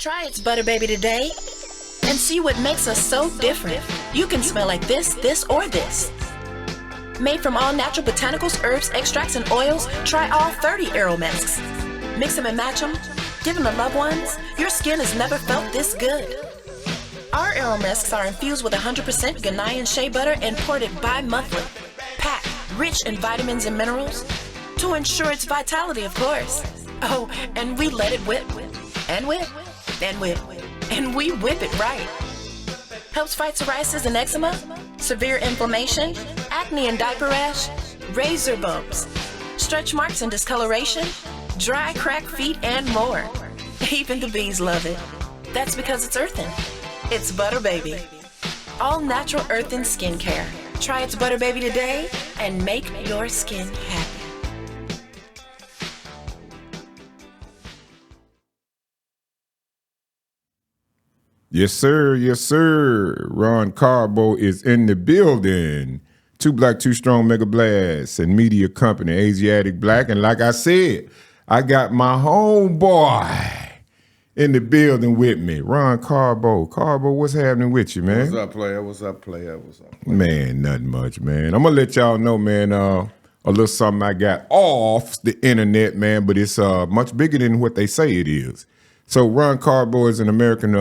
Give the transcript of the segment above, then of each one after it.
Try its Butter Baby today and see what makes us so different. You can smell like this, or this. Made from all natural botanicals, herbs, extracts, and oils, try all 30 aromatics. Mix them and match them. Give them to loved ones. Your skin has never felt this good. Our aromatics are infused with 100% Ghanaian shea butter and ported bi-monthly. Packed, rich in vitamins and minerals to ensure its vitality, of course. Oh, and we let it whip. And whip. And whip. And we whip it right. Helps fight psoriasis and eczema, severe inflammation, acne and diaper rash, razor bumps, stretch marks and discoloration, dry, cracked feet, and more. Even the bees love it. That's because it's earthen. It's Butter Baby. All natural earthen skincare. Try its Butter Baby today and make your skin happy. Yes, sir. Yes, sir. Ron Carbo is in the building. Two Black, Two Strong Mega Blasts and media company, Asiatic Blakk. And like I said, I got my homeboy in the building with me, Ron Carbo. Carbo, what's happening with you, man? What's up, player? What's up, player? What's up, player? Man, nothing much, man. I'm going to let y'all know, man, a little something I got off the internet, man, but it's much bigger than what they say it is. So Ron Carbo is an American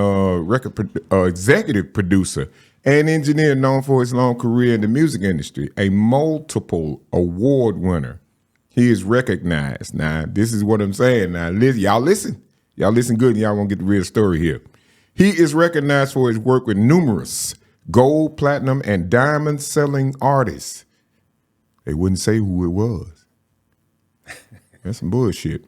executive producer and engineer known for his long career in the music industry, a multiple award winner. He is recognized. Now, this is what I'm saying. Now, y'all listen. Y'all listen good and y'all gonna get the real story here. He is recognized for his work with numerous gold, platinum, and diamond selling artists. They wouldn't say who it was. That's some bullshit.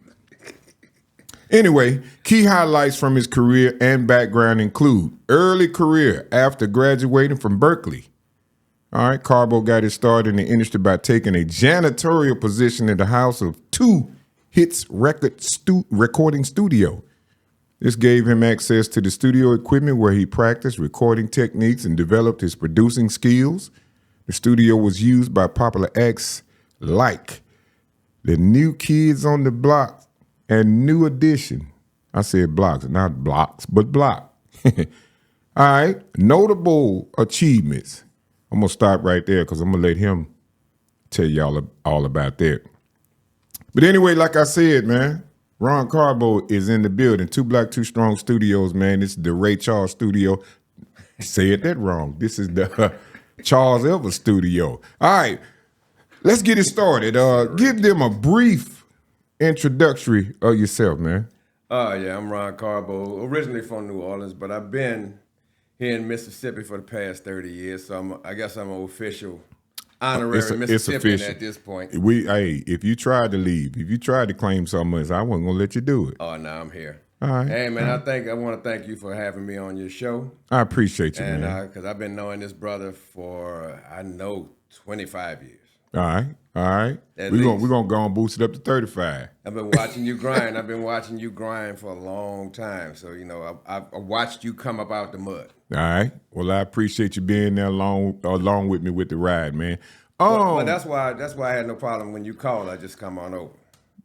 Anyway, key highlights from his career and background include early career after graduating from Berkeley. All right, Carbo got his start in the industry by taking a janitorial position in the house of Two Hits recording studio. This gave him access to the studio equipment where he practiced recording techniques and developed his producing skills. The studio was used by popular acts like the New Kids on the Block and New Edition. I said blocks, not blocks, but Blakk. All right, notable achievements. I'm going to stop right there because I'm going to let him tell y'all all about that. But anyway, like I said, man, Ron Carbo is in the building. Two Black, Two Strong Studios, man. This is the Ray Charles studio. Said that wrong. This is the Charles Elvis studio. All right, let's get it started. Give them a brief introductory of yourself, man. Yeah, I'm Ron Carbo, originally from New Orleans, but I've been here in Mississippi for the past 30 years, so I guess I'm an official honorary Mississippian at this point. If you tried to leave, if you tried to claim something else, I wasn't gonna let you do it. Oh, no, I'm here. All right. Hey, man, I want to thank you for having me on your show. I appreciate you, man. And because I've been knowing this brother for, 25 years. All right. We're gonna go and boost it up to 35. I've been watching you grind. I've been watching you grind for a long time. So, I watched you come up out the mud. All right. Well, I appreciate you being there along with me with the ride, man. Well, that's why I had no problem when you called. I just come on over.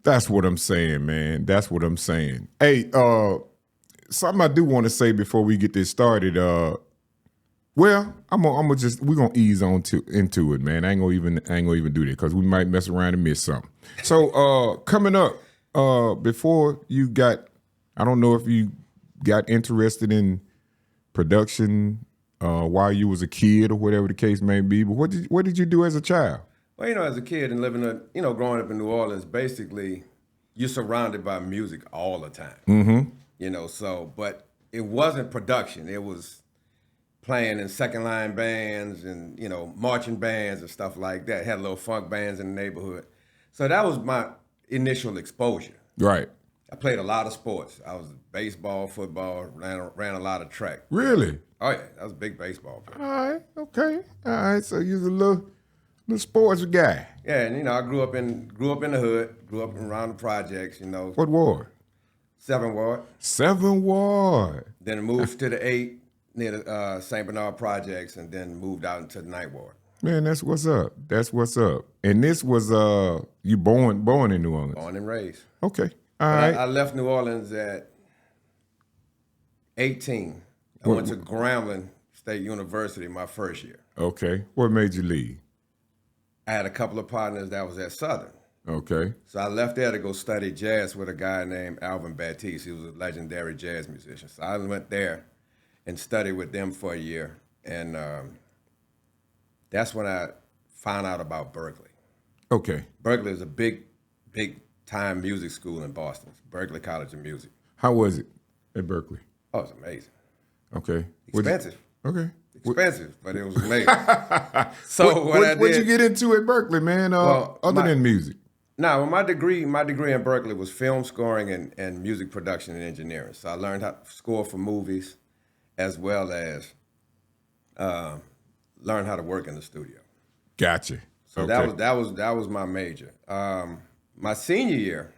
That's what I'm saying, man. That's what I'm saying. Hey, something I do want to say before we get this started. Well, we're gonna ease on into it, man. I ain't gonna even do that because we might mess around and miss something. So coming up, before you got, I don't know if you got interested in production while you was a kid or whatever the case may be, but what did you do as a child? Well, as a kid and growing up in New Orleans, basically you're surrounded by music all the time. Mm-hmm. But it wasn't production. It was playing in second line bands and, marching bands and stuff like that. Had little funk bands in the neighborhood. So that was my initial exposure. Right. I played a lot of sports. I was baseball, football, ran a lot of track. Really? Oh, yeah. I was a big baseball player. All right. Okay. All right. So you're a little sports guy. Yeah, and, I grew up in the hood, grew up around the projects, What ward? 7th Ward. 7th Ward. Then moved to the 8 near the St. Bernard projects, and then moved out into the 9th Ward. Man, that's what's up. That's what's up. And this was you born in New Orleans? Born and raised. Okay. All right. I left New Orleans at 18. I went to Grambling State University my first year. Okay. What made you leave? I had a couple of partners that was at Southern. Okay. So I left there to go study jazz with a guy named Alvin Batiste. He was a legendary jazz musician. So I went there and studied with them for a year. And that's when I found out about Berklee. Okay. Berklee is a big time music school in Boston. Berklee College of Music. How was it at Berklee? Oh, it's amazing. Okay. Expensive. Okay. Expensive, but it was amazing. So what'd you get into at Berklee, man? Other than music? No, my degree in Berklee was film scoring and music production and engineering. So I learned how to score for movies, as well as learn how to work in the studio. Gotcha. So okay. that was my major. My senior year,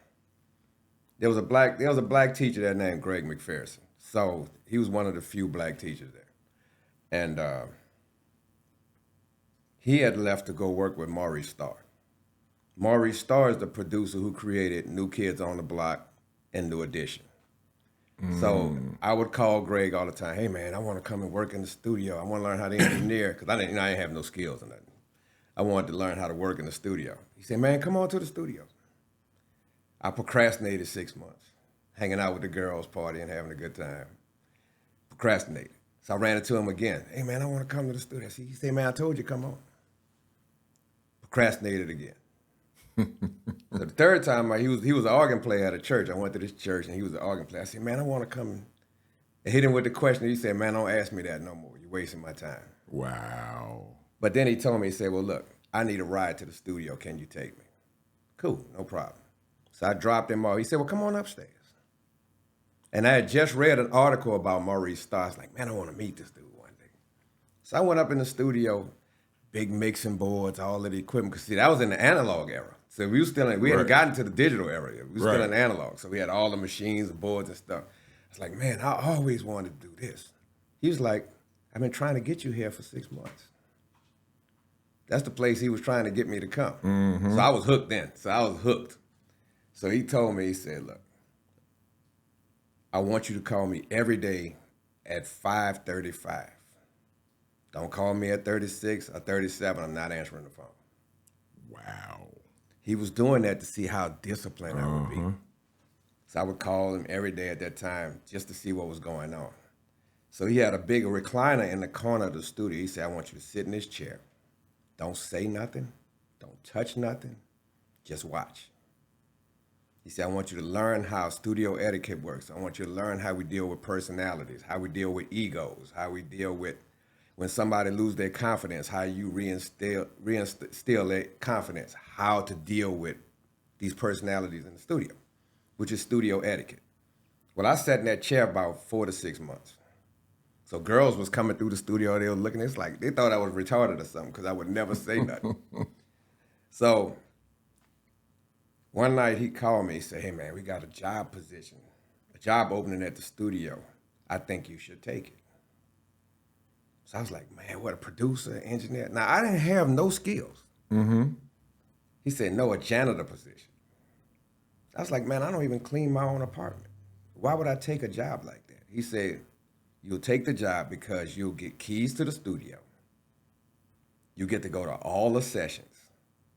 there was a black teacher there named Greg McPherson. So he was one of the few black teachers there, and he had left to go work with Maurice Starr. Maurice Starr is the producer who created New Kids on the Block and New Edition. So I would call Greg all the time. Hey man, I want to come and work in the studio. I want to learn how to engineer because I didn't have no skills or nothing. I wanted to learn how to work in the studio. He said, man, come on to the studio. I procrastinated 6 months, hanging out with the girls, partying, having a good time. Procrastinated. So I ran into him again. Hey man, I want to come to the studio. He said, man, I told you, come on. Procrastinated again. So the third time, he was an organ player at a church. I went to this church and he was an organ player. I said, man, I want to come and hit him with the question. He said, man, don't ask me that no more. You're wasting my time. Wow. But then he told me, he said, well, look, I need a ride to the studio. Can you take me? Cool, no problem. So I dropped him off. He said, well, come on upstairs. And I had just read an article about Maurice Starr. I was like, man, I want to meet this dude one day. So I went up in the studio, big mixing boards, all of the equipment. Because see, that was in the analog era. So we hadn't gotten to the digital era yet. We were still in analog. So we had all the machines and boards and stuff. I was like, man, I always wanted to do this. He was like, I've been trying to get you here for 6 months. That's the place he was trying to get me to come. Mm-hmm. So I was hooked then. So he told me, he said, look, I want you to call me every day at 5:35. Don't call me at 36 or 37. I'm not answering the phone. Wow. He was doing that to see how disciplined I would be. So I would call him every day at that time just to see what was going on. So he had a big recliner in the corner of the studio. He said, I want you to sit in this chair. Don't say nothing. Don't touch nothing. Just watch. He said, I want you to learn how studio etiquette works. I want you to learn how we deal with personalities, how we deal with egos, how we deal with when somebody loses their confidence, how you reinstill their confidence, how to deal with these personalities in the studio, which is studio etiquette. Well, I sat in that chair about 4 to 6 months. So girls was coming through the studio, they were looking, it's like, they thought I was retarded or something because I would never say nothing. So one night he called me, he said, hey man, we got a job position, a job opening at the studio. I think you should take it. So I was like, man, what, a producer, engineer? Now, I didn't have no skills. Mm-hmm. He said, no, a janitor position. I was like, man, I don't even clean my own apartment. Why would I take a job like that? He said, you'll take the job because you'll get keys to the studio. You get to go to all the sessions.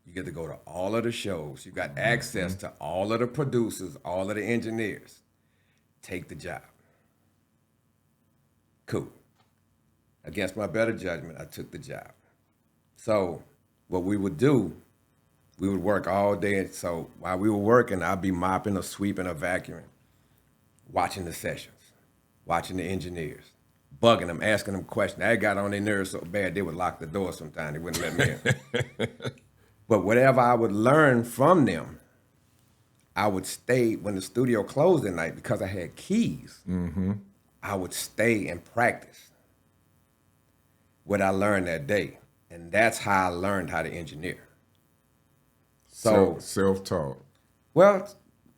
You get to go to all of the shows. You got access to all of the producers, all of the engineers. Take the job. Cool. Against my better judgment, I took the job. So what we would do, we would work all day. So while we were working, I'd be mopping or sweeping or vacuuming, watching the sessions, watching the engineers, bugging them, asking them questions. I got on their nerves so bad, they would lock the door sometimes. They wouldn't let me in. But whatever I would learn from them, I would stay when the studio closed at night because I had keys. Mm-hmm. I would stay and practice what I learned that day. And that's how I learned how to engineer. So self-taught. Well,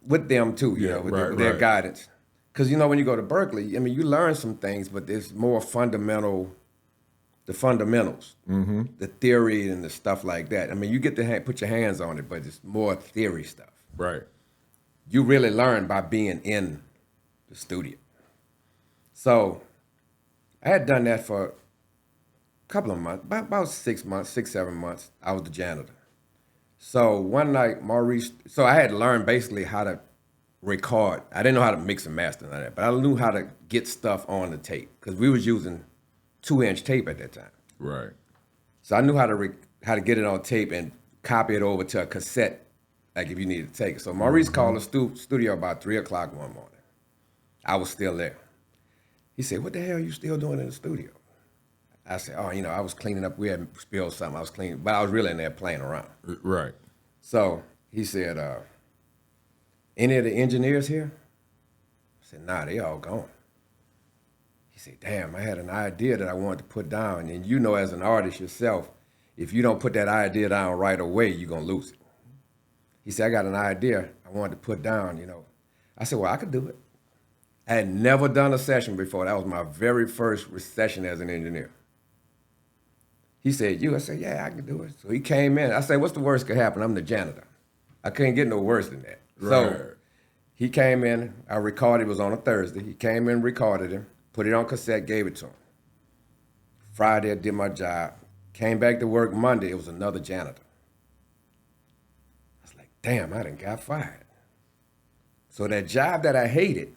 with them too, with their guidance. Because, when you go to Berklee, I mean, you learn some things, but there's more fundamental, the fundamentals, the theory and the stuff like that. I mean, you get to put your hands on it, but it's more theory stuff. Right. You really learn by being in the studio. So I had done that for a couple of months, about 6 months, 7 months. I was the janitor. So one night, Maurice, so I had learned basically how to record. I didn't know how to mix and master and all that, but I knew how to get stuff on the tape because we was using 2-inch tape at that time. Right. So I knew how to get it on tape and copy it over to a cassette, like if you needed to take it. So Maurice called the studio about 3 o'clock one morning. I was still there. He said, "What the hell are you still doing in the studio?" I said, "Oh, I was cleaning up. We had spilled something. I was cleaning, but I was really in there playing around." Right. So he said, "Any of the engineers here?" I said, "Nah, they all gone." He said, "Damn, I had an idea that I wanted to put down. And as an artist yourself, if you don't put that idea down right away, you're going to lose it." He said, "I got an idea I wanted to put down, I said, "Well, I could do it." I had never done a session before. That was my very first session as an engineer. He said, "You?" I said, "Yeah, I can do it." So he came in. I said, "What's the worst could happen? I'm the janitor." I couldn't get no worse than that. Right. So he came in. I recorded. It was on a Thursday. He came in, recorded it, put it on cassette, gave it to him. Friday, I did my job. Came back to work Monday. It was another janitor. I was like, damn, I done got fired. So that job that I hated,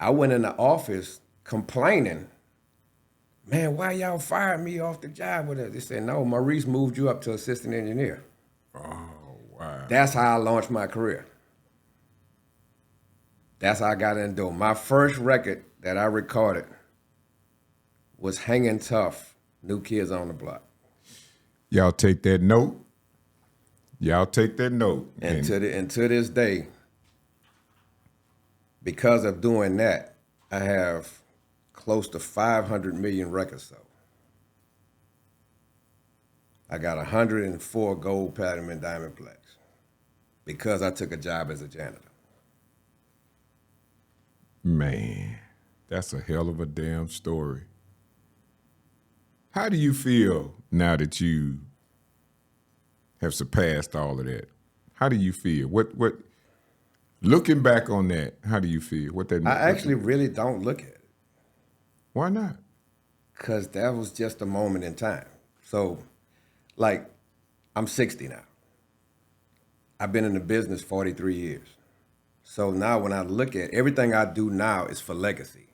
I went in the office complaining, "Man, why y'all fired me off the job with it?" They said, "No, Maurice moved you up to assistant engineer." Oh, wow. That's how I launched my career. That's how I got in the door. My first record that I recorded was Hanging Tough, New Kids on the Block. Y'all take that note. Y'all take that note. And to this day, because of doing that, I have close to 500 million records sold. I got 104 gold, platinum, and diamond plaques because I took a job as a janitor. Man, that's a hell of a damn story. How do you feel now that you have surpassed all of that? How do you feel? What looking back on that, how do you feel? What that I actually really don't look at it. Why not? Because that was just a moment in time. So, I'm 60 now. I've been in the business 43 years. So now when I look at everything I do now is for legacy.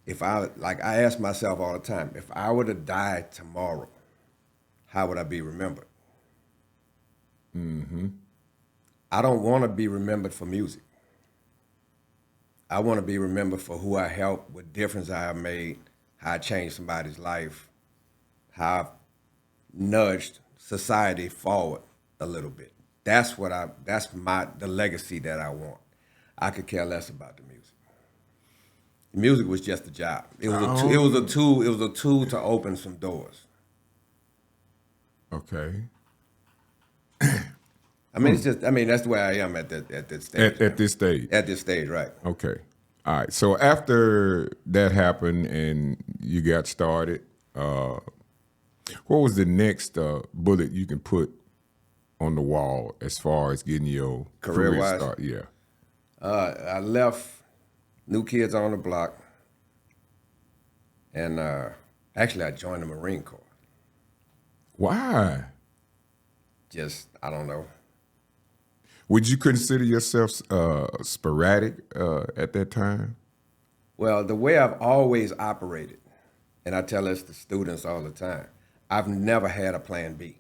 If I ask myself all the time, if I were to die tomorrow, how would I be remembered? Mm-hmm. I don't want to be remembered for music. I want to be remembered for who I helped, what difference I have made, how I changed somebody's life, how I've nudged society forward a little bit. That's the legacy that I want. I could care less about the music. The music was just a job. It was a tool to open some doors. Okay. That's the way I am at this stage. At this stage. At this stage, right. Okay. All right. So after that happened and you got started, what was the next bullet you can put on the wall as far as getting your career started? Yeah. I left New Kids on the Block, and actually I joined the Marine Corps. Why? Just, I don't know. Would you consider yourself sporadic at that time? Well, the way I've always operated, and I tell this to students all the time, I've never had a plan B.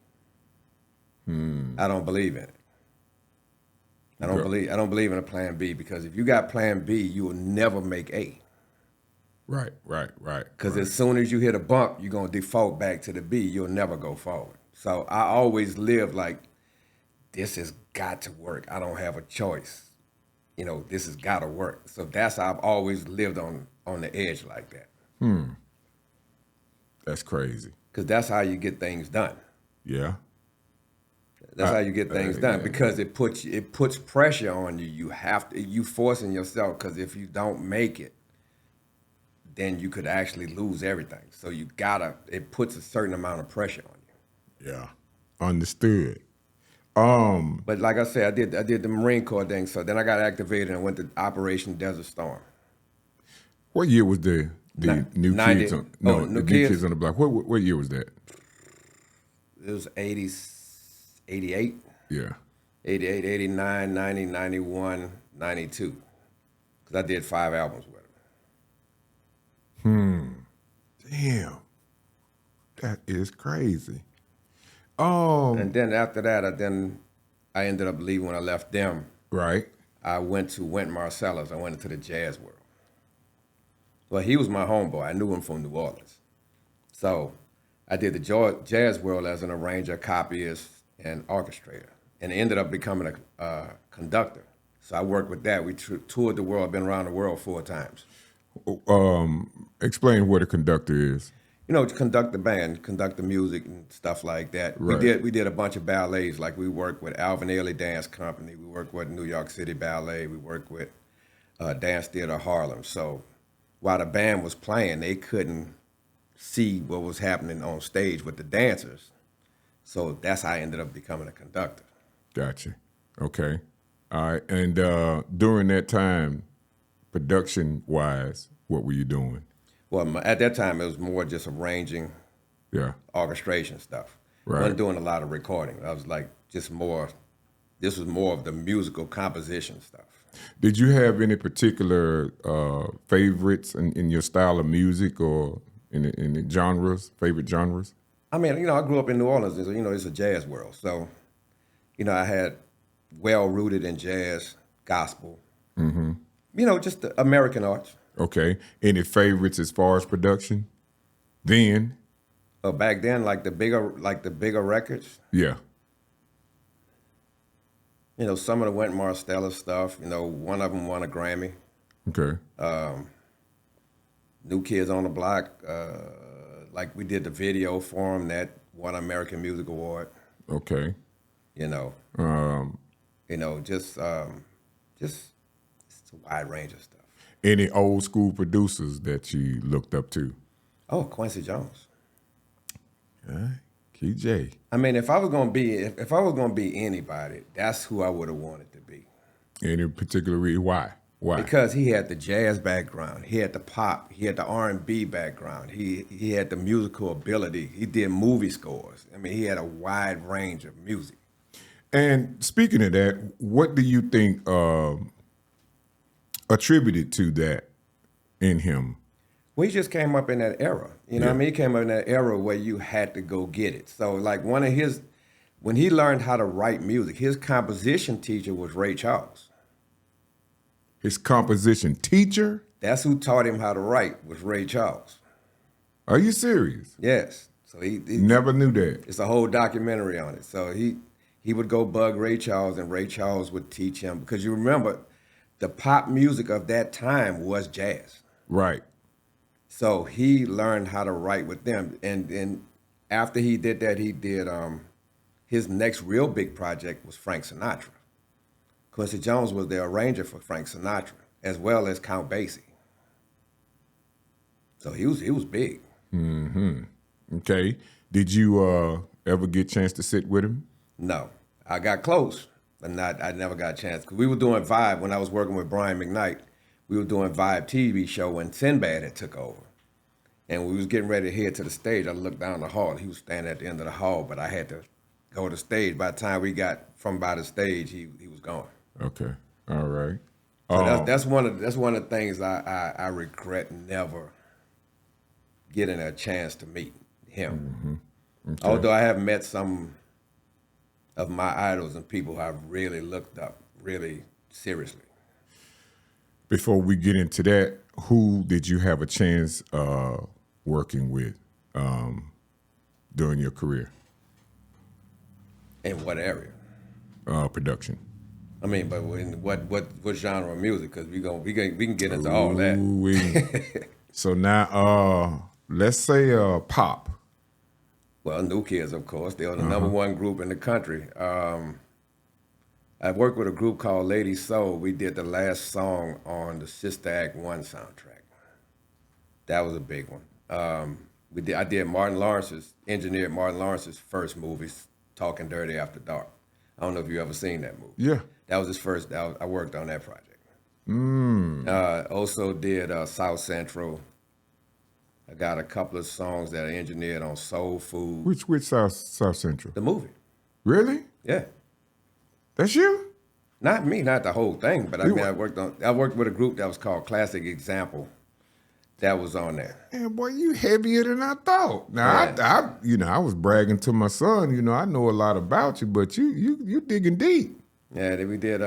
I don't believe in it. I don't believe in a plan B, because if you got plan B, you will never make A. Right. Because as soon as you hit a bump, you're going to default back to the B. You'll never go forward. So I always live like, this has got to work. I don't have a choice. This has got to work. So that's how I've always lived on the edge like that. That's crazy. Because that's how you get things done. Yeah. That's how you get things done, because it puts pressure on you. You forcing yourself, because if you don't make it, then you could actually lose everything. So it puts a certain amount of pressure on you. Yeah. Understood. But like I said, I did the Marine Corps thing. So then I got activated and went to Operation Desert Storm. What year was the New 90 Kids on New the New Kids? Kids on the Block? What year was that? It was 88. Yeah. 88, 89, 90, 91, 92. Because I did 5 albums with him. Damn. That is crazy. And then after that, I ended up leaving when I left them. Right. I went to Marsalis. I went into the jazz world. Well, he was my homeboy. I knew him from New Orleans. So I did the jazz world as an arranger, copyist, and orchestrator, and ended up becoming a conductor. So I worked with that. We toured the world, been around the world 4 times. Explain what a conductor is. You know, to conduct the band, conduct the music and stuff like that. Right. We did a bunch of ballets. Like we worked with Alvin Ailey Dance Company. We worked with New York City Ballet. We worked with Dance Theater Harlem. So while the band was playing, they couldn't see what was happening on stage with the dancers. So that's how I ended up becoming a conductor. Gotcha. Okay. All right. And during that time, production-wise, what were you doing? Well, at that time, it was more just arranging, Yeah. orchestration stuff. Right. I wasn't doing a lot of recording. I was like this was more of the musical composition stuff. Did you have any particular favorites in your style of music or in the genres, favorite genres? I mean, you know, I grew up in New Orleans, and, you know, it's a jazz world. So, you know, I had well-rooted in jazz, gospel, you know, just the American arts. Okay. Any favorites as far as production? Then? Back then, like the bigger records, Yeah. you know, some of the Went Marsalis stuff, you know, one of them won a Grammy. Okay. New Kids on the Block, like we did the video for them, that won American Music Award. Okay. You know, just it's a wide range of stuff. Any old school producers that you looked up to? Oh, Quincy Jones. KJ. I mean, if I was gonna be anybody, that's who I would have wanted to be. Any particular reason? Why? Because he had the jazz background, he had the pop, he had the R&B background, he had the musical ability. He did movie scores. I mean, he had a wide range of music. And speaking of that, what do you think attributed to that in him? Well, he just came up in that era. You know what I mean? He came up in that era where you had to go get it. So like when he learned how to write music, his composition teacher was Ray Charles. His composition teacher? That's who taught him how to write, was Ray Charles. Are you serious? Yes. So he Never knew that. It's a whole documentary on it. So he would go bug Ray Charles, and Ray Charles would teach him, because you remember the pop music of that time was jazz. Right. So he learned how to write with them. And after he did that, he did his next real big project was Frank Sinatra. Quincy Jones was the arranger for Frank Sinatra, as well as Count Basie. So he was big. Mm-hmm. Okay. Did you ever get a chance to sit with him? No. I got close, but I never got a chance. Because we were doing Vibe when I was working with Brian McKnight. We were doing Vibe TV show when Sinbad had took over. And we was getting ready to head to the stage. I looked down the hall. He was standing at the end of the hall, but I had to go to the stage. By the time we got from by the stage, he was gone. Okay. All right. So that's one of the things I regret never getting a chance to meet him. Mm-hmm. Okay. Although I have met some of my idols and people who I've really looked up really seriously. Before we get into that, who did you have a chance working with during your career? In what area? Production. I mean, but in what genre of music? Because we can get into all that. So now, let's say pop. Well, New Kids, of course. They were the number one group in the country. I worked with a group called Lady Soul. We did the last song on the Sister Act 1 soundtrack. That was a big one. I did engineered Martin Lawrence's first movie, Talking Dirty After Dark. I don't know if you ever seen that movie. Yeah. That was his first, I worked on that project. Also did South Central. I got a couple of songs that I engineered on Soul Food. Which South Central? The movie. Really? Yeah. That's you? Not me, not the whole thing, but I mean, I worked with a group that was called Classic Example. That was on there. Man, boy, you heavier than I thought. Now, Yeah. I was bragging to my son. I know a lot about you, but you digging deep. Yeah, then we did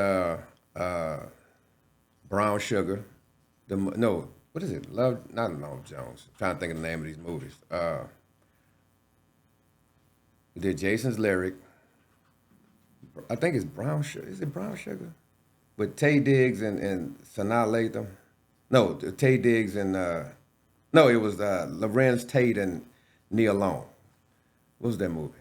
Brown Sugar. What is it? Not Love Jones. I'm trying to think of the name of these movies. We did Jason's Lyric. I think it's Brown Sugar. Is it Brown Sugar? With Tay Diggs and Sanaa Lathan. No, Tay Diggs and it was Lorenz Tate and Neil Long. What was that movie?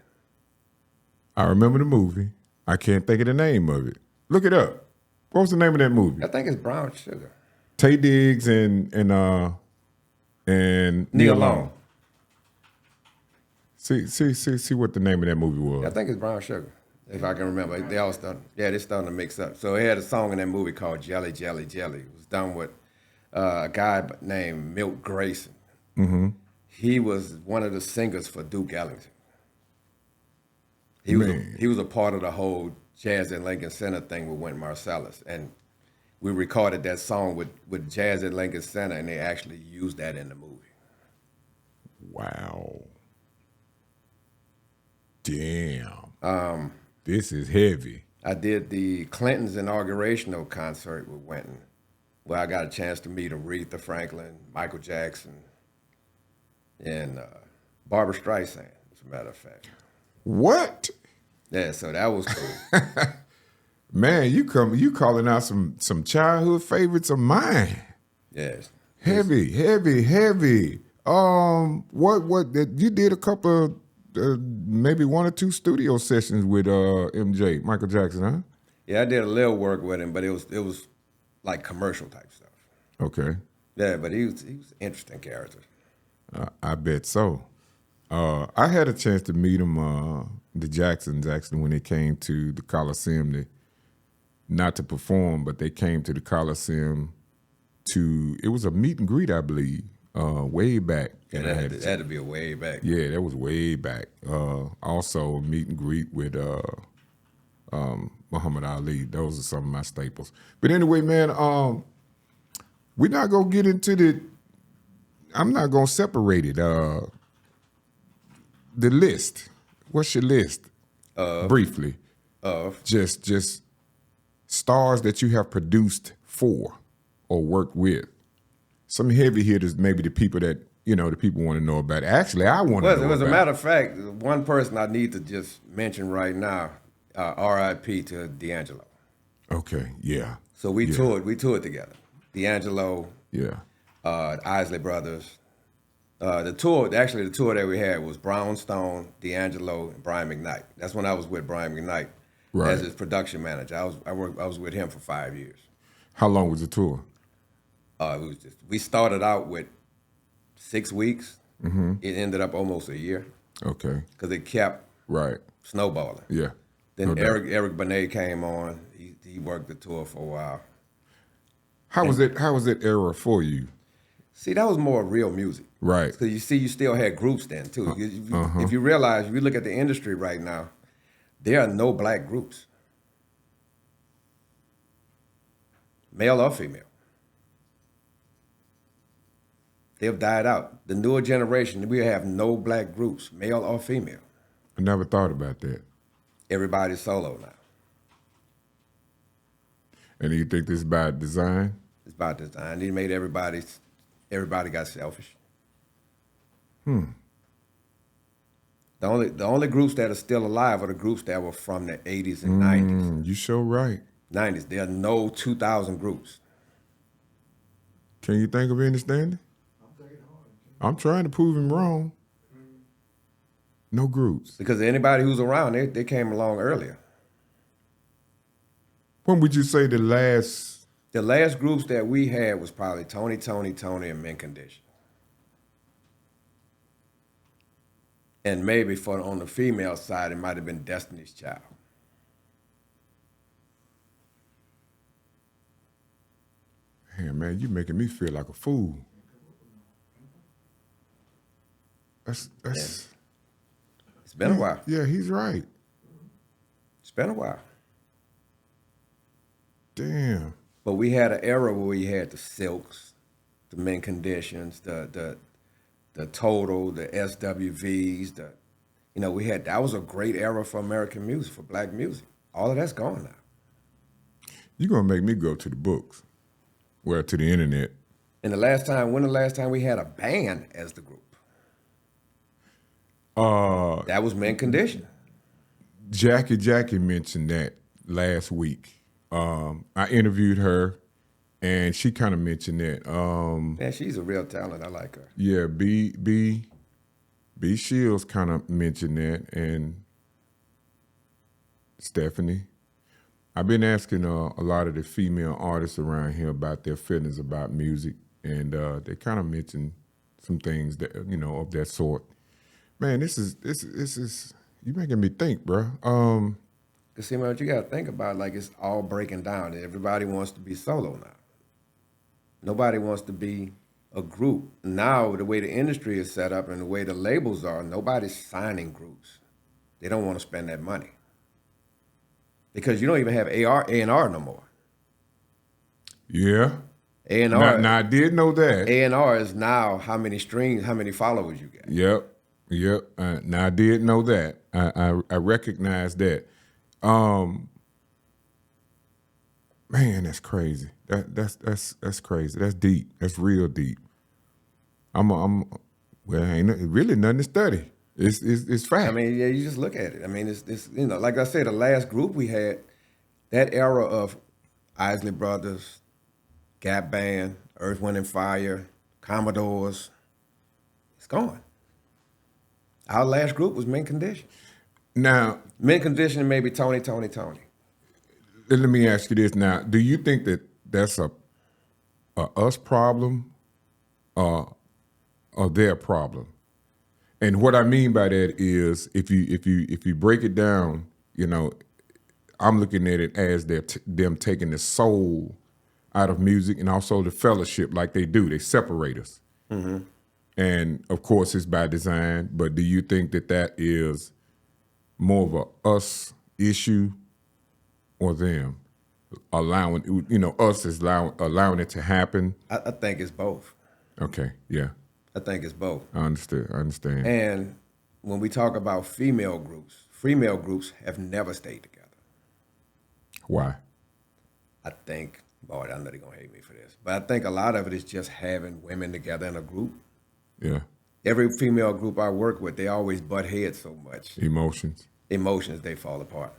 I remember the movie. I can't think of the name of it. Look it up. What was the name of that movie? I think it's Brown Sugar. Tay Diggs and Neil Long. See what the name of that movie was. I think it's Brown Sugar, if I can remember. They're starting to mix up. So they had a song in that movie called Jelly, Jelly, Jelly. It was done with a guy named Milt Grayson. Mm-hmm. He was one of the singers for Duke Ellington. He was a part of the whole Jazz at Lincoln Center thing with Wynton Marsalis. And we recorded that song with Jazz at Lincoln Center, and they actually used that in the movie. Wow. Damn. This is heavy. I did the Clinton's inaugurational concert with Wynton, where I got a chance to meet Aretha Franklin, Michael Jackson, and Barbara Streisand, as a matter of fact. What? Yeah, so that was cool. Man, you calling out some childhood favorites of mine. Yes. Heavy. What you did a couple of maybe 1 or 2 studio sessions with MJ, Michael Jackson, huh? Yeah, I did a little work with him, but it was like commercial type stuff. Okay. Yeah, but he was an interesting character. I bet so. I had a chance to meet him, the Jacksons, actually, when they came to the Coliseum, not to perform, but they came to the Coliseum it was a meet and greet, I believe, way back. Yeah, that had to be a way back. Yeah, that was way back. Also, a meet and greet with Muhammad Ali. Those are some of my staples. But anyway, man, we're not going to get into I'm not going to separate it. The list. What's your list? Briefly. Just stars that you have produced for or worked with. Some heavy hitters, maybe the people that, the people want to know about. Actually, I want to know As a about. matter of fact, one person I need to just mention right now, R.I.P. to D'Angelo. Okay, yeah. So we toured together. D'Angelo, yeah, Isley Brothers. The tour that we had was Brownstone, D'Angelo, and Brian McKnight. That's when I was with Brian McKnight as his production manager. I was with him for 5 years. How long was the tour? We started out with 6 weeks. Mm-hmm. It ended up almost a year. Okay. Because it kept snowballing. Yeah. Then Eric Benet came on. He worked the tour for a while. How was it era for you? See, that was more real music. Right. Because you still had groups then, too. If you realize, if you look at the industry right now, there are no black groups. Male or female. They've died out. The newer generation, we have no black groups, male or female. I never thought about that. Everybody's solo now. And do you think this is by design? It's by design. He made everybody got selfish. The only groups that are still alive are the groups that were from the 80s and 90s. You sure right. 90s. There are no 2000 groups. Can you think of any standing? I'm trying to prove him wrong. No groups. Because anybody who's around, they came along earlier. When would you say the last? The last groups that we had was probably Tony, and Mint Condition. And maybe on the female side, it might have been Destiny's Child. Damn, man, you making me feel like a fool. That's It's been a while. Yeah, he's right. It's been a while. Damn. But we had an era where we had the Silks, the Mint Conditions, the Total, the SWVs, that was a great era for American music, for black music. All of that's gone now. You're gonna make me go to the books. Well, to the internet. And when the last time we had a band as the group? That was Mint Condition. Jackie mentioned that last week. I interviewed her, and she kind of mentioned that. Yeah, she's a real talent. I like her. Yeah, B Shields kind of mentioned that, and Stephanie. I've been asking a lot of the female artists around here about their feelings about music, and they kind of mentioned some things that of that sort. Man, this is you making me think, bro. Cause see, man, what you gotta think about, like, it's all breaking down. Everybody wants to be solo now. Nobody wants to be a group. Now, the way the industry is set up and the way the labels are, nobody's signing groups. They don't want to spend that money. Because you don't even have A&R no more. Yeah. A&R. Now I did know that. A&R is now how many streams, how many followers you get. Yep. Now I did know that. I recognize that. Man, that's crazy. That's crazy. That's deep. That's real deep. Well, ain't really nothing to study. It's fact. I mean, yeah, you just look at it. I mean, it's like I said, the last group we had, that era of Isley Brothers, Gap Band, Earth, Wind and Fire, Commodores, it's gone. Our last group was Mint Condition. Now, Mint Condition and maybe Tony. Let me ask you this now. Do you think that that's a us problem or their problem? And what I mean by that is if you break it down, I'm looking at it as them taking the soul out of music and also the fellowship like they do. They separate us. Mm-hmm. And of course it's by design, but do you think that is more of a us issue or them allowing, us is allowing it to happen? I think it's both. Okay, yeah. I think it's both. I understand. And when we talk about female groups have never stayed together. Why? I think, boy, I know they're going to hate me for this, but I think a lot of it is just having women together in a group. Yeah. Every female group I work with, they always butt heads so much. Emotions, they fall apart.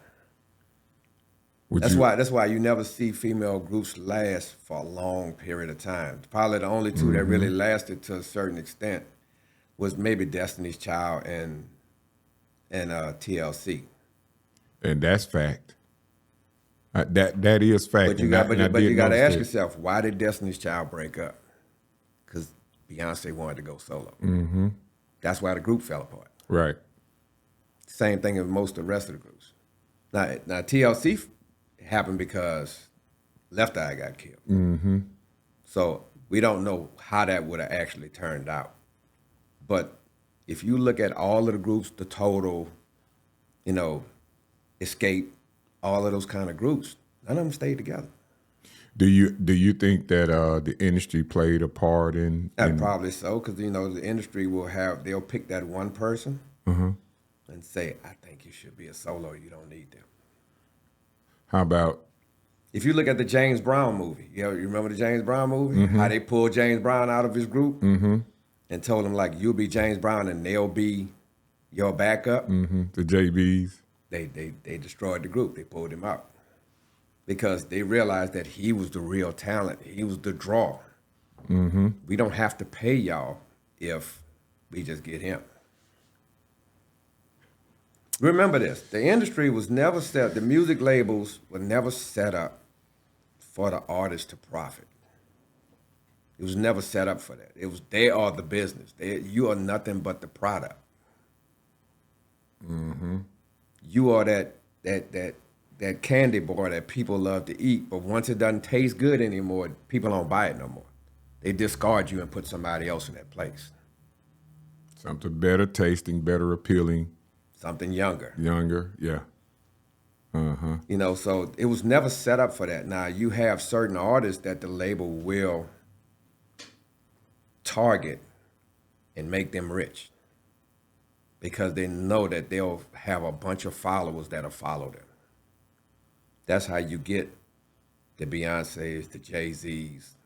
That's why you never see female groups last for a long period of time. Probably the only two that really lasted to a certain extent was maybe Destiny's Child and TLC. And that's fact. That is fact. But you got to ask yourself, why did Destiny's Child break up? Because Beyonce wanted to go solo. Mm-hmm. That's why the group fell apart. Right. Same thing with most of the rest of the groups. Now TLC happened because Left Eye got killed. Mm-hmm. So we don't know how that would have actually turned out. But if you look at all of the groups, the Total, Escape, all of those kind of groups, none of them stayed together. Do you think that the industry played a part in? Probably so, because the industry they'll pick that one person and say, I think you should be a solo. You don't need them. How about? If you look at the James Brown movie, you remember the James Brown movie? Mm-hmm. How they pulled James Brown out of his group and told him, like, you'll be James Brown and they'll be your backup. Mm-hmm. The JBs. They destroyed the group. They pulled him out because they realized that he was the real talent. He was the draw. Mm-hmm. We don't have to pay y'all if we just get him. Remember this, the industry was never the music labels were never set up for the artist to profit. It was never set up for that. They are the business. You are nothing but the product. Mm-hmm. You are that that candy bar that people love to eat, but once it doesn't taste good anymore, people don't buy it no more. They discard you and put somebody else in that place. Something better tasting, better appealing. Something younger. Younger, yeah. Uh-huh. You know, so it was never set up for that. Now, you have certain artists that the label will target and make them rich because they know that they'll have a bunch of followers that'll follow them. That's how you get the Beyoncés, the Jay-Z's,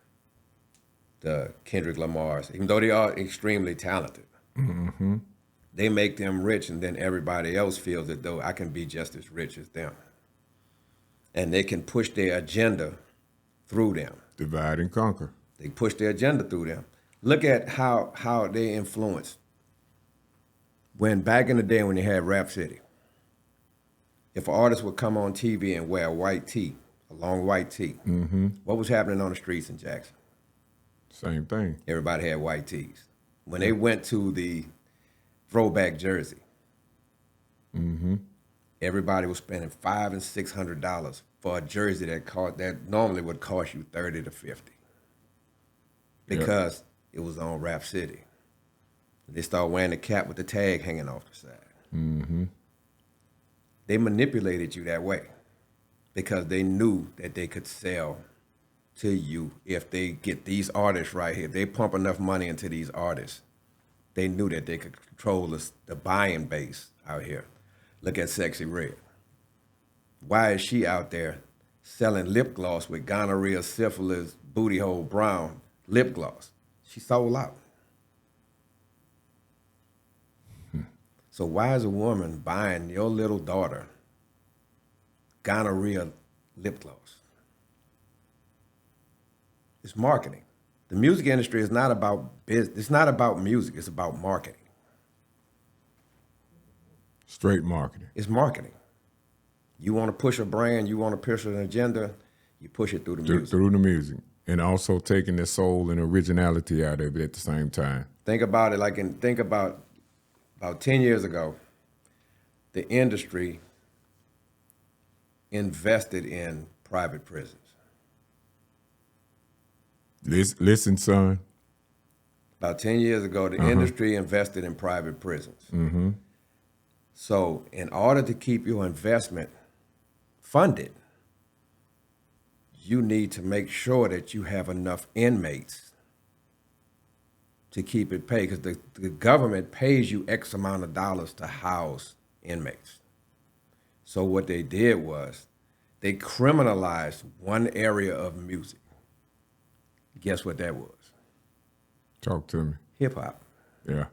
the Kendrick Lamars, even though they are extremely talented. Mm-hmm. They make them rich, and then everybody else feels that though I can be just as rich as them. And they can push their agenda through them. Divide and conquer. They push their agenda through them. Look at how they influenced. When back in the day when they had Rap City, if an artist would come on TV and wear a white tee, a long white tee, what was happening on the streets in Jackson? Same thing. Everybody had white tees. When they went to the throwback jersey, everybody was spending $500 and $600 for a jersey that normally would cost you $30 to $50 because it was on Rap City. They started wearing the cap with the tag hanging off the side. They manipulated you that way because they knew that they could sell to you if they get these artists right here. They pump enough money into these artists. They knew that they could control the buying base out here. Look at Sexy Red. Why is she out there selling lip gloss with gonorrhea, syphilis, booty hole brown lip gloss? She sold out. So why is a woman buying your little daughter gonorrhea lip gloss? It's marketing. The music industry is not about business. It's not about music. It's about marketing. Straight marketing. It's marketing. You want to push a brand, you want to push an agenda, you push it through the music. Through the music. And also taking the soul and originality out of it at the same time. Think about it think about 10 years ago, the industry invested in private prisons. Listen, son. About 10 years ago, the industry invested in private prisons. So in order to keep your investment funded, you need to make sure that you have enough inmates to keep it paid, because the government pays you X amount of dollars to house inmates. So what they did was they criminalized one area of music. Guess what that was? Talk to me. Hip hop. Yeah.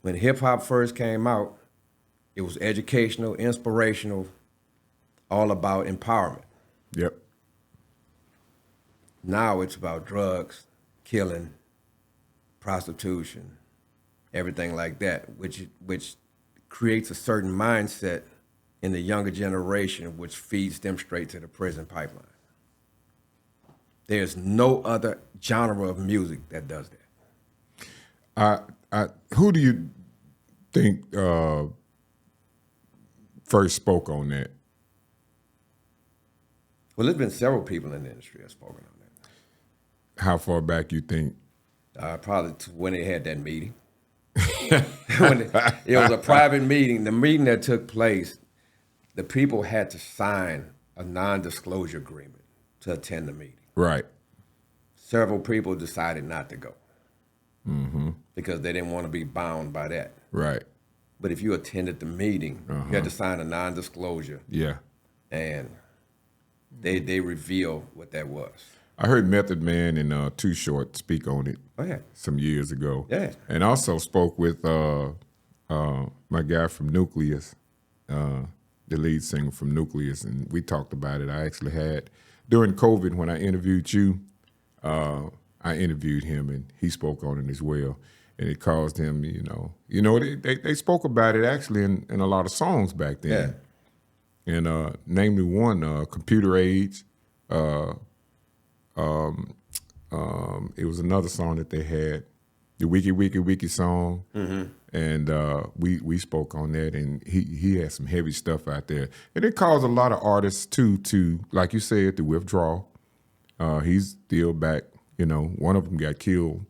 When hip hop first came out, it was educational, inspirational, all about empowerment. Yep. Now it's about drugs, killing, prostitution, everything like that, which creates a certain mindset in the younger generation, which feeds them straight to the prison pipeline. There's no other genre of music that does that. Who do you think first spoke on that? Well, there's been several people in the industry that have spoken on that. How far back you think? Probably when they had that meeting. It was a private meeting. The meeting that took place, the people had to sign a non-disclosure agreement to attend the meeting. Right. Several people decided not to go because they didn't want to be bound by that. Right. But if you attended the meeting, you had to sign a non-disclosure. Yeah. And they reveal what that was. I heard Method Man and Too Short speak on it some years ago. Yeah. And also spoke with my guy from Nucleus, the lead singer from Nucleus, and we talked about it. I actually had, during COVID when I interviewed you, I interviewed him and he spoke on it as well. And it caused him, they spoke about it actually in a lot of songs back then. Yeah. And namely one, Computer Age. It was another song that they had, the Wiki Wiki Wiki song. And we spoke on that, and he had some heavy stuff out there. And it caused a lot of artists, too, to, like you said, to withdraw. He's still back. You know, one of them got killed,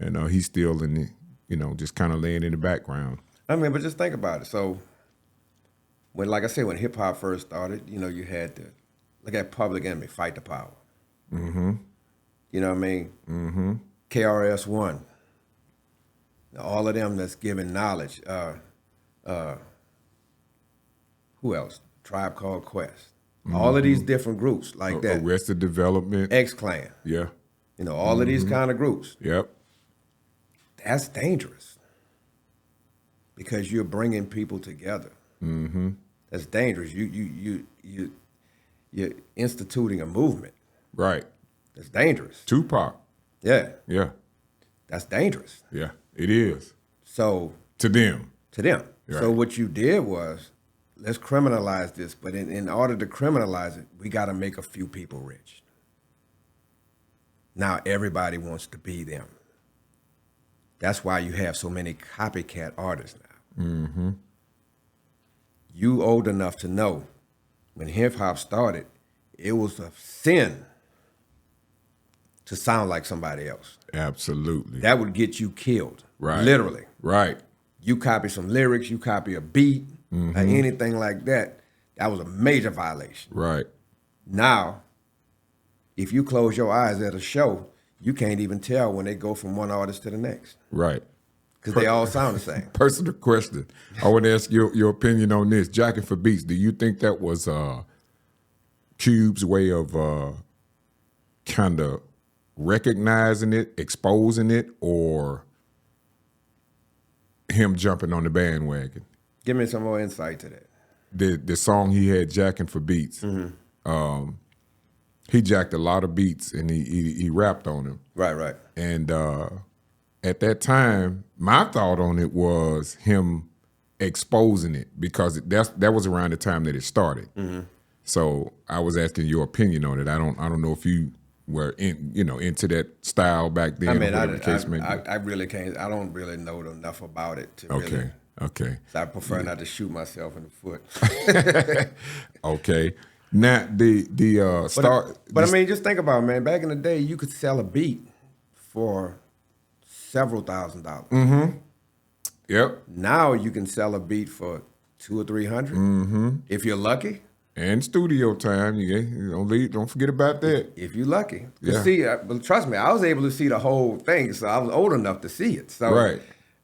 and he's still in the, you know, just kind of laying in the background. I mean, but just think about it. So, when, like I said, when hip hop first started, you know, you had to look at Public Enemy, Fight the Power. Mm-hmm. You know what I mean? Mm-hmm. KRS-One. All of them that's giving knowledge. Who else? Tribe Called Quest. All of these different groups like that. Arrested Development. X-Clan. Yeah. You know, all of these kind of groups. Yep. That's dangerous because you're bringing people together. Mm-hmm. That's dangerous. You're instituting a movement. Right. That's dangerous. Tupac. Yeah. Yeah. That's dangerous. Yeah, it is. So to them. Right. So what you did was, let's criminalize this, but in order to criminalize it, we got to make a few people rich. Now everybody wants to be them. That's why you have so many copycat artists now. Mm-hmm. You old enough to know when hip hop started, it was a sin to sound like somebody else. Absolutely. That would get you killed. Right. Literally. Right. You copy some lyrics, you copy a beat, or anything like that, that was a major violation. Right. Now, if you close your eyes at a show, you can't even tell when they go from one artist to the next. Right. Because they all sound the same. Personal question. I want to ask your opinion on this. Jacking for Beats, do you think that was Cube's way of kind of recognizing it, exposing it, or him jumping on the bandwagon? Give me some more insight to that. The song he had, Jacking for Beats, he jacked a lot of beats and he rapped on them. Right. And at that time, my thought on it was him exposing it because that was around the time that it started. Mm-hmm. So I was asking your opinion on it. I don't know if you were into that style back then. I mean, I really can't. I don't really know enough about it to really. Okay. So I prefer not to shoot myself in the foot. Okay. Now the start. But I mean, just think about it, man. Back in the day, you could sell a beat for several $1,000s. Mm-hmm. Yep. Now you can sell a beat for $200 or $300 if you're lucky. And studio time, don't forget about that. If you're lucky. Yeah. See, but trust me, I was able to see the whole thing, so I was old enough to see it. So right.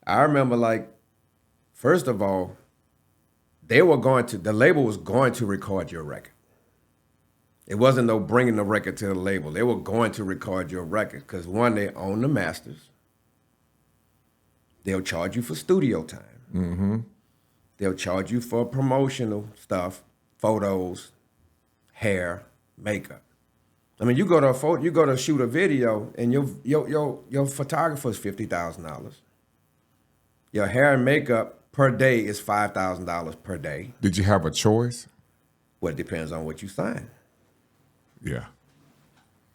I remember, like, first of all, the label was going to record your record. It wasn't no bringing the record to the label. They were going to record your record because, one, they own the masters. They'll charge you for studio time. Mm-hmm. They'll charge you for promotional stuff. Photos, hair, makeup. I mean, you go to shoot a video, and your photographer is $50,000. Your hair and makeup per day is $5,000 per day. Did you have a choice? Well, it depends on what you sign. Yeah.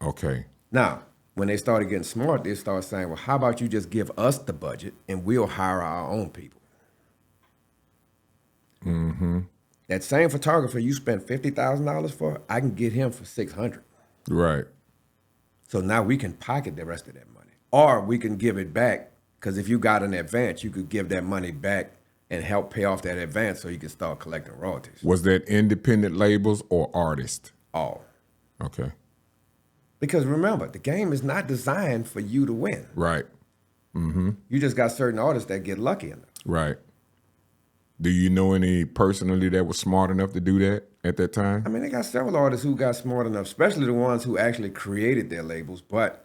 Okay. Now, when they started getting smart, they started saying, well, how about you just give us the budget, and we'll hire our own people. Mm-hmm. That same photographer you spent $50,000 for, I can get him for $600. Right. So now we can pocket the rest of that money, or we can give it back. Because if you got an advance, you could give that money back and help pay off that advance, so you can start collecting royalties. Was that independent labels or artists? All. Okay. Because remember, the game is not designed for you to win. Right. Mm-hmm. You just got certain artists that get lucky enough. Right. Do you know any personally that was smart enough to do that at that time? I mean, they got several artists who got smart enough, especially the ones who actually created their labels. But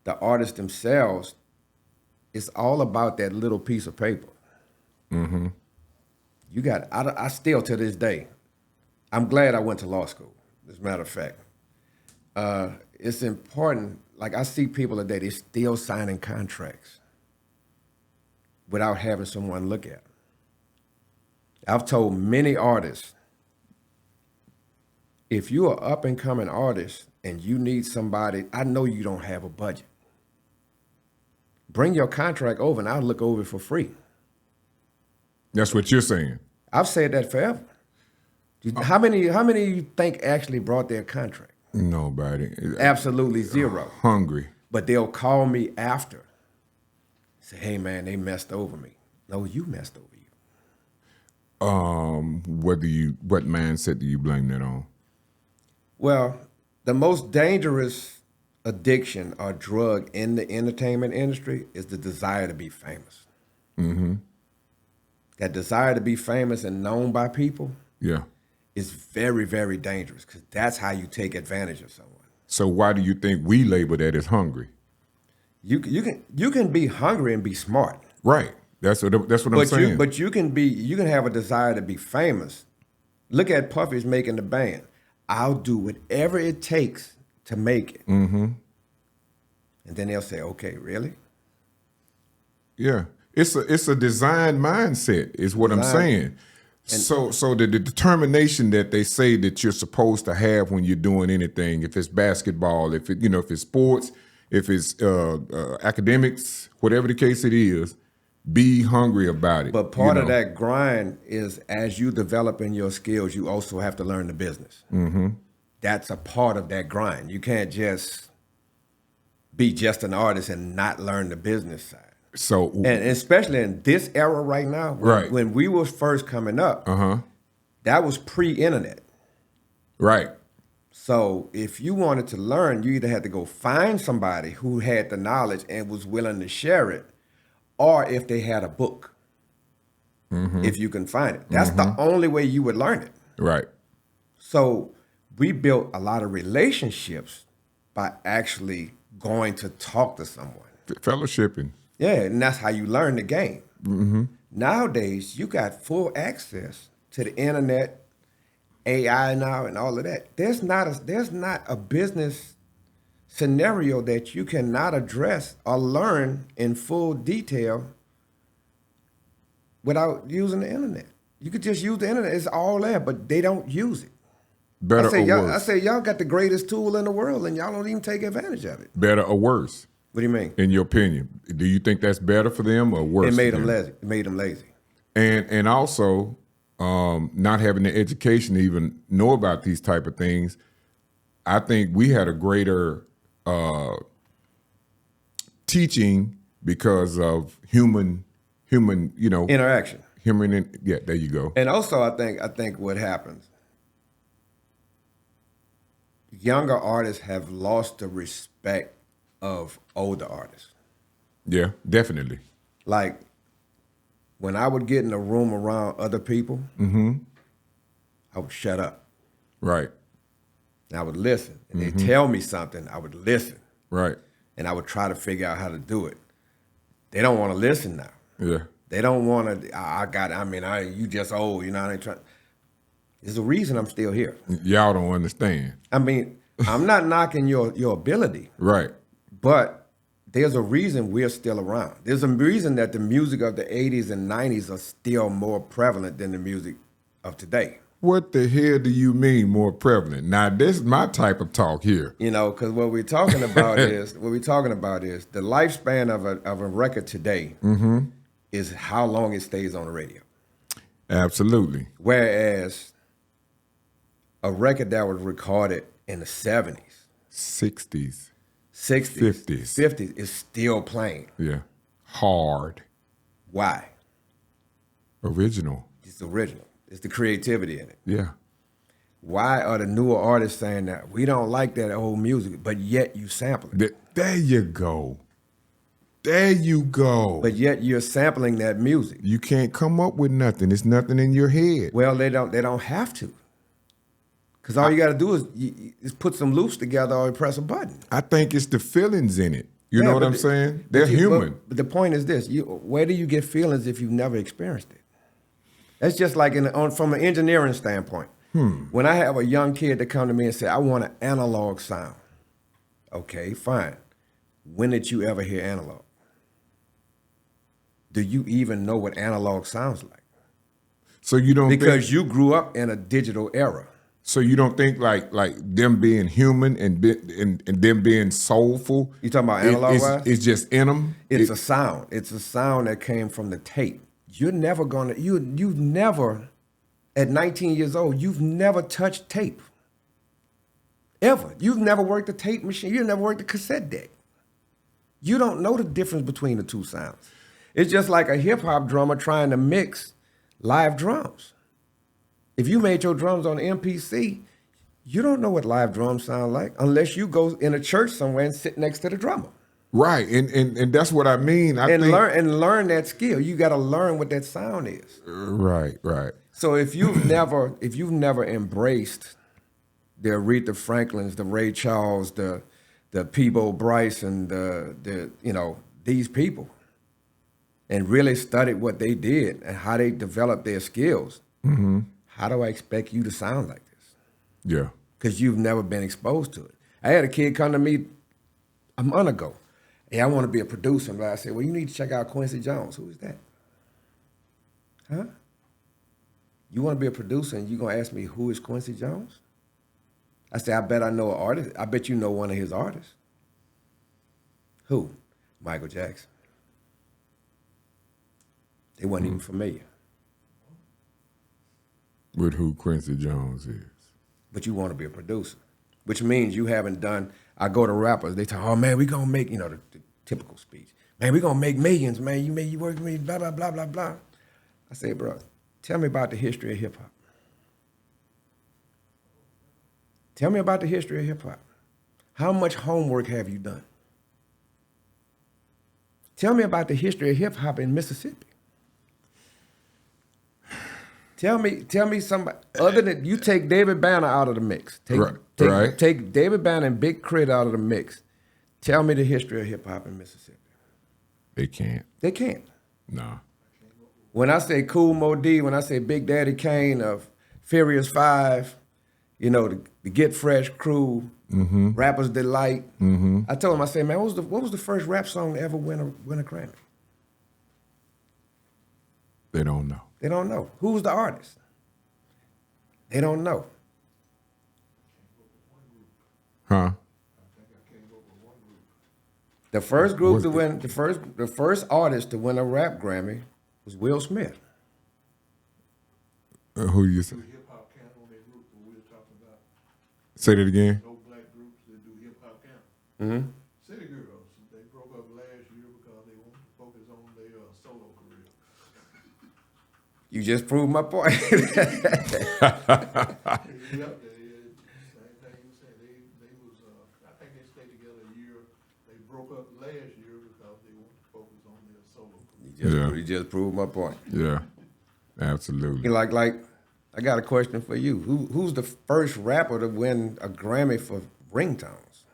the artists themselves, it's all about that little piece of paper. Mm-hmm. I still, to this day, I'm glad I went to law school, as a matter of fact. It's important. Like, I see people today, they're still signing contracts without having someone look at them. I've told many artists, if you're an up-and-coming artist and you need somebody, I know you don't have a budget. Bring your contract over and I'll look over it for free. That's what you're saying. I've said that forever. How many you think actually brought their contract? Nobody. Absolutely zero. Hungry. But they'll call me after. Say, hey man, they messed over me. No, you messed over you. What mindset do you blame that on? Well, the most dangerous addiction or drug in the entertainment industry is the desire to be famous. Mm-hmm. That desire to be famous and known by people is very, very dangerous because that's how you take advantage of someone. So why do you think we label that as hungry? You can be hungry and be smart. Right. That's what I'm saying. But you can have a desire to be famous. Look at Puffy's making the band. I'll do whatever it takes to make it. Mm-hmm. And then they'll say, okay, really? Yeah. It's a design mindset is what I'm saying. So the determination that they say that you're supposed to have when you're doing anything, if it's basketball, if it's sports, if it's academics, whatever the case it is, be hungry about it. But part of that grind is as you develop in your skills, you also have to learn the business. Mm-hmm. That's a part of that grind. You can't just be just an artist and not learn the business side. So, and especially in this era right now, when we was first coming up, that was pre-internet. Right. So if you wanted to learn, you either had to go find somebody who had the knowledge and was willing to share it, or if they had a book, if you can find it. That's the only way you would learn it. Right. So we built a lot of relationships by actually going to talk to someone. Fellowshipping. Yeah, and that's how you learn the game. Mm-hmm. Nowadays, you got full access to the internet, AI now, and all of that. There's not a business scenario that you cannot address or learn in full detail without using the internet. You could just use the internet; it's all there, but they don't use it. Better or worse? I say y'all got the greatest tool in the world, and y'all don't even take advantage of it. Better or worse? What do you mean? In your opinion, do you think that's better for them or worse? It made them lazy. It made them lazy. And also, not having the education to even know about these type of things. I think we had a greater teaching because of human, interaction. There you go. And also, I think what happens, younger artists have lost the respect of older artists. Yeah, definitely. Like when I would get in a room around other people, I would shut up. Right. And I would listen. And they tell me something, I would listen. Right. And I would try to figure out how to do it. They don't want to listen now. Yeah. They don't want to, you just old, I ain't trying. There's a reason I'm still here. Y'all don't understand. I mean, I'm not knocking your ability. Right. But there's a reason we're still around. There's a reason that the music of the 80s and 90s are still more prevalent than the music of today. What the hell do you mean more prevalent? Now, this is my type of talk here. Because what we're talking about is the lifespan of a record today is how long it stays on the radio. Absolutely. Whereas a record that was recorded in the 70s, 60s, 50s is still playing. Yeah. Hard. Why? Original. It's original. It's the creativity in it. Yeah. Why are the newer artists saying that we don't like that old music, but yet you sample it? There you go. There you go. But yet you're sampling that music. You can't come up with nothing. It's nothing in your head. Well, they don't have to. Because all you got to do is put some loops together or press a button. I think it's the feelings in it. You know what I'm saying? They're human. But the point is this. Where do you get feelings if you've never experienced it? That's just like from an engineering standpoint. When I have a young kid that come to me and say, I want an analog sound. Okay, fine. When did you ever hear analog? Do you even know what analog sounds like? So you don't Because you grew up in a digital era. So you don't think like them being human and them being soulful? You talking about analog wise? It's just in them? It's a sound. It's a sound that came from the tape. you're never gonna, you've never, at 19 years old, you've never touched tape. Ever. You've never worked a tape machine. You've never worked a cassette deck. You don't know the difference between the two sounds. It's just like a hip hop drummer trying to mix live drums. If you made your drums on the MPC, you don't know what live drums sound like unless you go in a church somewhere and sit next to the drummer. Right, and that's what I mean. Learn that skill. You got to learn what that sound is. Right. So if you've never embraced the Aretha Franklins, the Ray Charles, the Peabo Bryson, the these people, and really studied what they did and how they developed their skills, how do I expect you to sound like this? Yeah. Because you've never been exposed to it. I had a kid come to me a month ago. Hey, I want to be a producer. And I said, well, you need to check out Quincy Jones. Who is that? Huh? You want to be a producer and you're going to ask me who is Quincy Jones? I said, I bet I know an artist. I bet you know one of his artists. Who? Michael Jackson. They weren't even familiar. With who Quincy Jones is. But you want to be a producer, which means you haven't done. I go to rappers, they talk, oh man, we gonna make, the typical speech. Man, we gonna make millions, man. You work with me, blah, blah, blah, blah, blah. I say, bro, tell me about the history of hip hop. Tell me about the history of hip hop. How much homework have you done? Tell me about the history of hip hop in Mississippi. Tell me somebody other than you take David Banner out of the mix. Take David Banner and Big Crit out of the mix. Tell me the history of hip hop in Mississippi. They can't. They can't. No. When I say Kool Moe Dee, when I say Big Daddy Kane of Furious 5, the Get Fresh crew, Rapper's Delight. I told him, I said, man, what was the first rap song to ever win a Grammy? They don't know. They don't know. Who's the artist? They don't know. Huh? The first group to win, the first artist to win a rap Grammy was Will Smith. Who you say? Hip hop camp on their group we were talking about. Say that again. No black groups that do hip hop camp. City Girls, they broke up last year because they wanted to focus on their solo career. You just proved my point. Yep, same thing you said. They was I think they stayed together a year. They broke up last year because they wanted to focus on their solo career. You just proved my point. Yeah, absolutely. Like I got a question for you. Who's the first rapper to win a Grammy for ringtones?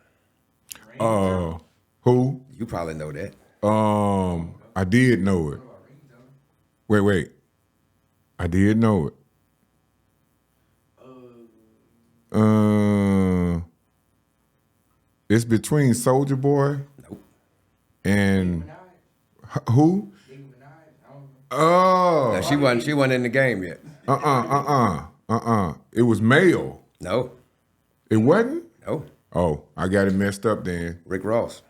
Who? You probably know that. I did know it. Wait. I did know it. It's between Soulja Boy and who? Oh, No, she wasn't in the game yet. It was male. No. It wasn't? No. Oh, I got it messed up then. Rick Ross.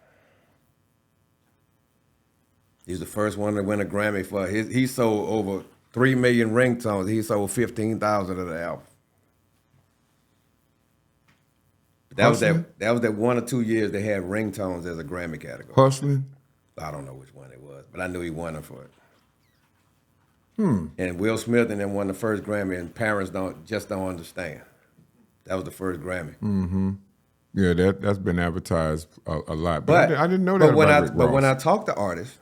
He's the first one to win a Grammy for he sold over 3 million ringtones. He sold 15,000 of the album. That was that 1 or 2 years they had ringtones as a Grammy category. Hustling? I don't know which one it was, but I knew he won them for it. And Will Smith and then won the first Grammy, and parents don't understand. That was the first Grammy. Yeah, that's been advertised a lot, but I didn't know that about Rick Ross. But when I talk to artists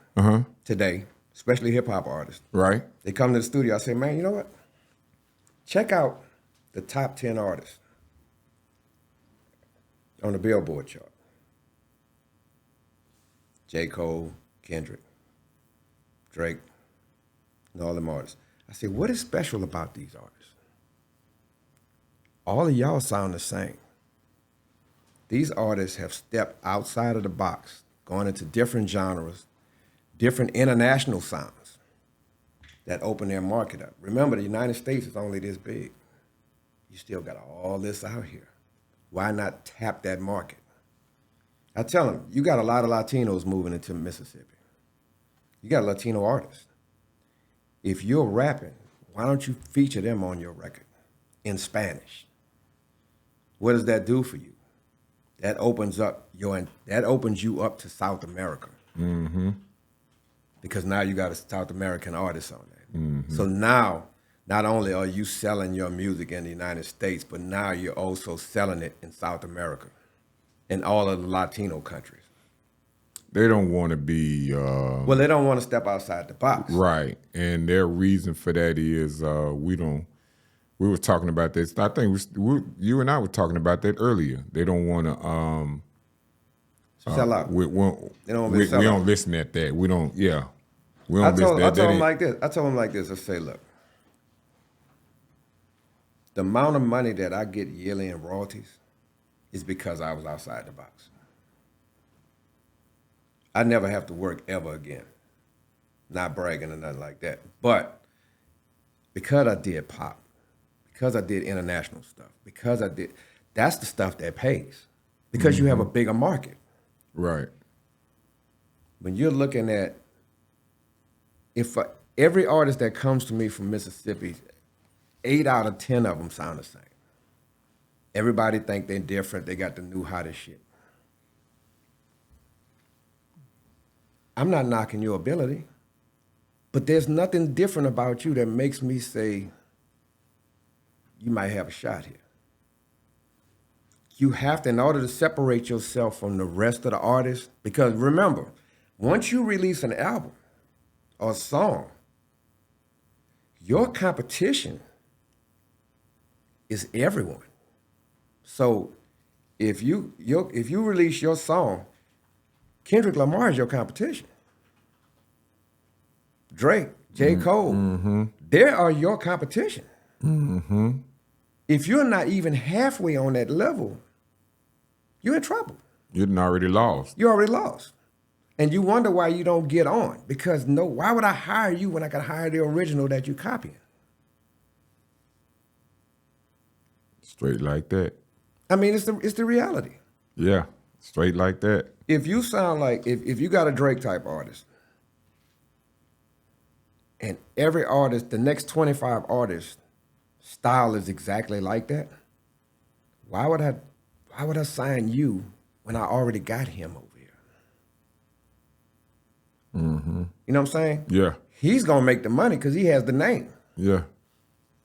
today, especially hip hop artists, right? They come to the studio. I say, man, you know what? Check out the top 10 artists on the Billboard chart. J. Cole, Kendrick, Drake, and all them artists. I say, what is special about these artists? All of y'all sound the same. These artists have stepped outside of the box, gone into different genres, different international sounds that open their market up. Remember, the United States is only this big. You still got all this out here. Why not tap that market? I tell them, you got a lot of Latinos moving into Mississippi. You got Latino artists. if you're rapping, why don't you feature them on your record in Spanish? What does that do for you? That opens you up to South America. Mm-hmm. Because now you got a South American artist on there. Mm-hmm. So now, not only are you selling your music in the United States, but now you're also selling it in South America and all of the Latino countries. They don't want to be... well, they don't want to step outside the box. Right. And their reason for that is we were talking about this. I think you and I were talking about that earlier. They don't want to... sell out. We don't listen at that. We don't, We don't listen at that. I told him like this. I say, look, the amount of money that I get yearly in royalties is because I was outside the box. I never have to work ever again. Not bragging or nothing like that. But because I did pop, because I did international stuff, that's the stuff that pays. Because you have a bigger market. Right. When you're looking at, every artist that comes to me from Mississippi, 8 out of 10 of them sound the same. Everybody think they're different. They got the new hottest shit. I'm not knocking your ability, but there's nothing different about you that makes me say you might have a shot here. You have to, in order to separate yourself from the rest of the artists, because remember, once you release an album or a song, your competition is everyone. So if you release your song, Kendrick Lamar is your competition. Drake, J. Cole, they are your competition. Mm-hmm. If you're not even halfway on that level, you're in trouble. You're already lost. You're already lost. And you wonder why you don't get on. Because why would I hire you when I can hire the original that you're copying? Straight like that. I mean, it's the reality. Yeah, straight like that. If you sound like, if you got a Drake type artist, and every artist, the next 25 artists, style is exactly like that, why would I sign you when I already got him over here? Mm-hmm. You know what I'm saying? Yeah. He's going to make the money because he has the name. Yeah.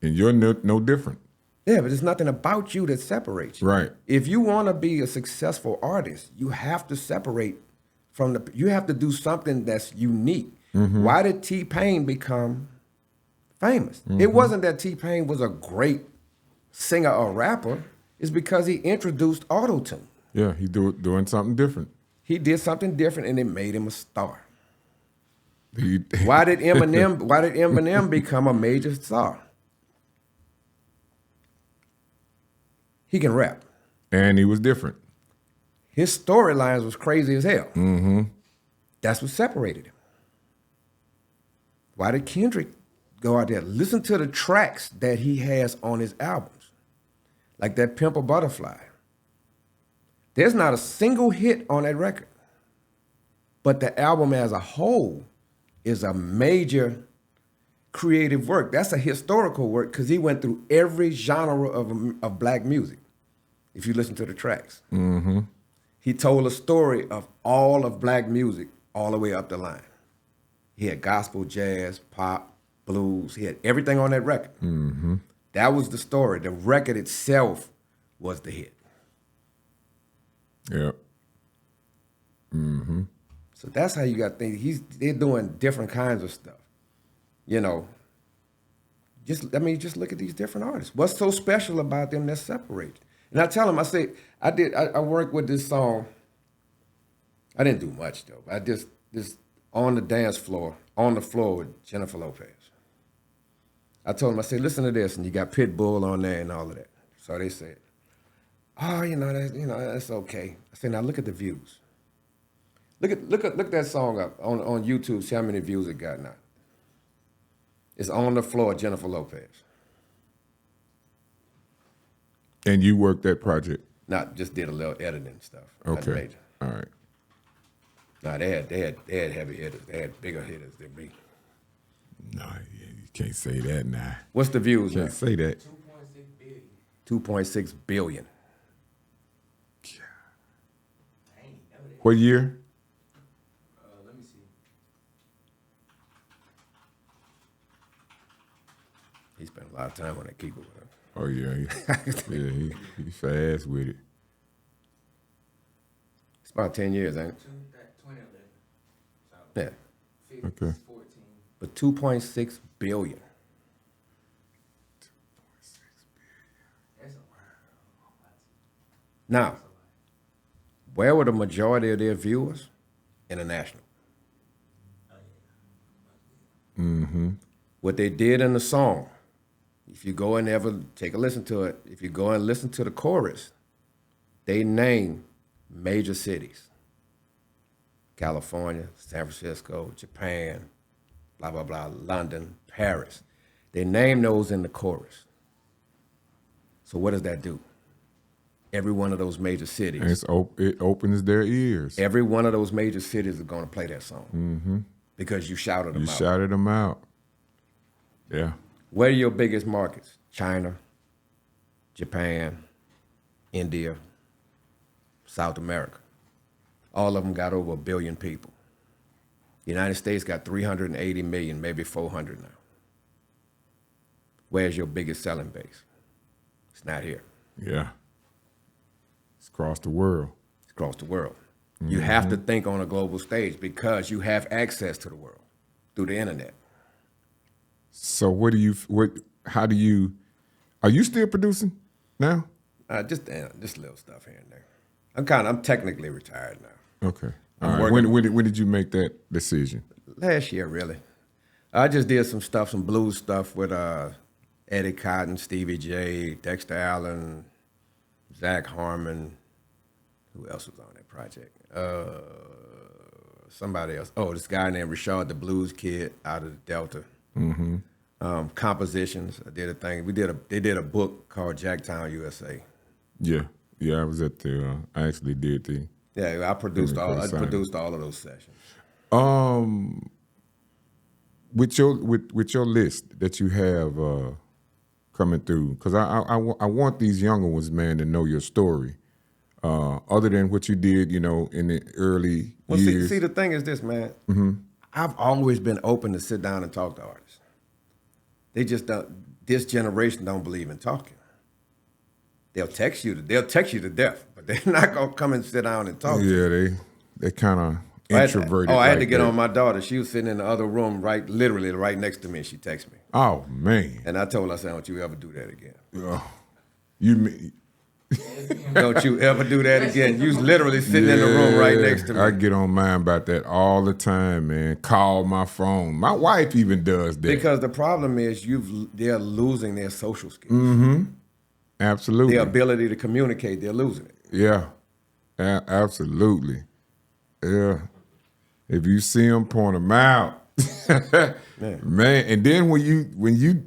And you're no different. Yeah, but there's nothing about you that separates you. Right. If you want to be a successful artist, you have to separate you have to do something that's unique. Mm-hmm. Why did T-Pain become famous? Mm-hmm. It wasn't that T-Pain was a great singer or rapper. It's because he introduced auto-tune. Yeah, he doing something different. He did something different, and it made him a star. Why did Eminem become a major star? He can rap. And he was different. His storylines was crazy as hell. Mm-hmm. That's what separated him. Why did Kendrick go out there? Listen to the tracks that he has on his albums. Like that Pimp a Butterfly. There's not a single hit on that record. But the album as a whole is a major creative work. That's a historical work because he went through every genre of black music, if you listen to the tracks. Mm-hmm. He told a story of all of black music all the way up the line. He had gospel, jazz, pop, blues. He had everything on that record. Mm-hmm. That was the story. The record itself was the hit. Yeah. Mm-hmm. So that's how you got things. They're doing different kinds of stuff. You know, just look at these different artists. What's so special about them that separates? And I tell them, I worked with this song. I didn't do much though. I just on the floor with Jennifer Lopez. I told them, I said, listen to this, and you got Pitbull on there and all of that. So they said, oh, that's okay. I said, now look at the views. Look that song up on YouTube. See how many views it got now. It's On the Floor, Jennifer Lopez. And you worked that project? Not just did a little editing stuff. Okay. All right. No, they had heavy hitters. They had bigger hitters than me. No, you can't say that now. What's the views Can't now? say that. 2.6 billion. What year? Let me see. He spent a lot of time on that keyboard. Oh yeah, he fast with it. It's about 10 years, ain't it? 2011. So Yeah. 15, Okay. 14. But 2.6 billion. That's a lot. Now, where were the majority of their viewers? International. What they did in the song, if you go and ever take a listen to it, if you go and listen to the chorus, they name major cities. California, San Francisco, Japan, blah, blah, blah, London, Paris. They name those in the chorus. So what does that do? Every one of those major cities. And it opens their ears. Every one of those major cities is going to play that song because you shouted them You out. shouted them out. Yeah. Where are your biggest markets? China, Japan, India, South America. All of them got over 1 billion people. The United States got 380 million, maybe 400 now. Where's your biggest selling base? It's not here. Yeah. It's across the world. It's across the world. You have to think on a global stage because you have access to the world through the internet. So how do you, are you still producing now? Just little stuff here and there. I'm technically retired now. Okay. I'm All right. working- When did you make that decision? Last year, really. I just did some stuff, some blues stuff with Eddie Cotton, Stevie J, Dexter Allen, Zach Harmon. Who else was on that project? Somebody else. Oh, this guy named Rashad the Blues Kid out of the Delta. Compositions. I did a thing. They did a book called Jacktown, USA. Yeah. Yeah, I was at the, I actually did the. Yeah, I produced Let me all. I put a produced all of those sessions. With your list that you have coming through, because I want these younger ones, man, to know your story. Other than what you did, in the early years. See, the thing is this, man. I've always been open to sit down and talk to artists. They just don't. This generation don't believe in talking. They'll text you to death, but they're not gonna come and sit down and talk. Yeah, they kind of introverted. I had to like get that. on my daughter. She was sitting in the other room, literally right next to me, and she texted me. Oh man, And I told her, I said, "Don't you ever do that again? you mean? Don't you ever do that again?" You was literally sitting in the room right next to me. I get on mine about that all the time, man. Call my phone. My wife even does that. Because the problem is they're losing their social skills. Absolutely. Their ability to communicate, they're losing it. Yeah, absolutely. Yeah. If you see them, point them out, man. And then when you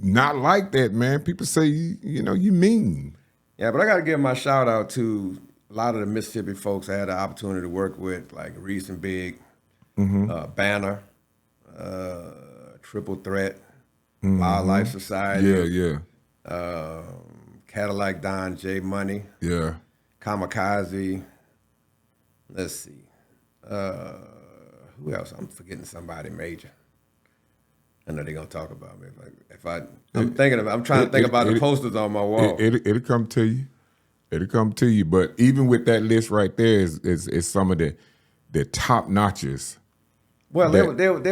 not like that, man, people say you mean. Yeah, but I got to give my shout out to a lot of the Mississippi folks I had the opportunity to work with, like Reese and Big, Banner, Triple Threat, Wildlife Society. Yeah. Cadillac Don, J Money, Yeah. Kamikaze. Let's see. Who else? I'm forgetting somebody major. I know they're gonna talk about me. I'm trying to think about the posters on my wall. It'll come to you. It'll come to you. But even with that list right there is some of the top notches. Well, they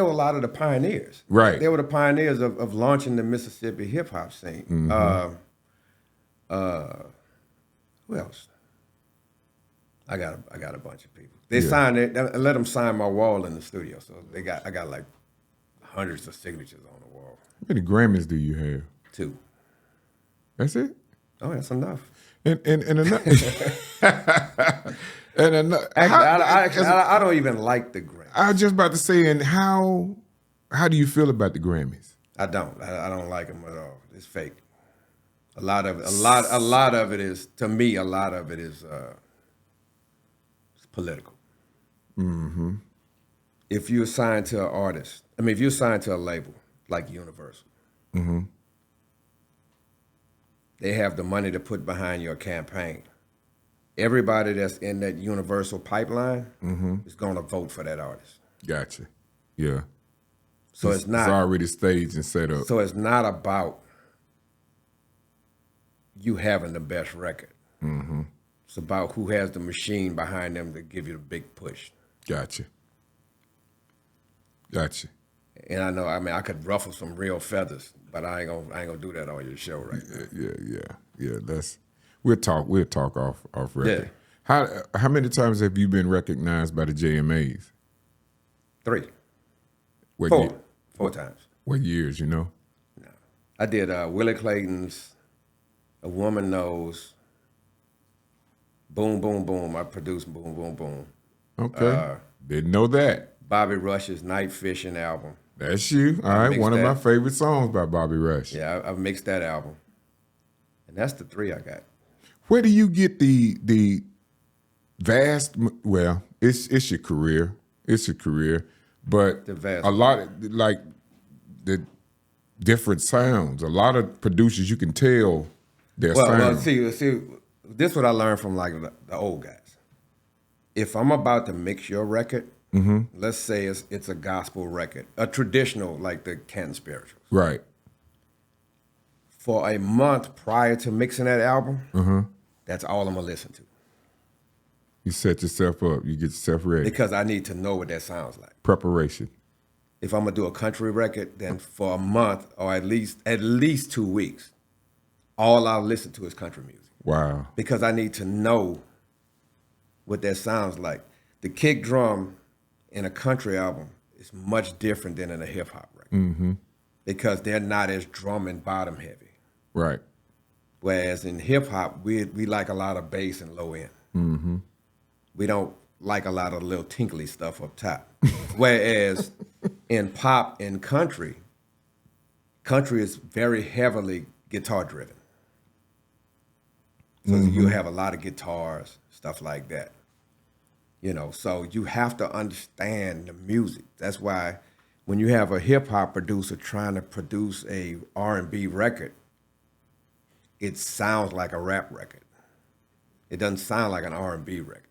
were a lot of the pioneers. Right. They were the pioneers of launching the Mississippi hip hop scene. Who else? I got a bunch of people. They signed it. I let them sign my wall in the studio. So I got like hundreds of signatures on the wall. How many Grammys do you have? 2. That's it? Oh, that's enough. And another and another, Actually, I don't even like the Grammys. I was just about to say, and how do you feel about the Grammys? I don't. I don't like them at all. It's fake. A lot of it is, to me, it's political. if you're signed to an artist, if you're signed to a label like Universal, they have the money to put behind your campaign. Everybody that's in that Universal pipeline is going to vote for that artist. Gotcha. Yeah. So it's not already staged and set up. So it's not about you having the best record. It's about who has the machine behind them to give you the big push. Gotcha. And I know, I could ruffle some real feathers, but I ain't gonna do that on your show right now. Yeah. We'll talk off record. Yeah. How many times have you been recognized by the JMAs? 3. Four times. What years, you know? No. I did Willie Clayton's A Woman Knows, Boom Boom Boom. I produced Boom Boom Boom. Okay. Didn't know that. Bobby Rush's Night Fishing album. That's you. All right, one of my favorite songs by Bobby Rush. Yeah, I mixed that album. And that's the 3 I got. Where do you get the vast, well, it's your career. It's your career. But a lot of, like, the different sounds. A lot of producers, you can tell their sound. Well, see, this is what I learned from, like, the old guys. If I'm about to mix your record, let's say it's a gospel record, a traditional, like the Canton Spirituals. Right. For a month prior to mixing that album, that's all I'm going to listen to. You set yourself up. You get yourself ready. Because I need to know what that sounds like. Preparation. If I'm going to do a country record, then for a month or at least 2 weeks, all I'll listen to is country music. Wow. Because I need to know what that sounds like. The kick drum in a country album is much different than in a hip hop record. Because they're not as drum and bottom heavy. Right. Whereas in hip hop, we like a lot of bass and low end. We don't like a lot of little tinkly stuff up top. Whereas in pop and country is very heavily guitar driven. So you have a lot of guitars, stuff like that. You know, so you have to understand the music. That's why when you have a hip hop producer trying to produce a R&B record, it sounds like a rap record. It doesn't sound like an R&B record.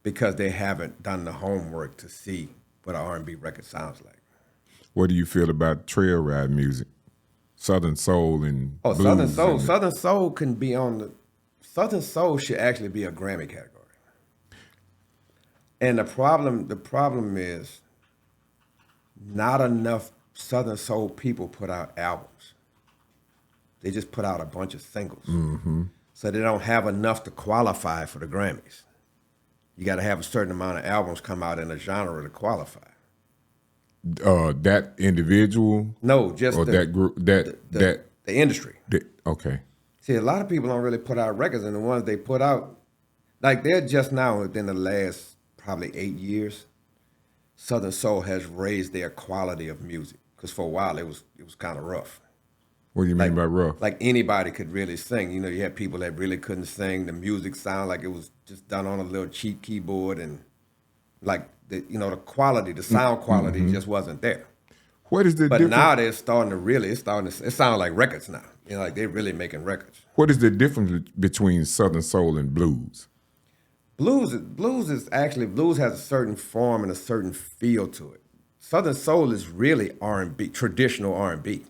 Because they haven't done the homework to see what an R&B record sounds like. What do you feel about trail ride music? Southern soul and blues. Southern soul can be on the... Southern soul should actually be a Grammy category. And the problem is not enough Southern soul people put out albums. They just put out a bunch of singles. So they don't have enough to qualify for the Grammys. You got to have a certain amount of albums come out in a genre to qualify. That individual? No, just or that group. The industry. Okay. See, a lot of people don't really put out records, and the ones they put out, like they're just now within the last probably 8 years, Southern soul has raised their quality of music. Because for a while it was kind of rough. What do you mean by rough? Like anybody could really sing. You know, you had people that really couldn't sing. The music sounded like it was just done on a little cheap keyboard, and like the quality, the sound quality just wasn't there. What is the But difference? now they're starting to it sounds like records now. You know, like they're really making records. What is the difference between Southern soul and blues? Blues has a certain form and a certain feel to it. Southern soul is really R&B, traditional R&B.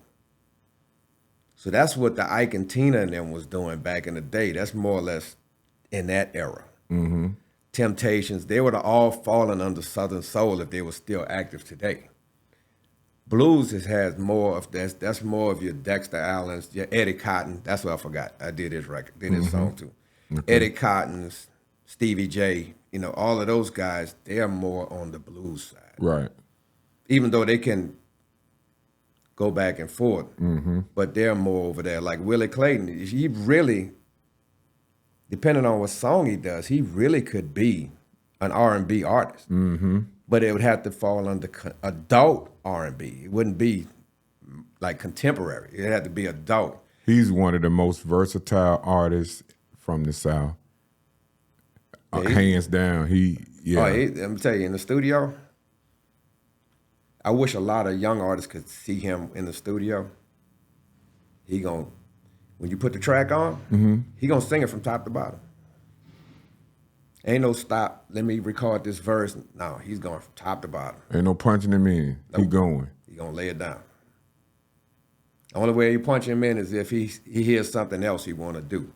So that's what the Ike and Tina and them was doing back in the day. That's more or less in that era. Temptations, they would have all fallen under Southern soul if they were still active today. Blues has more of this. That's more of your Dexter Allens, your Eddie Cotton. That's what I forgot. I did his record, did his song too. Okay. Eddie Cotton's, Stevie J, all of those guys, they're more on the blues side. Right. Even though they can go back and forth, but they're more over there. Like Willie Clayton, he really, depending on what song he does, he really could be an R&B artist. But it would have to fall under adult R&B. It wouldn't be like contemporary. It had to be adult. He's one of the most versatile artists from the South. Hands down, he Yeah. let me tell you, in the studio, I wish a lot of young artists could see him in the studio. When you put the track on, he gonna sing it from top to bottom. Ain't no stop, let me record this verse. No, he's going from top to bottom. Ain't no punching him in. Nope. He going. He gonna lay it down. The only way you punch him in is if he hears something else he wanna do.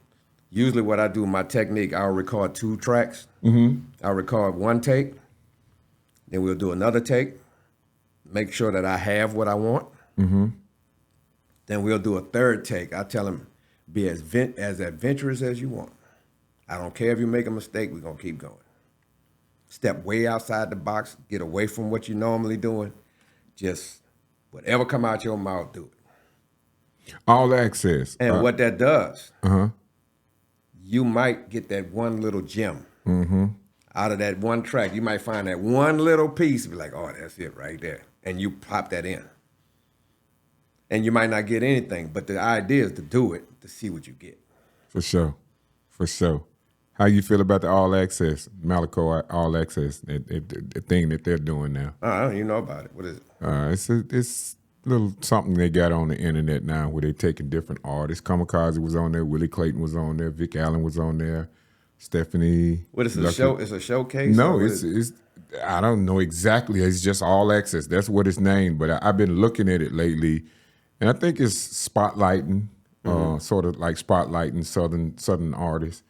Usually what I do, my technique, I'll record 2 tracks. I'll record 1 take, then we'll do another take, make sure that I have what I want. Then we'll do a 3rd take. I tell him, be as adventurous as you want. I don't care if you make a mistake, we're gonna keep going. Step way outside the box, get away from what you're normally doing. Just whatever come out your mouth, do it. All access. And what that does, you might get that one little gem out of that one track. You might find that one little piece, be like, oh, that's it right there. And you pop that in. And you might not get anything, but the idea is to do it, to see what you get. For sure. For sure. How you feel about the All Access, Malaco All Access, the thing that they're doing now? I don't even know about it. What is it? It's a little something they got on the internet now where they're taking different artists. Kamikaze was on there, Willie Clayton was on there, Vic Allen was on there, Stephanie. What is it, a show? It's a showcase? No, it's I don't know exactly. It's just All Access. That's what it's named. But I've been looking at it lately, and I think it's spotlighting, sort of like spotlighting southern artists.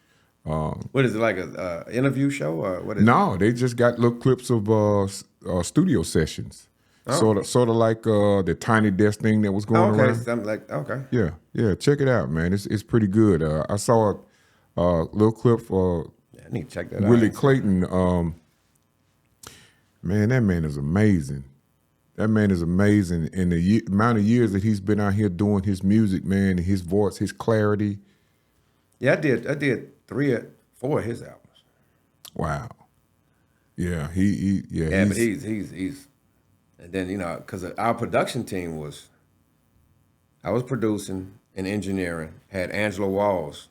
What is it, like a interview show or what is No, they just got little clips of studio sessions. Sort of like the Tiny Desk thing that was going around. Something like, okay. Yeah. Check it out, man. It's pretty good. I saw a little clip for I need to check that out. Willie Clayton. Man, that man is amazing. That man is amazing. And the amount of years that he's been out here doing his music, man, his voice, his clarity. Yeah, I did 3 or 4 of his albums. Wow. Yeah, but he's and then, because our production team I was producing and engineering, had Angela Walls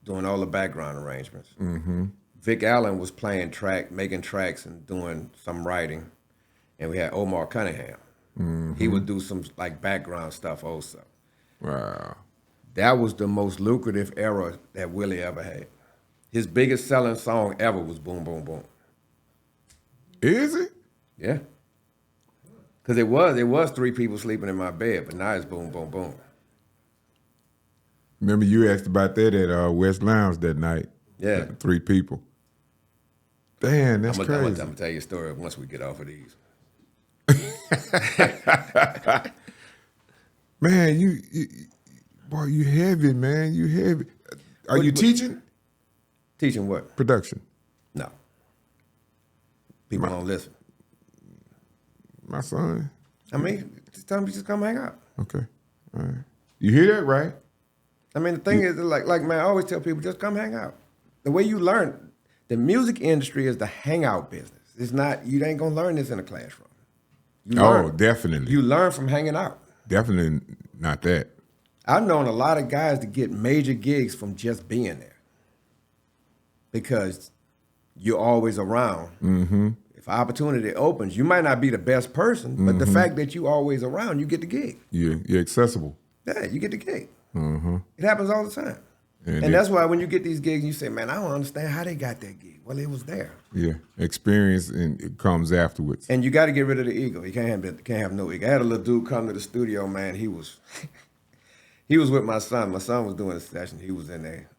doing all the background arrangements. Vic Allen was making tracks and doing some writing. And we had Omar Cunningham. He would do some like background stuff also. Wow. That was the most lucrative era that Willie ever had. His biggest selling song ever was Boom, Boom, Boom. Is it? Yeah. Because it was 3 people sleeping in my bed, but now it's Boom, Boom, Boom. Remember you asked about that at West Lounge that night? Yeah. 3 people. Damn, that's crazy. I'm going to tell you a story once we get off of these. Man, you heavy, man. You heavy. Are you teaching? Teaching what? Production. No. People don't listen. My son. I mean, just tell them just come hang out. Okay. All right. You hear that, right? I mean, the thing is, like man, I always tell people, just come hang out. The way you learn, the music industry is the hangout business. It's not, you ain't going to learn this in a classroom. Definitely. You learn from hanging out. Definitely not that. I've known a lot of guys to get major gigs from just being there because you're always around. If opportunity opens, you might not be the best person, but the fact that you always around, you get the gig. You're accessible. Yeah, you get the gig. It happens all the time. And that's why when you get these gigs, you say, man, I don't understand how they got that gig. Well, it was there. Yeah, experience and it comes afterwards. And you got to get rid of the ego. You can't have no ego. I had a little dude come to the studio, man. He was with my son. My son was doing a session. He was in there.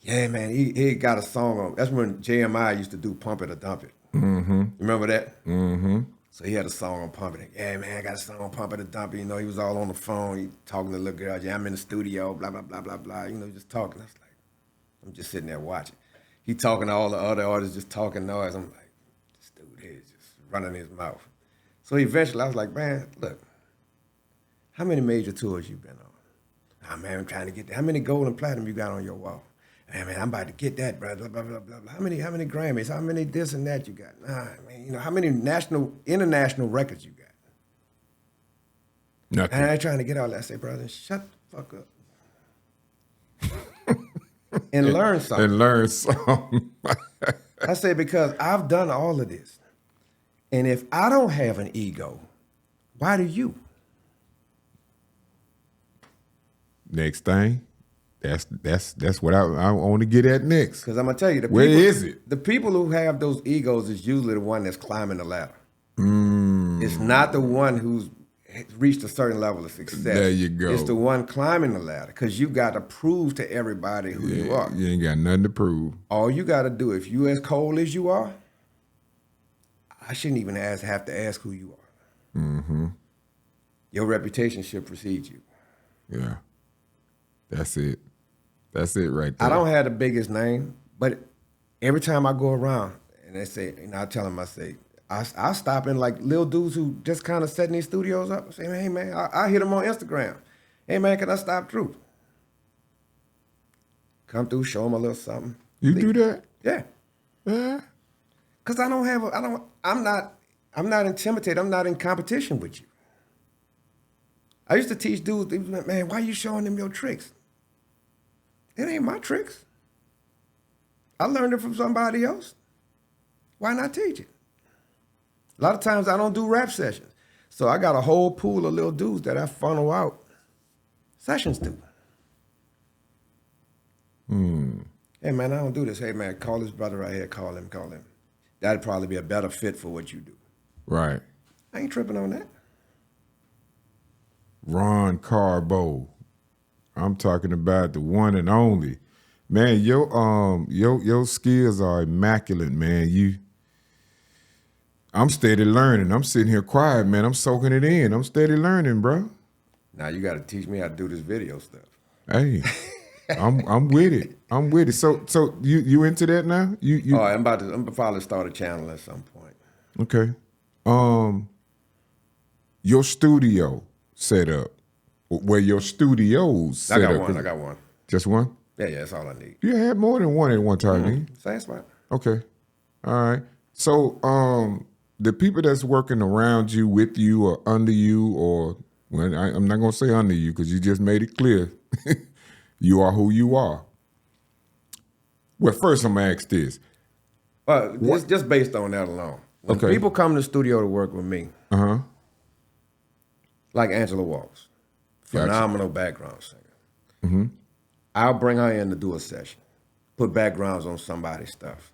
Yeah, man, he got a song on. That's when JMI used to do Pump It or Dump It. You remember that? So he had a song on Pump It. Yeah, man, I got a song on Pump It or Dump It. He was all on the phone. He talking to the little girl. Yeah, I'm in the studio, blah, blah, blah, blah, blah. Just talking. I was like, I'm just sitting there watching. He talking to all the other artists, just talking noise. I'm like, this dude here is just running his mouth. So eventually I was like, man, look, how many major tours you been on? Oh, man, I'm trying to get that. How many gold and platinum you got on your wall? Hey, man, I'm about to get that, brother. Blah, blah, blah, blah. How many Grammys? How many this and that you got? Nah, man, how many international records you got? Nothing. And I ain't trying to get all that. I say, brother, shut the fuck up. And learn something. And learn something. I said, because I've done all of this. And if I don't have an ego, why do you? Next thing, that's what I want to get at next. Because I'm gonna tell you, Where is it? The people who have those egos is usually the one that's climbing the ladder. It's not the one who's reached a certain level of success. There you go. It's the one climbing the ladder, because you got to prove to everybody who you are. You ain't got nothing to prove. All you got to do, if you as cold as you are, I shouldn't even have to ask who you are. Mm-hmm. Your reputation should precede you. Yeah. That's it. That's it right there. I don't have the biggest name, but every time I go around and they say, and I tell them, I say, I stop in like little dudes who just kind of setting these studios up. I say, hey man, I hit them on Instagram. Hey man, can I stop through? Come through, show them a little something. You do that? Yeah. Yeah. Cause I'm not intimidated. I'm not in competition with you. I used to teach dudes, they was like, man, why you showing them your tricks? It ain't my tricks. I learned it from somebody else. Why not teach it? A lot of times I don't do rap sessions. So I got a whole pool of little dudes that I funnel out sessions to. Hey man, I don't do this. Hey man, call this brother right here, call him. That'd probably be a better fit for what you do. Right. I ain't tripping on that. Ron Carbo. I'm talking about the one and only. Man, your skills are immaculate, man. I'm steady learning. I'm sitting here quiet, man. I'm soaking it in. I'm steady learning, bro. Now you gotta teach me how to do this video stuff. Hey, I'm with it. I'm with it. So you into that now? You Oh, I'm probably start a channel at some point. Okay. Your studio set up. Where your studio's set up. I got one. Just one? Yeah, that's all I need. You had more than one at one time, didn't you? Same spot. Okay. All right. So the people that's working around you, with you, or under you, or well, I'm not gonna say under you because you just made it clear. You are who you are. Well, first I'm gonna ask this. It's just based on that alone. When people come to the studio to work with me, like Angela Walls, phenomenal background singer. I'll bring her in to do a session, put backgrounds on somebody's stuff.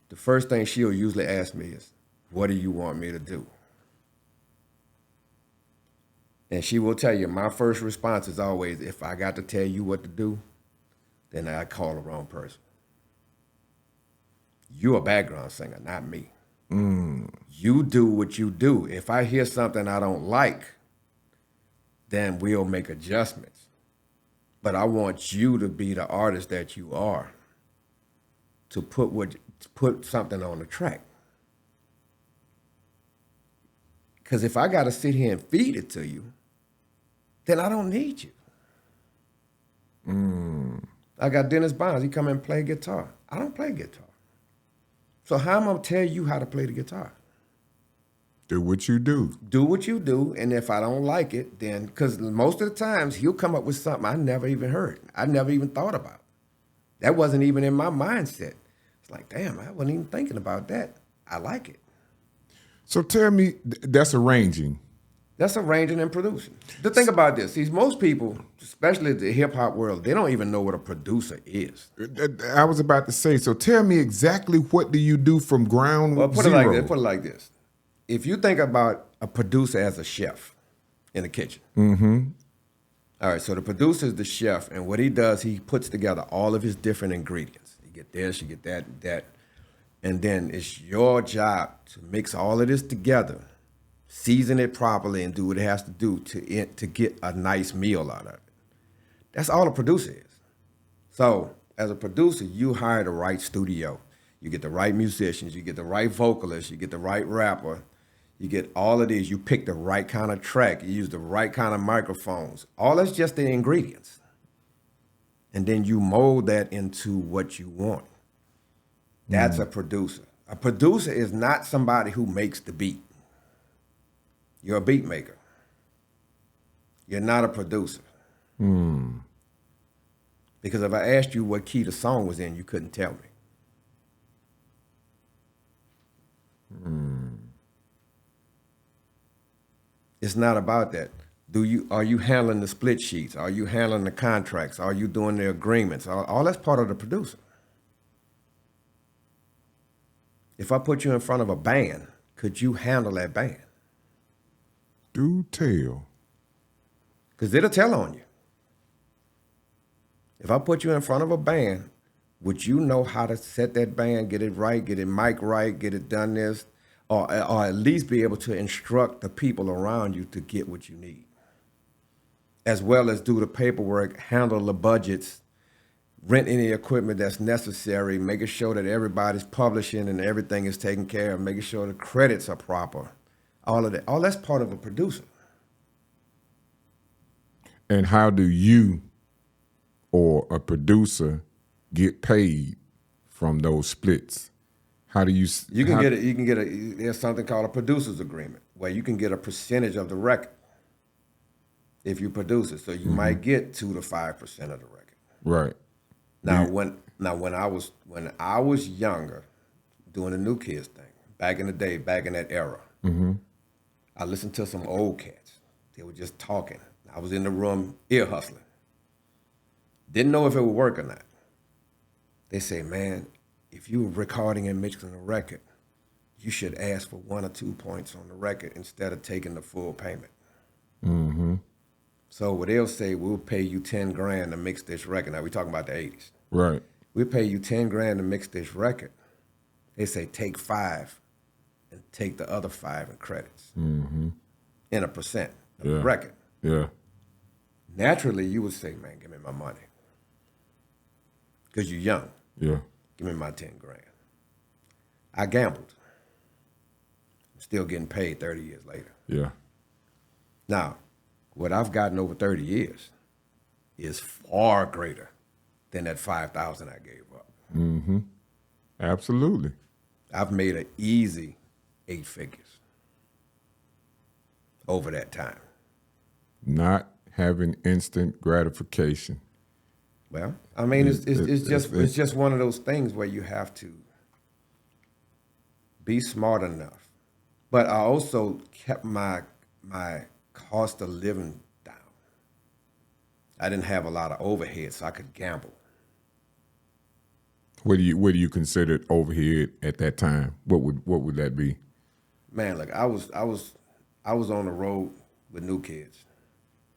The first thing she'll usually ask me is, what do you want me to do? And she will tell you, my first response is always, if I got to tell you what to do, then I call the wrong person. You're a background singer, not me. You do what you do. If I hear something I don't like, then we'll make adjustments. But I want you to be the artist that you are, to put something on the track. Because if I got to sit here and feed it to you, then I don't need you. I got Dennis Bonds. He come and play guitar. I don't play guitar. So how am I going to tell you how to play the guitar? Do what you do. Do what you do, and if I don't like it, then, because most of the times he'll come up with something I never even heard. I never even thought about. That wasn't even in my mindset. It's like, damn, I wasn't even thinking about that. I like it. So tell me, that's arranging. That's arranging and producing. The thing about this, see, most people, especially the hip hop world, they don't even know what a producer is. I was about to say, so tell me exactly what do you do from ground zero? Put it like this. If you think about a producer as a chef in the kitchen. All right, so the producer is the chef, and what he does, he puts together all of his different ingredients. You get this, you get that, and then it's your job to mix all of this together, season it properly, and do what it has to do to get a nice meal out of it. That's all a producer is. So as a producer, you hire the right studio. You get the right musicians, you get the right vocalist, you get the right rapper, you get all of these, you pick the right kind of track, you use the right kind of microphones. All that's just the ingredients. And then you mold that into what you want. That's a producer. A producer is not somebody who makes the beat. You're a beat maker. You're not a producer. Because if I asked you what key the song was in, you couldn't tell me. It's not about that. Are you handling the split sheets? Are you handling the contracts? Are you doing the agreements? All that's part of the producer. If I put you in front of a band, could you handle that band? Do tell. Because it'll tell on you. If I put you in front of a band, would you know how to set that band, get it right, get it mic right, get it done this, or at least be able to instruct the people around you to get what you need, as well as do the paperwork, handle the budgets, rent any equipment that's necessary, making sure that everybody's publishing and everything is taken care of, making sure the credits are proper, all of that. All that's part of a producer. And how do you or a producer get paid from those splits? How do you? You can get a. There's something called a producer's agreement where you can get a percentage of the record if you produce it. So you might get 2 to 5% of the record. Right. Now when I was younger, doing the New Kids thing back in the day, back in that era, I listened to some old cats. They were just talking. I was in the room ear hustling. Didn't know if it would work or not. They say, man, if you were recording and mixing a record, you should ask for 1 or 2 points on the record instead of taking the full payment. Mm-hmm. So what they'll say, we'll pay you 10 grand to mix this record. Now we talking about the 80s. Right. We'll pay you 10 grand to mix this record. They say take 5 and take the other 5 in credits. Mm-hmm. In a percent of the record. Yeah. Naturally, you would say, man, give me my money. Because you're young. Yeah. Give me my 10 grand. I gambled. I'm still getting paid 30 years later. Yeah. Now, what I've gotten over 30 years is far greater than that 5,000 I gave up. Mm-hmm. Absolutely. I've made an easy 8 figures over that time. Not having instant gratification. Well, I mean, it's just one of those things where you have to be smart enough. But I also kept my cost of living down. I didn't have a lot of overhead, so I could gamble. What do you consider overhead at that time? What would that be? Man, look, I was on the road with New Kids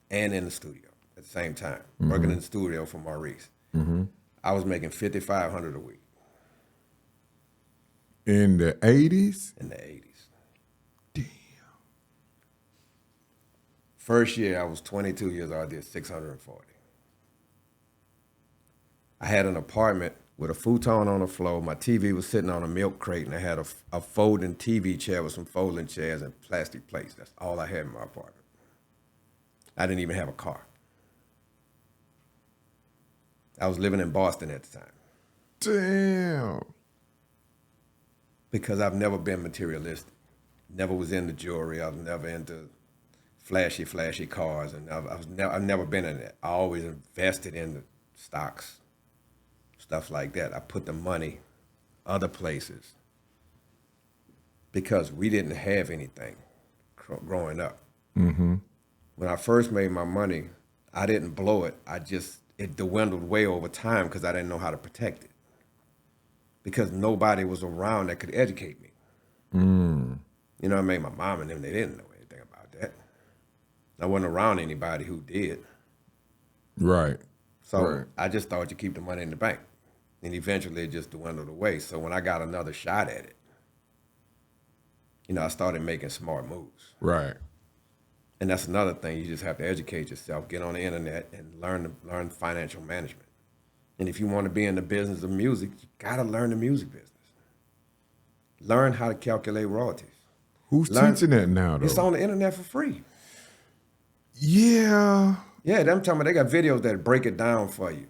and in the studio at the same time, working in the studio for Maurice. Mm-hmm. I was making $5,500 a week. In the 80s? In the 80s. Damn. First year, I was 22 years old, I did 640. I had an apartment with a futon on the floor. My TV was sitting on a milk crate, and I had a folding TV chair with some folding chairs and plastic plates. That's all I had in my apartment. I didn't even have a car. I was living in Boston at the time. Damn. Because I've never been materialistic. Never was into jewelry. I was never into flashy cars. And I've never been in that. I always invested in the stocks, stuff like that. I put the money other places because we didn't have anything growing up. Mm-hmm. When I first made my money, I didn't blow it. It dwindled way over time because I didn't know how to protect it. Because nobody was around that could educate me. Mm. You know what I mean? My mom and them, they didn't know anything about that. I wasn't around anybody who did. Right. So Right. I just thought you keep the money in the bank. And eventually it just dwindled away. So when I got another shot at it, I started making smart moves. Right. And that's another thing. You just have to educate yourself, get on the internet, and learn financial management. And if you want to be in the business of music, you got to learn the music business. Learn how to calculate royalties. Who's teaching that now, though? It's on the internet for free. Yeah. Yeah, I'm talking about they got videos that break it down for you.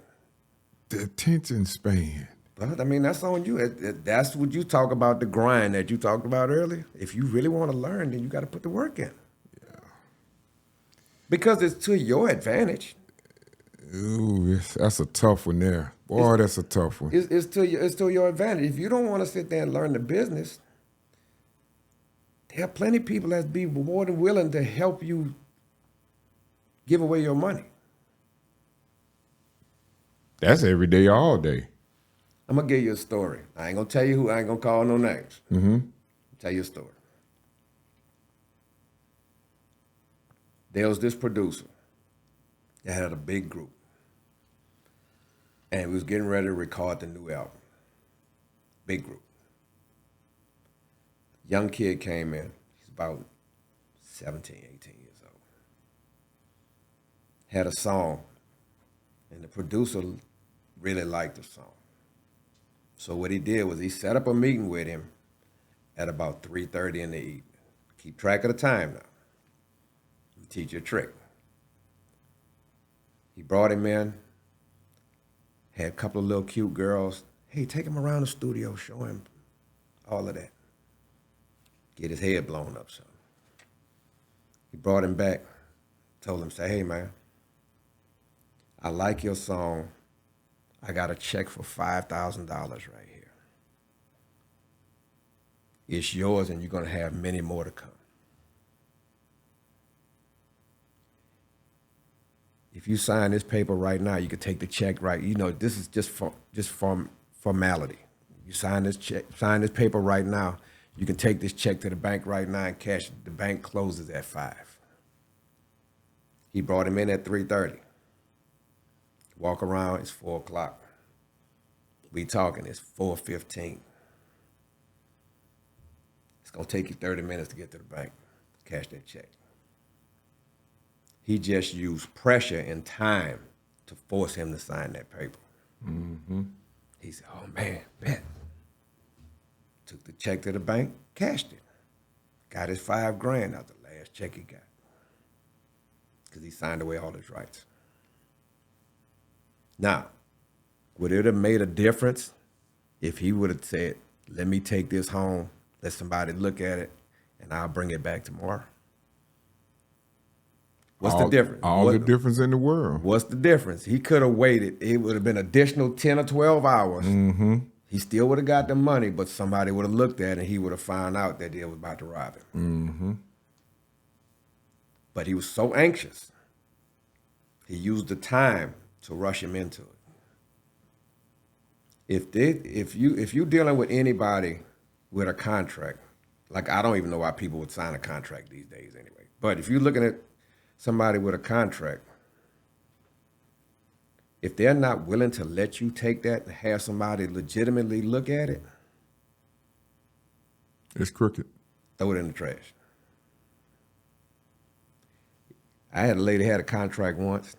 The attention span. But I mean, that's on you. That's what you talk about, the grind that you talked about earlier. If you really want to learn, then you got to put the work in. Yeah. Because it's to your advantage. Ooh, that's a tough one there. Boy, that's a tough one. It's to your advantage. If you don't want to sit there and learn the business, there are plenty of people that be more than willing to help you give away your money. That's every day, all day. I'm gonna give you a story. I ain't gonna tell you who. I ain't gonna call no names. Tell you a story. There was this producer that had a big group, and we was getting ready to record the new album. Big group. Young kid came in. He's about 17, 18 years old. Had a song, and the producer really liked the song. So what he did was he set up a meeting with him at about 3:30 in the evening. Keep track of the time now. Teach you a trick. He brought him in, had a couple of little cute girls. Hey, take him around the studio, show him all of that. Get his head blown up some. He brought him back, told him, say, hey man, I like your song. I got a check for $5,000 right here. It's yours and you're gonna have many more to come. If you sign this paper right now, you could take the check right. You know, this is just formality. You sign this paper right now, you can take this check to the bank right now and cash it. The bank closes at 5. He brought him in at 3:30. Walk around, it's 4 o'clock. We talking, it's 4:15. It's gonna take you 30 minutes to get to the bank, cash that check. He just used pressure and time to force him to sign that paper. He said, oh man, bet. Took the check to the bank, cashed it. Got his $5,000 out the last check he got. Because he signed away all his rights. Now, would it have made a difference if he would have said, let me take this home, let somebody look at it, and I'll bring it back tomorrow? What's the difference? The difference in the world. What's the difference? He could have waited. It would have been additional 10 or 12 hours. He still would have got the money, but somebody would have looked at it and he would have found out that they was about to rob him. But he was so anxious. He used the time to rush him into it. If you're dealing with anybody with a contract, like I don't even know why people would sign a contract these days anyway. But if you're looking at somebody with a contract, if they're not willing to let you take that and have somebody legitimately look at it, it's crooked. Throw it in the trash. I had a lady had a contract once.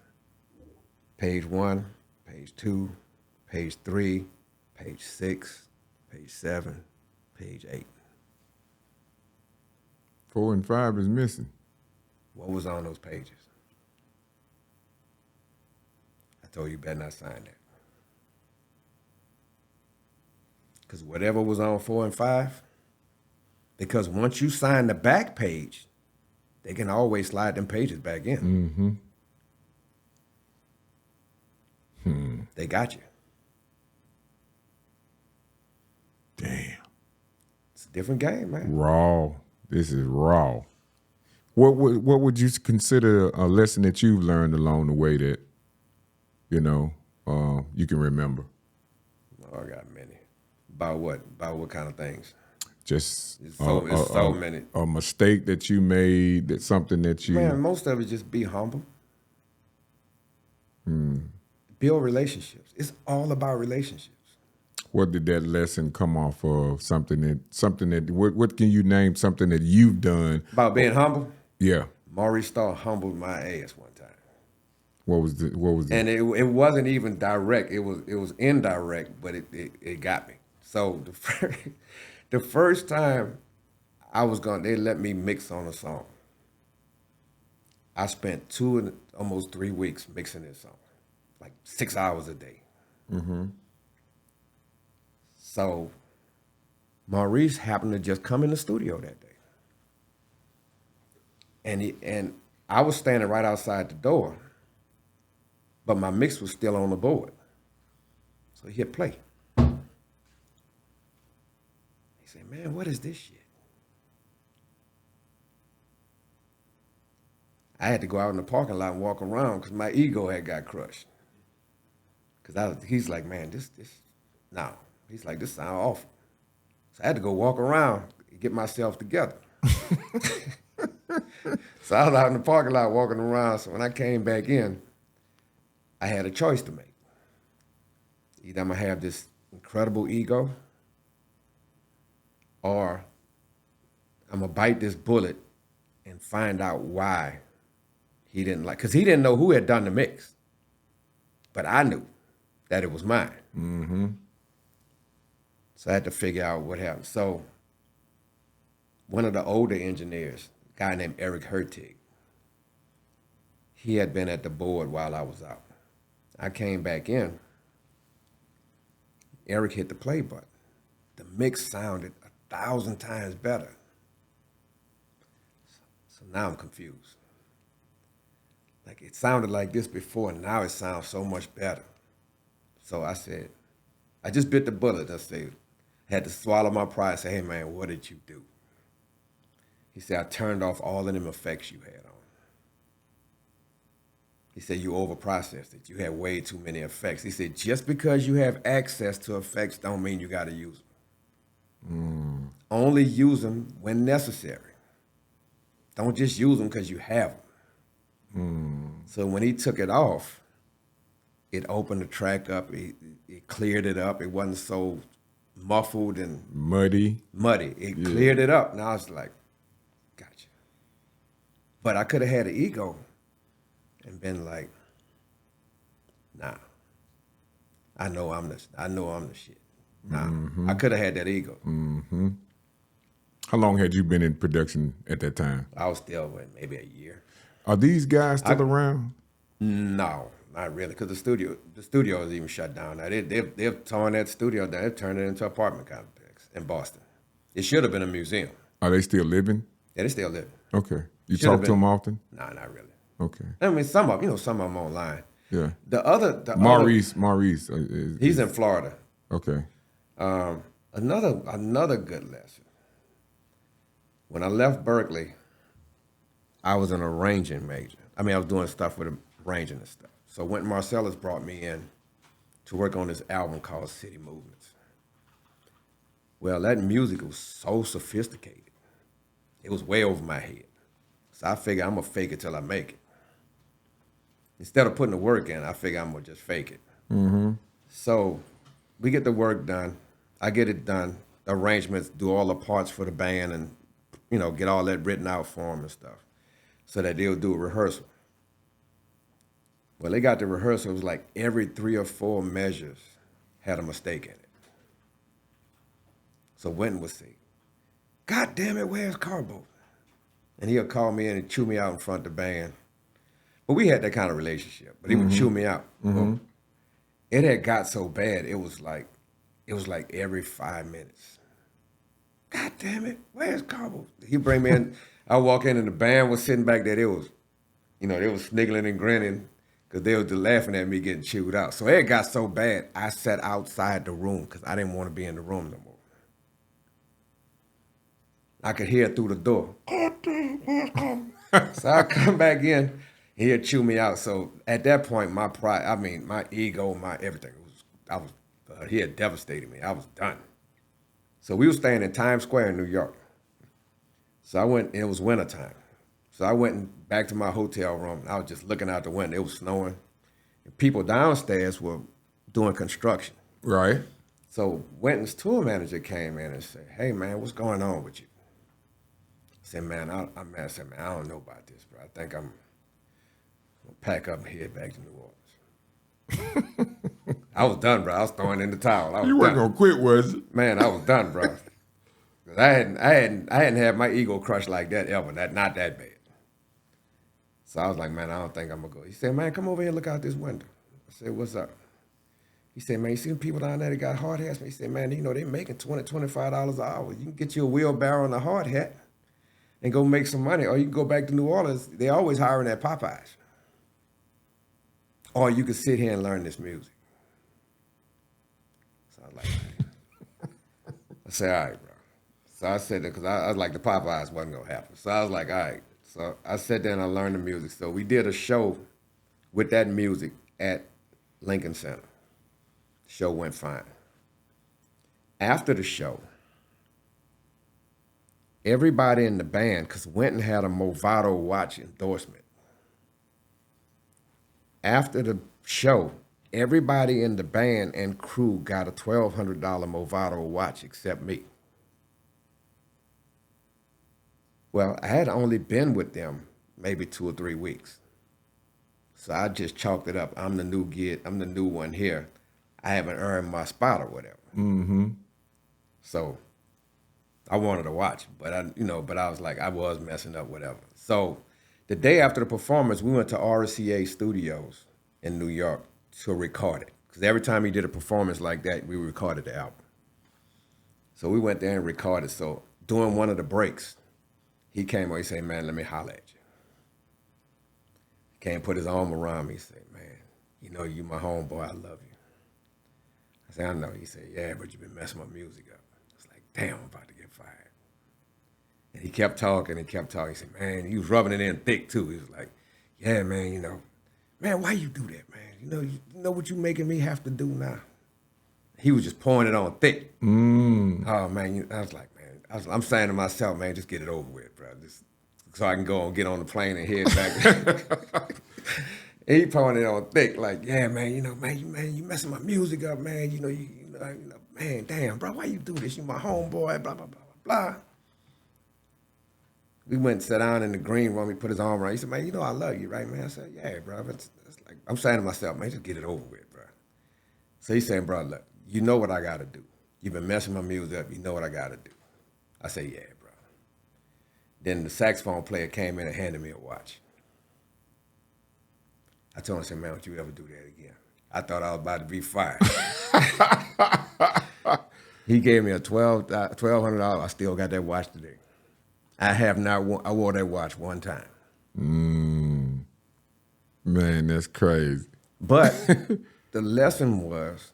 Page 1, page 2, page 3, page 6, page 7, page 8. 4 and 5 is missing. What was on those pages? I told you better not sign that. Because whatever was on 4 and 5, because once you sign the back page, they can always slide them pages back in. They got you. Damn. It's a different game, man. Raw. This is raw. What would you consider a lesson that you've learned along the way that, you can remember? Oh, I got many. About what? About what kind of things? Just It's so many. A mistake that you made, that something that you... Man, most of it just be humble. Build relationships. It's all about relationships. What did that lesson come off of? What can you name something that you've done? About being humble? Yeah. Maurice Starr humbled my ass one time. What was it? And it wasn't even direct. It was indirect, but it got me. So the first time they let me mix on a song. I spent 2 and almost 3 weeks mixing this song, like 6 hours a day. So Maurice happened to just come in the studio that day. And I was standing right outside the door, but my mix was still on the board. So he hit play. He said, man, what is this shit? I had to go out in the parking lot and walk around because my ego had got crushed. Because he's like, man, no. He's like, this sounds awful. So I had to go walk around and get myself together. So I was out in the parking lot walking around. So when I came back in, I had a choice to make. Either I'm going to have this incredible ego, or I'm going to bite this bullet and find out why he didn't like, because he didn't know who had done the mix. But I knew that it was mine. Mm-hmm. So I had to figure out what happened. So one of the older engineers, a guy named Eric Hertig, he had been at the board while I was out. I came back in. Eric hit the play button. The mix sounded 1,000 times better. So now I'm confused. Like, it sounded like this before, and now it sounds so much better. So I said, I just bit the bullet. I said, had to swallow my pride and say, hey, man, what did you do? He said, I turned off all of them effects you had on. He said, you overprocessed it. You had way too many effects. He said, just because you have access to effects don't mean you got to use them. Only use them when necessary. Don't just use them because you have them. So when he took it off, it opened the track up. It cleared it up. It wasn't so muffled and muddy. It cleared it up. Now I was like, gotcha. But I could have had an ego and been like, nah, I know I'm the shit. Nah, I could have had that ego. Mm-hmm. How long had you been in production at that time? I was still maybe a year. Are these guys still around? No, not really, because the studio is even shut down now. They've torn that studio down. They've turned it into an apartment complex in Boston. It should have been a museum. Are they still living? Yeah, they still living. Okay. You Should have talk to them often? Nah, not really. Okay. I mean, some of them online. Yeah. Maurice, he's in Florida. Okay. Another good lesson. When I left Berkeley, I was an arranging major. I mean, I was doing stuff with arranging and stuff. So when Marsalis brought me in to work on this album called City Movements. Well, that music was so sophisticated. It was way over my head. So I figured I'm going to fake it till I make it. Instead of putting the work in, I figure I'm going to just fake it. Mm-hmm. So we get the work done. I get it done. Arrangements, do all the parts for the band and, get all that written out for them and stuff so that they'll do a rehearsal. Well, they got the rehearsal. It was like every 3 or 4 measures had a mistake in it. So Wynton would say, God damn it, where's Carbo? And he'll call me in and chew me out in front of the band. But we had that kind of relationship. But he would chew me out. Mm-hmm. Well, it had got so bad, it was like every 5 minutes. God damn it, where's Carbo? He'd bring me in. I walk in and the band was sitting back there. They was sniggling and grinning because they were just laughing at me getting chewed out. So it got so bad, I sat outside the room because I didn't want to be in the room no more. I could hear it through the door. So I come back in, he'd chew me out. So at that point, my pride, my ego, my everything, he had devastated me. I was done. So we were staying in Times Square in New York. So I went, and it was wintertime. So I went back to my hotel room, and I was just looking out the window. It was snowing. And people downstairs were doing construction. Right. So Wynton's tour manager came in and said, hey, man, what's going on with you? I said, man, I don't know about this, bro. I think I'm going to pack up and head back to New Orleans. I was done, bro. I was throwing in the towel. You weren't going to quit, was it? Man, I was done, bro. I hadn't had my ego crushed like that ever. Not that bad. So I was like, man, I don't think I'm going to go. He said, man, come over here and look out this window. I said, what's up? He said, man, you see people down there that got hard hats? He said, man, they making $20, $25 an hour. You can get you a wheelbarrow and a hard hat and go make some money. Or you can go back to New Orleans. They always hiring at Popeyes. Or you can sit here and learn this music. So I was like, I said, all right, bro. So I said that because I was like, the Popeyes wasn't going to happen. So I was like, all right. So I sat there and I learned the music. So we did a show with that music at Lincoln Center. The show went fine. After the show, everybody in the band, because Winton had a Movado watch endorsement. After the show, everybody in the band and crew got a $1,200 Movado watch except me. Well, I had only been with them maybe 2 or 3 weeks. So I just chalked it up. I'm the new kid. I'm the new one here. I haven't earned my spot or whatever. Mm-hmm. So I wanted to watch, but I was like, I was messing up, whatever. So the day after the performance, we went to RCA Studios in New York to record it. Because every time he did a performance like that, we recorded the album. So we went there and recorded. So during one of the breaks, he came over, he said, man, let me holler at you. He came, put his arm around me, he said, man, you know, you my homeboy, I love you. I said, I know. He said, yeah, but you've been messing my music up. I was like, damn, I'm about to get fired. And he kept talking and kept talking. He said, man, he was rubbing it in thick too. He was like, yeah, man, you know, man, why you do that, man? You know what you making me have to do now? He was just pouring it on thick. Mm. Oh, man, I was like, man, I'm saying to myself, man, just get it over with, bro. Just so I can go and get on the plane and head back. He pouring it on thick, like, yeah, man, you you messing my music up, man. You know, man, damn, bro, why you do this? You my homeboy, blah, blah, blah, blah, blah. We went and sat down in the green room. He put his arm around. He said, man, you know I love you, right, man? I said, yeah, bro. It's like, I'm saying to myself, man, just get it over with, bro. So he's saying, bro, look, you know what I got to do. You've been messing my music up. You know what I got to do. I said, yeah, bro. Then the saxophone player came in and handed me a watch. I told him, I said, man, don't you ever do that again. I thought I was about to be fired. He gave me a $1,200. I still got that watch today. I have not. I wore that watch one time. Man, that's crazy. But the lesson was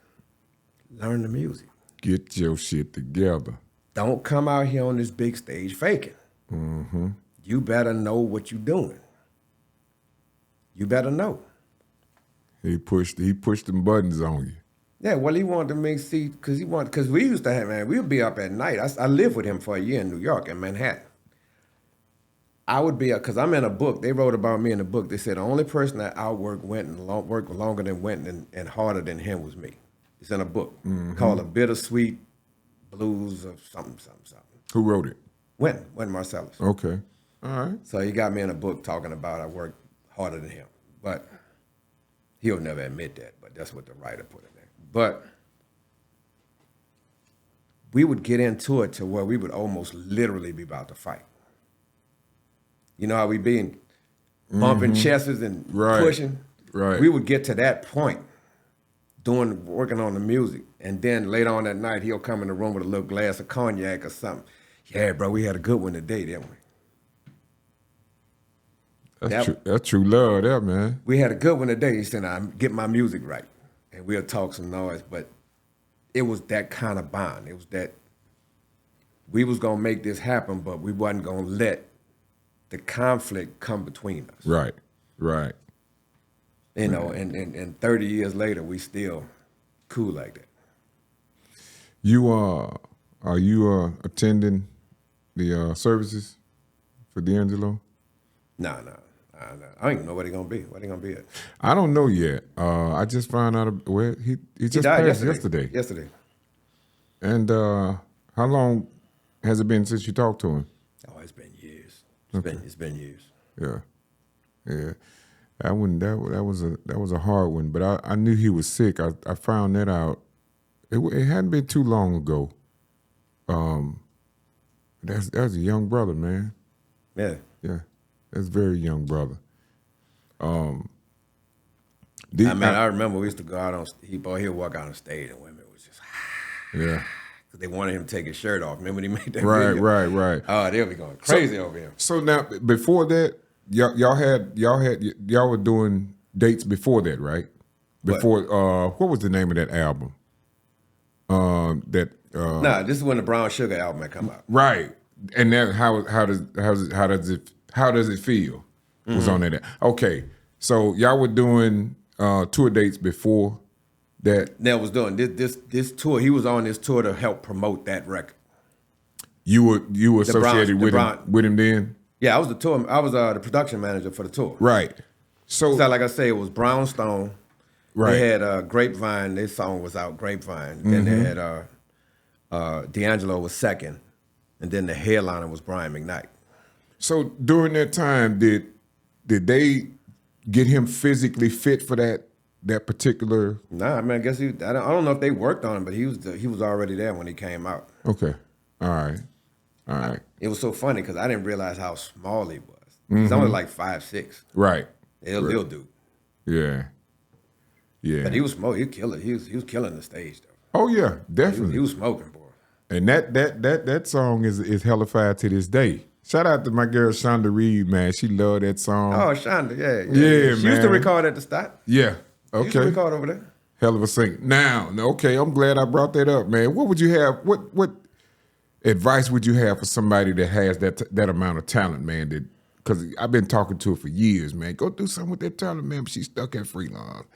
learn the music. Get your shit together. Don't come out here on this big stage faking. Mm-hmm. You better know what you're doing. You better know. He pushed them buttons on you. Yeah, well, he wanted to make because we used to have, man, we would be up at night. I lived with him for a year in New York, in Manhattan. I would be, because I'm in a book. They wrote about me in the book. They said the only person that outworked Winton, worked longer than Winton and harder than him was me. It's in a book called A Bittersweet Blues of something. Who wrote it? Winton Marsalis. Okay. All right. So he got me in a book talking about I worked harder than him. But he'll never admit that, but that's what the writer put in there. But we would get into it to where we would almost literally be about to fight. You know how we be bumping chests and pushing? Right. We would get to that point working on the music. And then later on that night, he'll come in the room with a little glass of cognac or something. Yeah, bro, we had a good one today, didn't we? That's true love there, man. We had a good one today. He said, I'm getting my music right. And we'll talk some noise. But it was that kind of bond. It was that we was going to make this happen, but we wasn't going to let the conflict come between us. Right. You know, and 30 years later, we still cool like that. You are you attending the services for D'Angelo? No. I don't even know what he gonna be. What he gonna be at? I don't know yet. I just found out where he just died passed yesterday. And how long has it been since you talked to him? Oh, it's been years. It's been years. Yeah. That was a hard one, but I knew he was sick. I found that out. It hadn't been too long ago. That's a young brother, man. Yeah. That's a very young brother. I remember we used to go out on. He'd walk out on stage and women was just yeah. They wanted him to take his shirt off. Remember when he made that Right. video? Oh, they'll be going crazy over him. So now, before that, y'all were doing dates before that, right? Before what was the name of that album? This is when the Brown Sugar album had come out. Right. And then how How Does It Feel was on that. Okay, so y'all were doing tour dates before that. Nell was doing this tour. He was on this tour to help promote that record. You were associated with him then? Yeah, I was the production manager for the tour. Right. So like I say, it was Brownstone. Right. They had Grapevine. Their song was out, Grapevine. Then they had D'Angelo was second, and then the headliner was Brian McKnight. So during that time, did they get him physically fit for that particular? Nah, I mean, I guess I don't know if they worked on him, but he was already there when he came out. Okay, all right. It was so funny because I didn't realize how small he was. He's only like 5'6". Right. Little dude. Yeah. But he was smoking. He was killing. He was killing the stage though. Oh yeah, definitely. He was smoking, boy. And that song is hellified to this day. Shout out to my girl Shonda Reed, man. She loved that song. Oh, Shonda, yeah, man. She used to record at the stop. Yeah. Okay. She used to record over there. Hell of a singer. Now, okay, I'm glad I brought that up, man. What would you have? What advice would you have for somebody that has that amount of talent, man? Because I've been talking to her for years, man. Go do something with that talent, man. But she's stuck at freelance.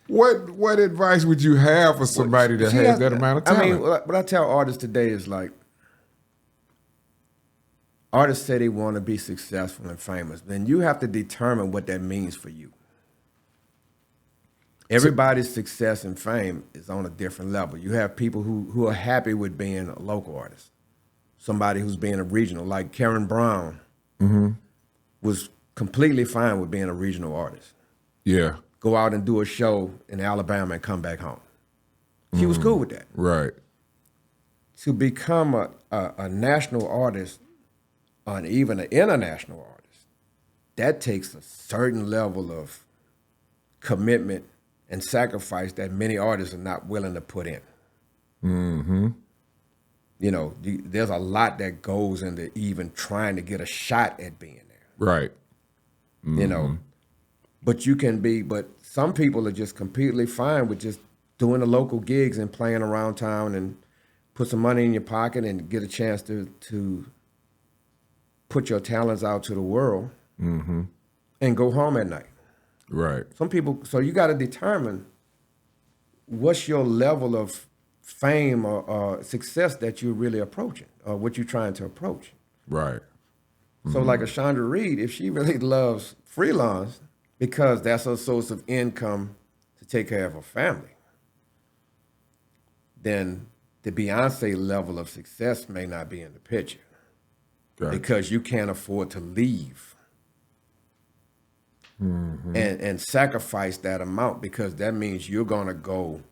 What advice would you have for somebody that has that amount of talent? I mean, what I tell artists today is like, artists say they want to be successful and famous. Then you have to determine what that means for you. Everybody's success and fame is on a different level. You have people who are happy with being a local artist. Somebody who's being a regional, like Karen Brown, was completely fine with being a regional artist. Yeah. Go out and do a show in Alabama and come back home. She was cool with that. Right. To become a national artist, or even an international artist, that takes a certain level of commitment and sacrifice that many artists are not willing to put in. Mm-hmm. You know, there's a lot that goes into even trying to get a shot at being there. Right. Mm-hmm. You know, but some people are just completely fine with just doing the local gigs and playing around town and put some money in your pocket and get a chance to put your talents out to the world and go home at night. Right. Some people, so you got to determine what's your level of fame or success that you're really approaching or what you're trying to approach. Right. So like a Shonda Reed, if she really loves freelance because that's her source of income to take care of her family, then the Beyonce level of success may not be in the picture. Gotcha. Because you can't afford to leave and sacrifice that amount, because that means you're going to go,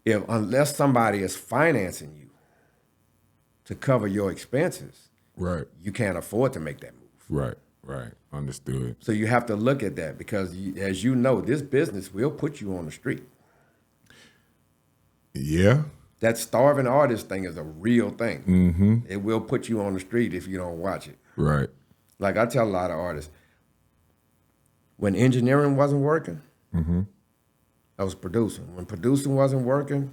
unless somebody is financing you to cover your expenses, right, you can't afford to make that move. Right. Understood. So you have to look at that because, as you know, this business will put you on the street. Yeah. That starving artist thing is a real thing. Mm-hmm. It will put you on the street if you don't watch it. Right. Like I tell a lot of artists, when engineering wasn't working, I was producing. When producing wasn't working,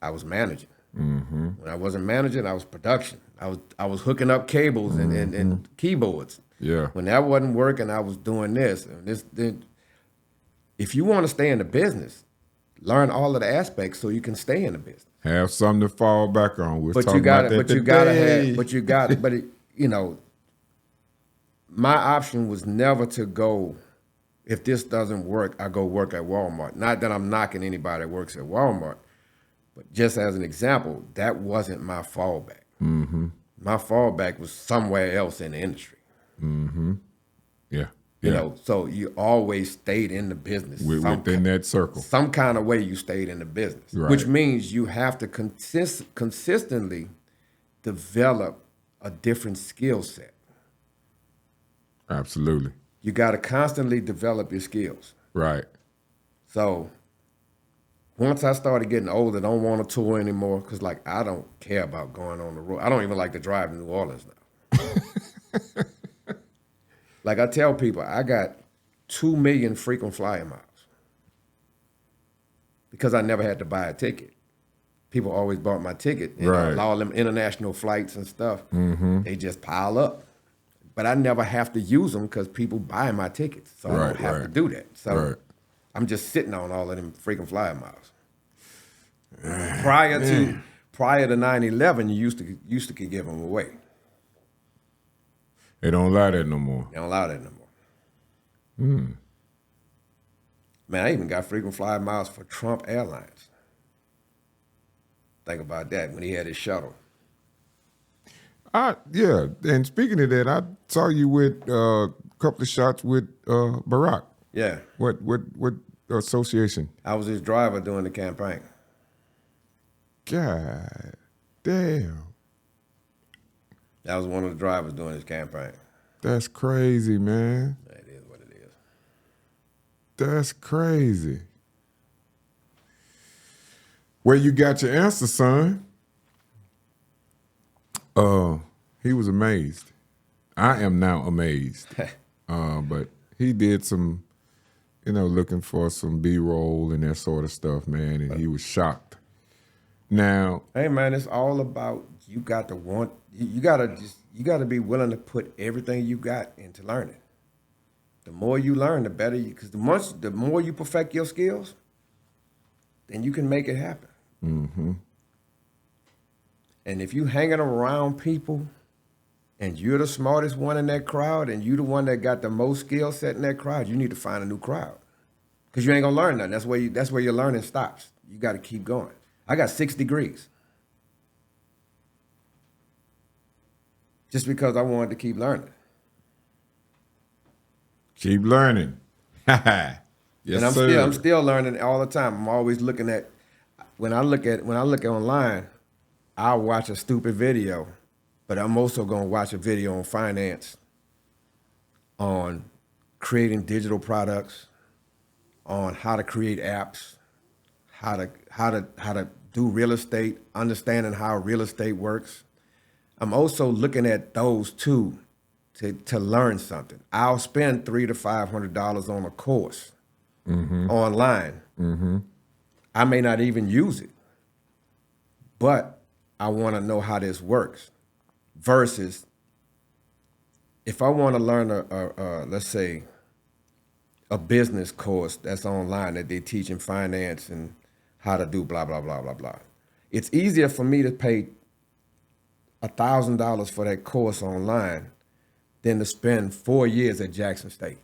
I was managing. When I wasn't managing, I was production. I was hooking up cables and keyboards. Yeah. When that wasn't working, I was doing this. And then, if you want to stay in the business, learn all of the aspects so you can stay in the business. Have something to fall back on. You know, my option was never to go, if this doesn't work, I go work at Walmart. Not that I'm knocking anybody that works at Walmart, but just as an example, that wasn't my fallback. My fallback was somewhere else in the industry. Yeah. You know, so you always stayed in the business. Within that circle. Some kind of way you stayed in the business, right, which means you have to consistently develop a different skill set. Absolutely. You got to constantly develop your skills. Right. So once I started getting older, I don't want to tour anymore because, like, I don't care about going on the road. I don't even like to drive to New Orleans now. Like I tell people, I got 2 million frequent flyer miles because I never had to buy a ticket. people always bought my ticket. And Right. all them international flights and stuff, they just pile up. But I never have to use them because people buy my tickets, so I Right, don't have to right. do that. So Right. I'm just sitting on all of them freaking flyer miles. Prior to 9/11, you used to give them away. They don't allow that no more. They don't allow that no more. Man, I even got frequent flyer miles for Trump Airlines. Think about that when he had his shuttle. Yeah, and speaking of that, I saw you with a couple of shots with Barack. Yeah, What association? I was his driver during the campaign. God damn. That was one of the drivers during his campaign. That's crazy, man. That is what it is. That's crazy. Well, you got your answer, son. He was amazed. I am now amazed. But he did some, looking for some B-roll and that sort of stuff, man, and he was shocked. Now, Hey man, it's all about you got to want. You gotta be willing to put everything you got into learning. The more you learn, the better you. Because the more you perfect your skills, then you can make it happen. mm-hmm, And if you hanging around people and you're the smartest one in that crowd and you the one that got the most skill set in that crowd, you need to find a new crowd. Because you ain't gonna learn nothing. That's where your learning stops. You gotta keep going. I got 6 degrees. Just because I wanted to keep learning. keep learning. Yes, And I'm still learning all the time. I'm always looking at when I look online, I'll watch a stupid video, but I'm also going to watch a video on finance, on creating digital products, on how to create apps, how to do real estate, understanding how real estate works. I'm also looking at those two to learn something. I'll spend $300 to $500 on a course online. I may not even use it, but I want to know how this works. Versus, if I want to learn let's say, a business course that's online that they teach in finance and how to do blah blah blah blah blah, it's easier for me to pay $1,000 for that course online than to spend 4 years at Jackson State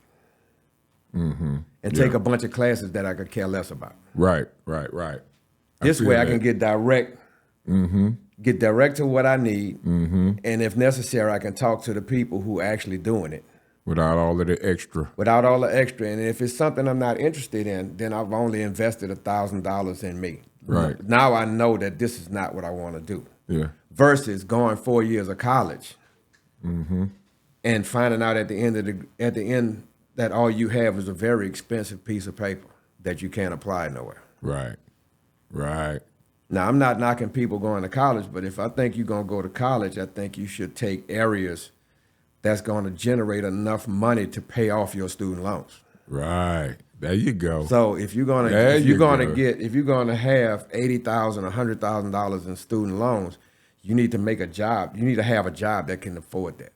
and take a bunch of classes that I could care less about. Right. This feel way I that. can get direct to what I need, and if necessary, I can talk to the people who are actually doing it. Without all of the extra. Without all the extra. And if it's something I'm not interested in, then I've only invested $1,000 in me. Right. Now I know that this is not what I want to do. Yeah. Versus going 4 years of college and finding out at the end that all you have is a very expensive piece of paper that you can't apply nowhere. Right. Now, I'm not knocking people going to college, but if I think you're going to go to college, I think you should take areas that's going to generate enough money to pay off your student loans. Right. There you go. So if you're going to have $80,000, $100,000 in student loans, you need to make a job. You need to have a job that can afford that.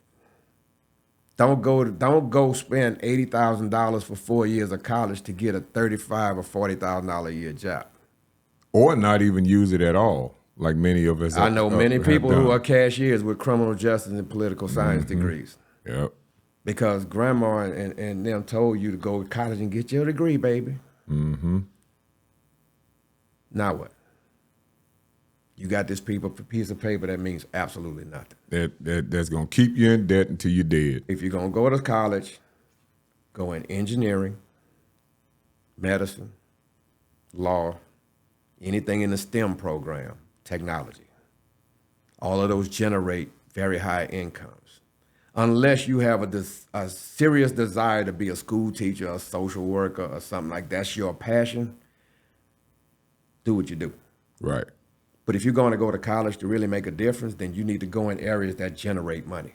Don't go spend $80,000 for 4 years of college to get a $35,000 or $40,000 a year job. Or not even use it at all, like many of us. I know many have people done. who are cashiers with criminal justice and political science degrees. Yep. Because grandma and them told you to go to college and get your degree, baby. Now what? You got this piece of paper that means absolutely nothing. That's gonna keep you in debt until you're dead. If you're gonna go to college, go in engineering, medicine, law, anything in the STEM program, technology. All of those generate very high incomes. Unless you have a serious desire to be a school teacher, a social worker, or something like that's your passion, do what you do. Right. But if you're going to go to college to really make a difference, then you need to go in areas that generate money.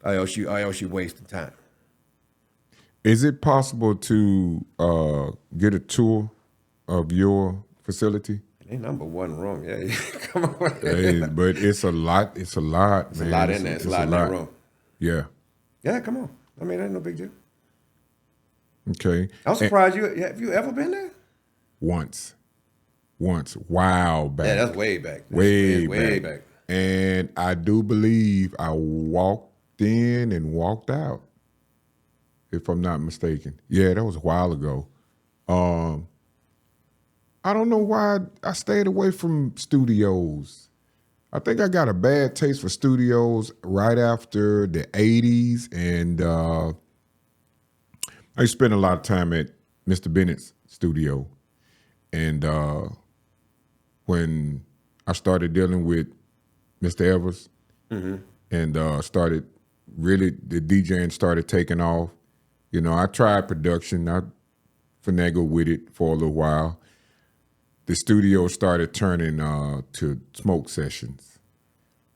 Or else you're wasting time. Is it possible to get a tour of your facility? It ain't number one room. Yeah, come on. Hey, but it's a lot. It's a lot, It's man. a lot in there. It's a lot in that room. Yeah. Yeah, come on. I mean, that ain't no big deal. Okay. I'm surprised have you ever been there? Once. Wow, back. Yeah, that's way back. Way back. And I do believe I walked in and walked out, if I'm not mistaken. Yeah, that was a while ago. I don't know why I stayed away from studios. I think I got a bad taste for studios right after the 80s. And I spent a lot of time at Mr. Bennett's studio. And when I started dealing with Mr. Evers and started really, the DJing started taking off. You know, I tried production. I finagled with it for a little while. The studio started turning to smoke sessions.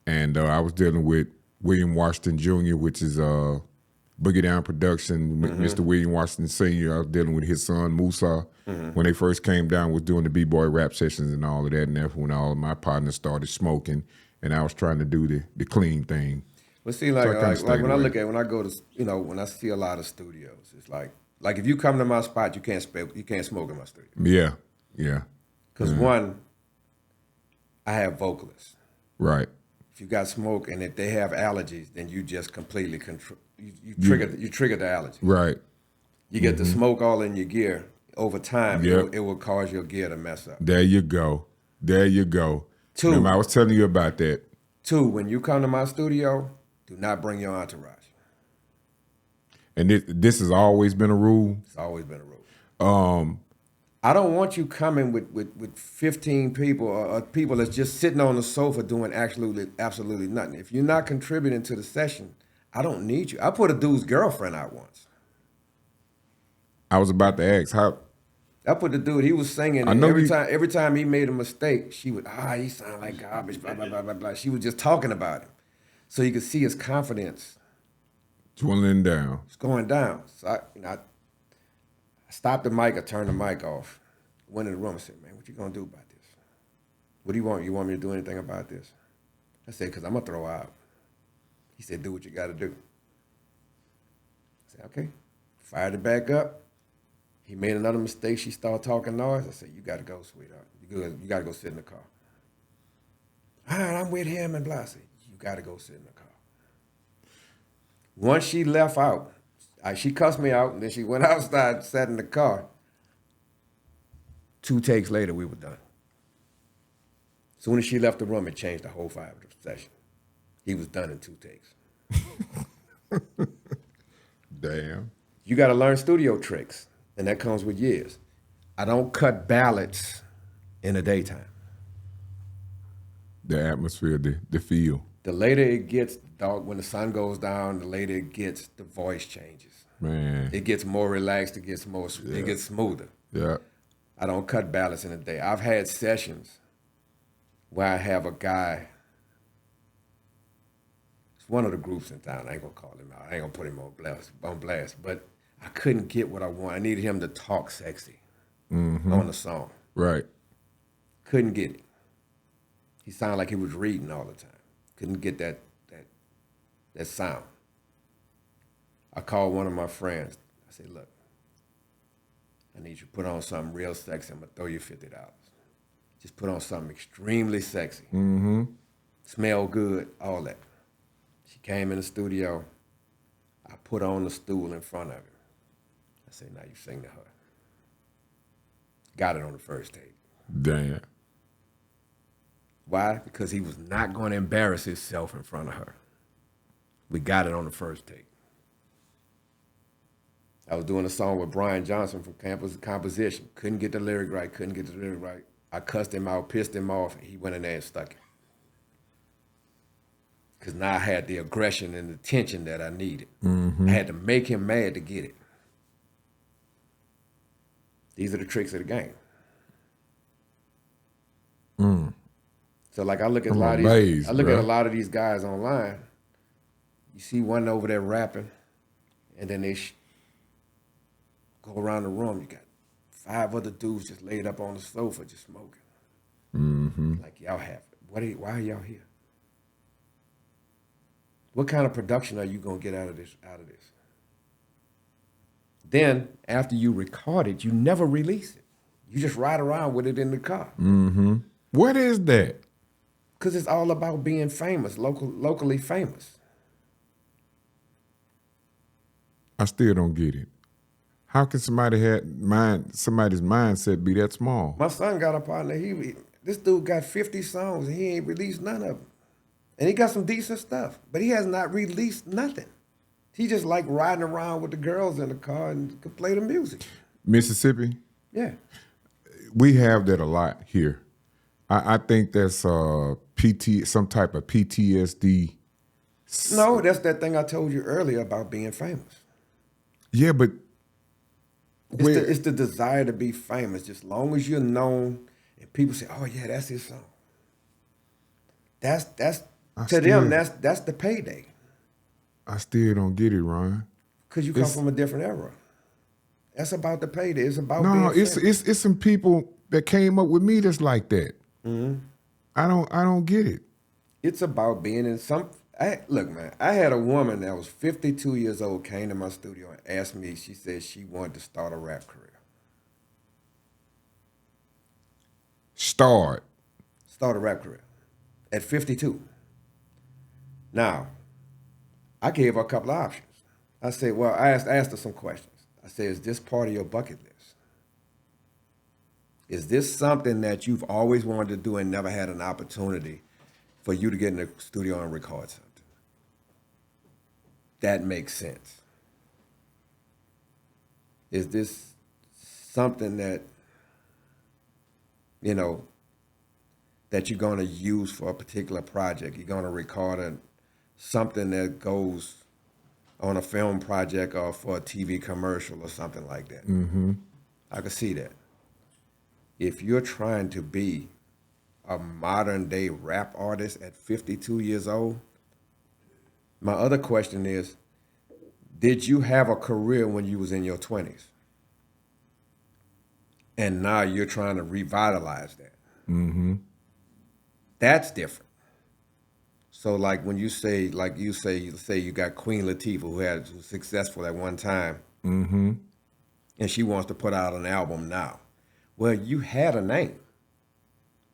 And I was dealing with William Washington Jr., which is Boogie Down Production, Mr. William Washington Sr. I was dealing with his son, Musa. When they first came down, was doing the B-boy rap sessions and all of that. And that's when all of my partners started smoking. And I was trying to do the clean thing. But see, like when I go to, you know, when I see a lot of studios, it's like if you come to my spot, you can't smoke in my studio. Yeah. Because one, I have vocalists. Right. If you got smoke and if they have allergies, then you just completely you trigger the allergy. Right. You get the smoke all in your gear. Over time, it will cause your gear to mess up. There you go. Two, remember, I was telling you about that. Two, when you come to my studio, do not bring your entourage. And this has always been a rule. It's always been a rule. I don't want you coming with 15 people or people that's just sitting on the sofa doing absolutely nothing. If you're not contributing to the session, I don't need you. I put a dude's girlfriend out once. I was about to ask how. I put the dude, he was singing, and every time he made a mistake, she would, he sound like garbage, blah, blah, blah, blah, blah. She was just talking about him. So you could see his confidence. Dwindling down. It's going down. So I stopped the mic, I turned the mic off. Went in the room and said, man, what you gonna do about this? What do you want? You want me to do anything about this? I said, because I'm gonna throw out. He said, do what you gotta do. I said, okay. Fired it back up. He made another mistake. She started talking noise. I said, you got to go, sweetheart. You got to go sit in the car. All right, I'm with him and blah. I said, you got to go sit in the car. Once she left out, she cussed me out, and then she went outside, sat in the car. 2 takes later, we were done. As soon as she left the room, it changed the whole vibe of the session. He was done in 2 takes. Damn. You got to learn studio tricks. And that comes with years. I don't cut ballads in the daytime. The atmosphere, the feel. The later it gets, dog, when the sun goes down, the later it gets, the voice changes. Man. It gets more relaxed, it gets smoother. Yeah. I don't cut ballads in the day. I've had sessions where I have a guy, it's one of the groups in town, I ain't gonna call him out, I ain't gonna put him on blast, but I couldn't get what I want. I needed him to talk sexy on the song. Right. Couldn't get it. He sounded like he was reading all the time. Couldn't get that sound. I called one of my friends. I said, look, I need you to put on something real sexy. I'm going to throw you $50. Just put on something extremely sexy. Smell good, all that. She came in the studio. I put on the stool in front of him. I said, now you sing to her. Got it on the first take. Damn. Why? Because he was not going to embarrass himself in front of her. We got it on the first take. I was doing a song with Brian Johnson from Composition. Couldn't get the lyric right. I cussed him out, pissed him off, and he went in there and stuck it. Because now I had the aggression and the tension that I needed. I had to make him mad to get it. These are the tricks of the game. So like I look at a lot of these guys online. You see one over there rapping, and then they go around the room. You got 5 other dudes just laid up on the sofa just smoking. Like, y'all have it. Why are y'all here? What kind of production are you gonna get out of this? Then, after you record it, you never release it. You just ride around with it in the car. What is that? Because it's all about being famous, locally famous. I still don't get it. How can somebody's mindset be that small? My son got a partner. This dude got 50 songs and he ain't released none of them. And he got some decent stuff, but he has not released nothing. He just like riding around with the girls in the car and could play the music. Mississippi, Yeah. we have that a lot here. I think that's some type of PTSD. No, that's that thing I told you earlier about being famous. Yeah, but It's the desire to be famous. Just long as you're known and people say, "Oh yeah, that's his song." That's the payday. I still don't get it, Ron. Because you come from a different era. That's about the payday. It's about being famous. it's some people that came up with me that's like that. I don't get it. It's about being in some. Look, man, I had a woman that was 52 years old came to my studio and asked me. She said she wanted to start a rap career. Start A rap career at 52. Now, I gave her a couple of options. I said, well, I asked her some questions. I said, is this part of your bucket list? Is this something that you've always wanted to do and never had an opportunity for you to get in the studio and record something? That makes sense. Is this something that, that you're going to use for a particular project? You're going to record something that goes on a film project or for a TV commercial or something like that. I could see that. If you're trying to be a modern day rap artist at 52 years old, my other question is, did you have a career when you was in your 20s? And now you're trying to revitalize that. That's different. So like when you say you got Queen Latifah who was successful at one time, and she wants to put out an album now. Well, you had a name.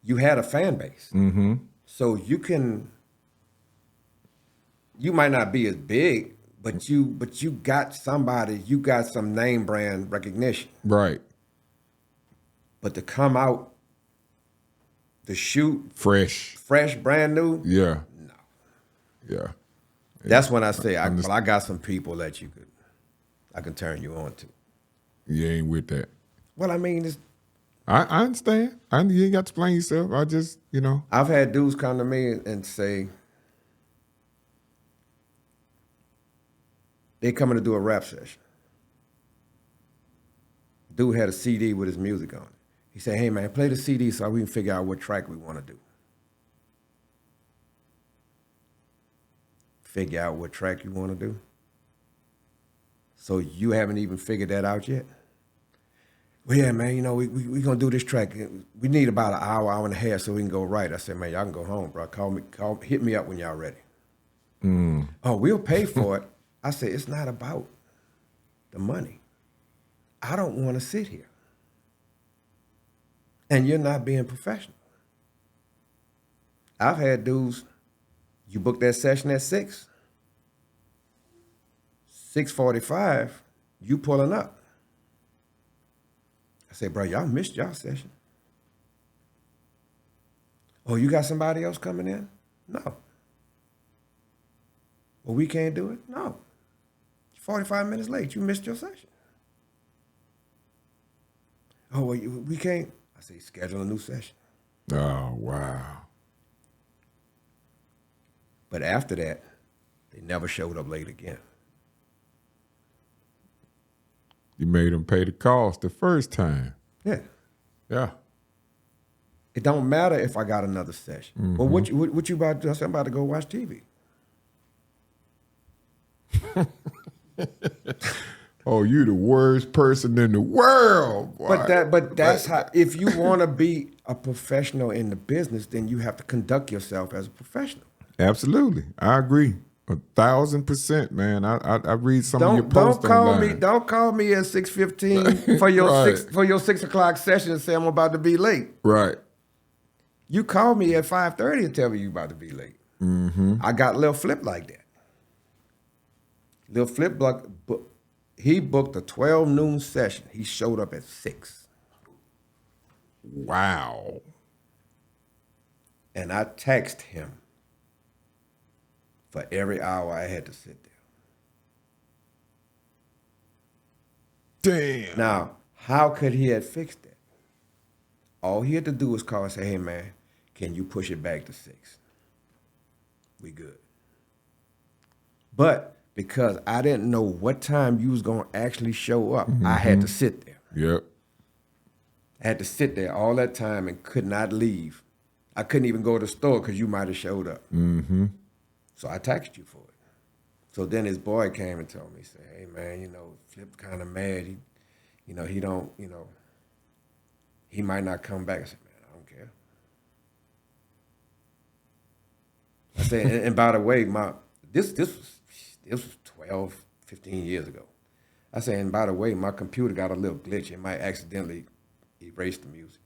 You had a fan base. So you might not be as big, but you got somebody, you got some name brand recognition. right. But to come out, to shoot Fresh. brand new, Yeah. no. Yeah. That's when I say, I got some people that I can turn you on to. You ain't with that. Well, I mean, I understand. You ain't got to explain yourself. I just, I've had dudes come to me and say, they coming to do a rap session. Dude had a CD with his music on it. He said, hey man, play the CD so we can figure out what track we want to do. Figure out what track you want to do? So you haven't even figured that out yet? Well, yeah, man, we going to do this track. We need about an hour and a half so we can go right. I said, man, y'all can go home, bro. Hit me up when y'all ready. Oh, we'll pay for it. I said, it's not about the money. I don't want to sit here. And you're not being professional. I've had dudes, you book that session at 6, 6:45, you pulling up. I say, bro, y'all missed y'all session. Oh, you got somebody else coming in? No. Well, we can't do it? No. 45 minutes late, you missed your session. Oh, well, we can't. I say, schedule a new session. Oh, wow. But after that, they never showed up late again. You made them pay the cost the first time. Yeah. Yeah. It don't matter if I got another session. Well, what you about to do? I said, I'm about to go watch TV. Oh, you the worst person in the world. Boy. But that's how. If you want to be a professional in the business, then you have to conduct yourself as a professional. Absolutely, I agree 1,000%, man. I read some of your posts Don't call online. me. Don't call me at 6:15 for your Right. 6 o'clock session and say I'm about to be late. Right. You call me at 5:30 and tell me you about to be late. Mm-hmm. I got Lil Flip like that. Lil Flip he booked a 12 noon session. He showed up at 6. Wow. And I texted him for every hour I had to sit there. Damn. Now, how could he have fixed that? All he had to do was call and say, hey, man, can you push it back to 6? We good. But because I didn't know what time you was going to actually show up, I had to sit there. Yep. I had to sit there all that time and could not leave. I couldn't even go to the store because you might have showed up. Mm-hmm. So I taxed you for it. So then his boy came and told me, say, hey, man, Flip kind of mad. He don't, he might not come back. I said, man, I don't care. I said, and by the way, this was 12, 15 years ago. I said, and by the way, my computer got a little glitch. It might accidentally erase the music.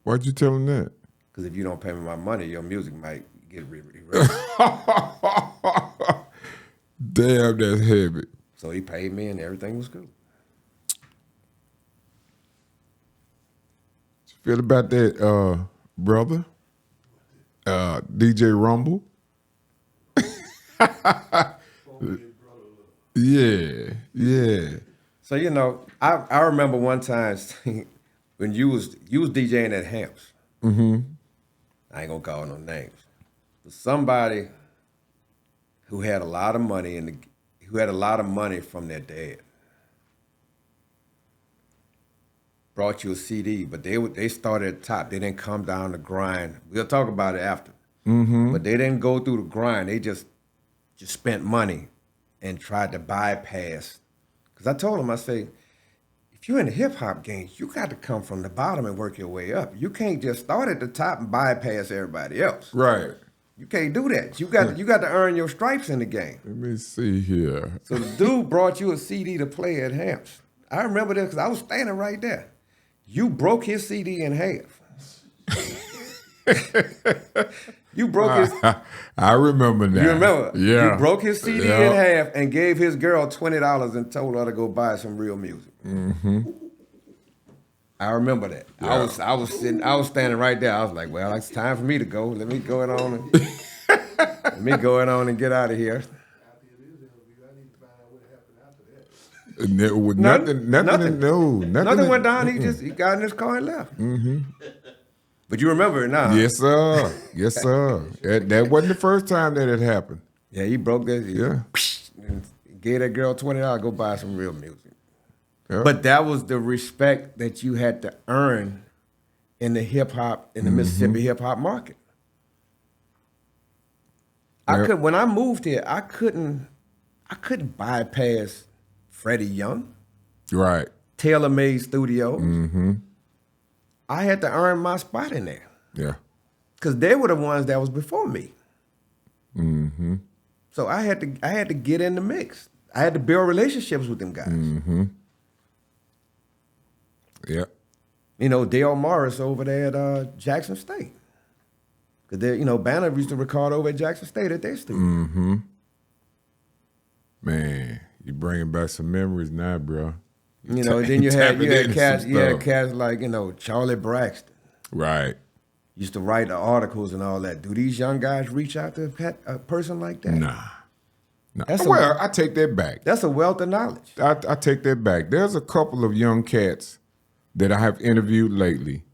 Why'd you tell him that? Because if you don't pay me my money, your music might get erased. Damn, that's heavy. So he paid me and everything was cool. Feel about that, brother? DJ Rumble? Yeah. So, I remember one time when you was DJing at Hamps. Mm-hmm. I ain't gonna call no names. But somebody who had a lot of money who had a lot of money from their dad brought you a CD, but they started at the top. They didn't come down the grind. We'll talk about it after. Mm-hmm. But they didn't go through the grind. They just spent money and tried to bypass. Because I told them, I say, if you're in the hip hop game, you got to come from the bottom and work your way up. You can't just start at the top and bypass everybody else. Right. You can't do that. You got to earn your stripes in the game. Let me see here. So the dude brought you a CD to play at Hamps. I remember that because I was standing right there. You broke his CD in half. You broke his. I remember that. You remember? Yeah. You broke his CD in half and gave his girl $20 and told her to go buy some real music. Mm-hmm. I remember that. Yeah. I was standing right there. I was like, well, it's time for me to go. Let me go on and get out of here. Nothing went down. He got in his car and left. Mm-hmm. But you remember it now. Yes, sir. Yes, sir. That wasn't the first time that it happened. Yeah, he broke that. Yeah. And gave that girl $20. Go buy some real music. Yeah. But that was the respect that you had to earn in the hip hop, in the Mississippi hip hop market. When I moved here, I couldn't bypass Freddie Young, Right. Taylor Made Studios. Mm-hmm. I had to earn my spot in there Yeah. because they were the ones that was before me. Mm-hmm. So I had to get in the mix. I had to build relationships with them guys. Mm-hmm. Yeah. Dale Morris over there at Jackson State. Because Banner used to record over at Jackson State at their studio. Mm-hmm. Man, you bringing back some memories now, bro. Then you had cats stuff. like, Charlie Braxton. Right. Used to write the articles and all that. Do these young guys reach out to a person like that? Nah. That's I take that back. That's a wealth of knowledge. I take that back. There's a couple of young cats that I have interviewed lately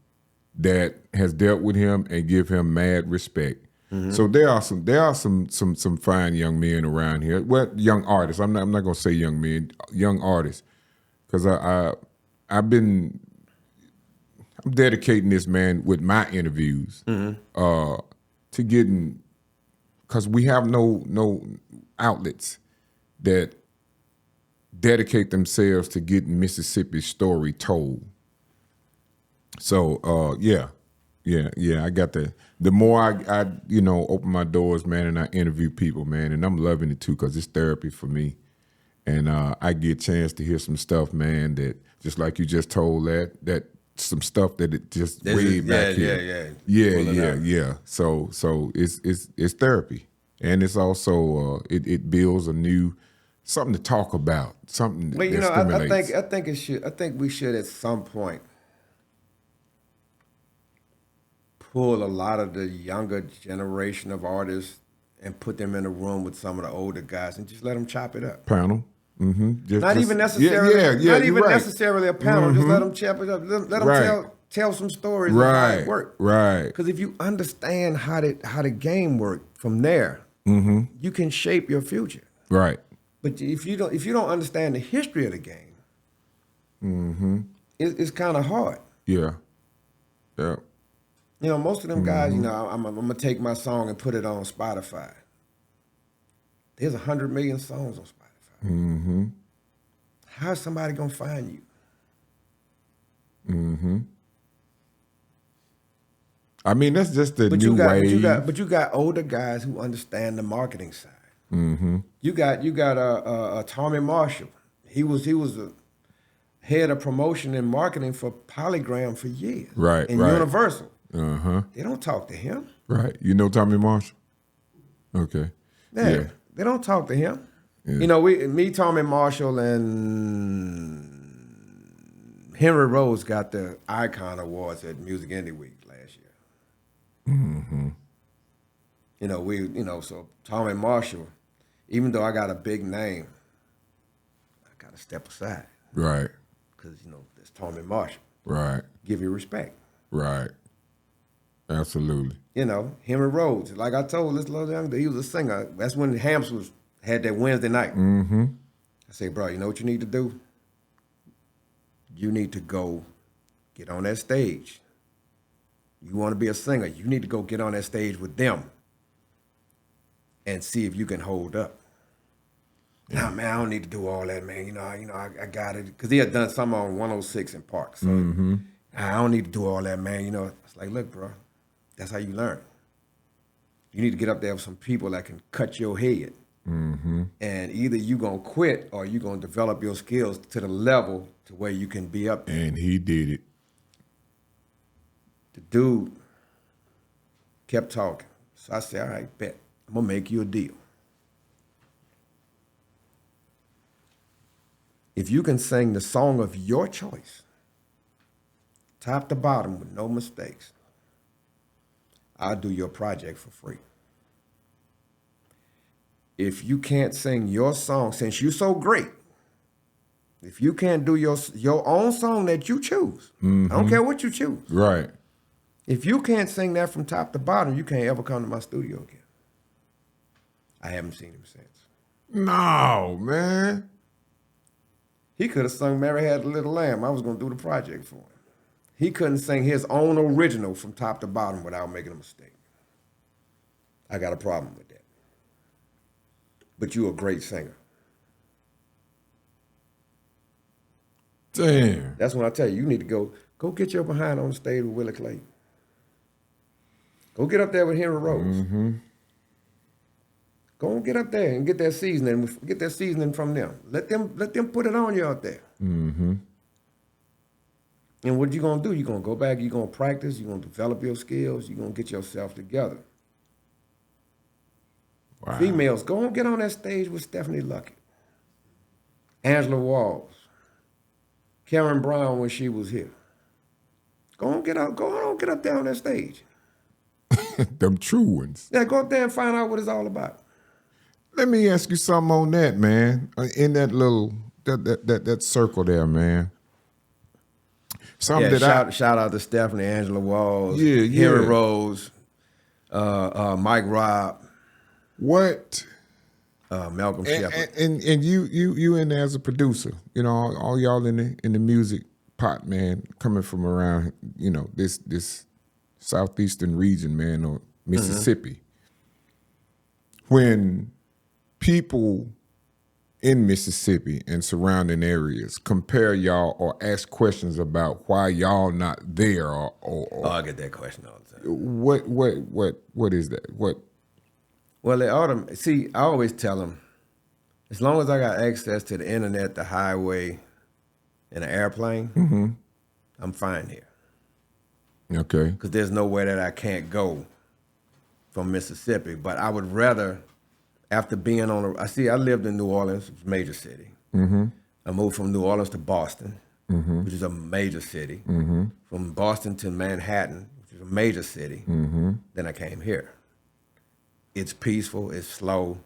that has dealt with him and give him mad respect. Mm-hmm. So there are some fine young men around here. Well, young artists. I'm not gonna say young men, young artists, because I'm dedicating this, man, with my interviews to getting, because we have no outlets that dedicate themselves to getting Mississippi's story told. So yeah. I got the more I open my doors, man, and I interview people, man, and I'm loving it too because it's therapy for me. And I get a chance to hear some stuff, man, that just like you just told that some stuff that it just way back here. Yeah. So it's therapy, and it's also it builds a new something to talk about, something But that stimulates. I think we should at some point pull a lot of the younger generation of artists and put them in a room with some of the older guys and just let them chop it up. Panel. Mm-hmm. Not even necessarily. Not even necessarily a panel. Mm-hmm. Just let them chop it up. Let them tell some stories of how it worked. Right. Because if you understand how the game worked from there, you can shape your future. Right. But if you don't understand the history of the game, it's kind of hard. Yeah. Most of them guys, I'm gonna take my song and put it on Spotify. There's 100 million songs on Spotify. How's somebody gonna find you? I mean, that's just the new wave. But you got older guys who understand the marketing side. You got Tommy Marshall. He was a head of promotion and marketing for Polygram for years. Right. And Universal. They don't talk to him. Right. You know Tommy Marshall? Okay. Yeah. They don't talk to him. Yeah. Tommy Marshall, and Henry Rose got the Icon Awards at Music Indie Week last year. So Tommy Marshall, even though I got a big name, I got to step aside. Right. Because, there's Tommy Marshall. Right. Give you respect. Right. Absolutely. Henry Rhodes. Like I told this little young dude, he was a singer. That's when Hamps had that Wednesday night. I say, bro, you know what you need to do? You need to go get on that stage. You want to be a singer, you need to go get on that stage with them and see if you can hold up. Nah, man, I don't need to do all that, man. I got it. Because he had done some on 106 in Park. So I don't need to do all that, man. It's like, look, bro, that's how you learn. You need to get up there with some people that can cut your head. And either you going to quit or you going to develop your skills to the level to where you can be up there. And he did it. The dude kept talking. So I said, all right, bet. I'm going to make you a deal. If you can sing the song of your choice, top to bottom with no mistakes, I'll do your project for free. If you can't sing your song, since you're so great, if you can't do your own song that you choose, I don't care what you choose. Right. If you can't sing that from top to bottom, you can't ever come to my studio again. I haven't seen him since. No, man. He could have sung Mary Had a Little Lamb. I was going to do the project for him. He couldn't sing his own original from top to bottom without making a mistake. I got a problem with that. But you're a great singer. Damn. That's when I tell you, you need to go get your behind on the stage with Willie Clayton. Go get up there with Henry Rose. Go and get up there and get that seasoning from them. Let them put it on you out there. And what you gonna do? You're gonna go back, you're gonna practice, you're gonna develop your skills, you're gonna get yourself together. Wow. Females, go and get on that stage with Stephanie Luckett, Angela Walls, Karen Brown when she was here. Go on, get up there on that stage. Them true ones. Yeah, go up there and find out what it's all about. Let me ask you something on that, man. In that little that circle there, man. Something Shout out to Stephanie, Angela Walls, Henry Rose, Mike Robb. What? Malcolm Shepard. And you in there as a producer, all y'all in the music pot, man, coming from around, this southeastern region, man, or Mississippi. When people in Mississippi and surrounding areas compare y'all or ask questions about why y'all not there Oh, I get that question all the time. what is that? What? Well, they ought to see. I always tell them, as long as I got access to the internet, the highway, and an airplane, I'm fine here. Okay. Because there's nowhere that I can't go from Mississippi. But I would rather, after being on I lived in New Orleans, a major city. I moved from New Orleans to Boston, which is a major city. From Boston to Manhattan, which is a major city. Then I came here. It's peaceful, it's slow.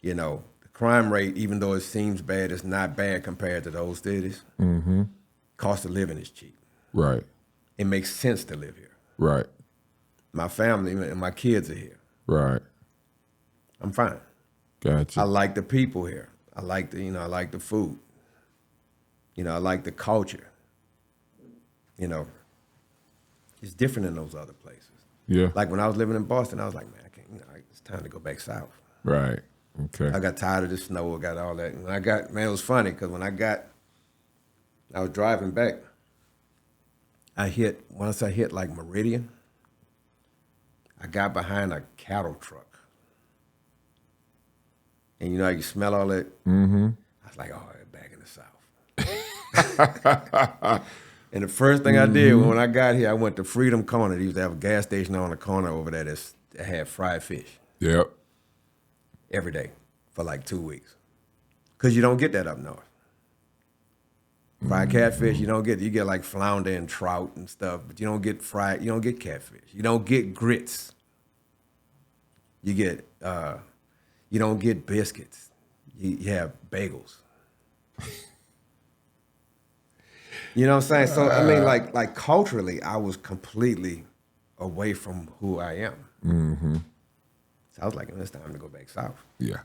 You know, the crime rate, even though it seems bad, it's not bad compared to those cities. Cost of living is cheap. Right. It makes sense to live here. Right. My family and my kids are here. Right. I'm fine. Gotcha. I like the people here. I like I like the food. I like the culture. It's different in those other places. Yeah. Like when I was living in Boston, I was like, man, I can't, it's time to go back south. Right. Okay. I got tired of the snow, I got all that. And it was funny because I was driving back, once I hit like Meridian, I got behind a cattle truck. And how you smell all that? I was like, oh, they're back in the South. And the first thing I did when I got here, I went to Freedom Corner. They used to have a gas station on the corner over there that had fried fish. Yep. Every day for like 2 weeks. Because you don't get that up north. Fried catfish, you get like flounder and trout and stuff, but you don't get catfish. You don't get grits. You don't get biscuits. You have bagels. You know what I'm saying? So, I mean, like culturally, I was completely away from who I am. So I was like, it's time to go back south. Yeah.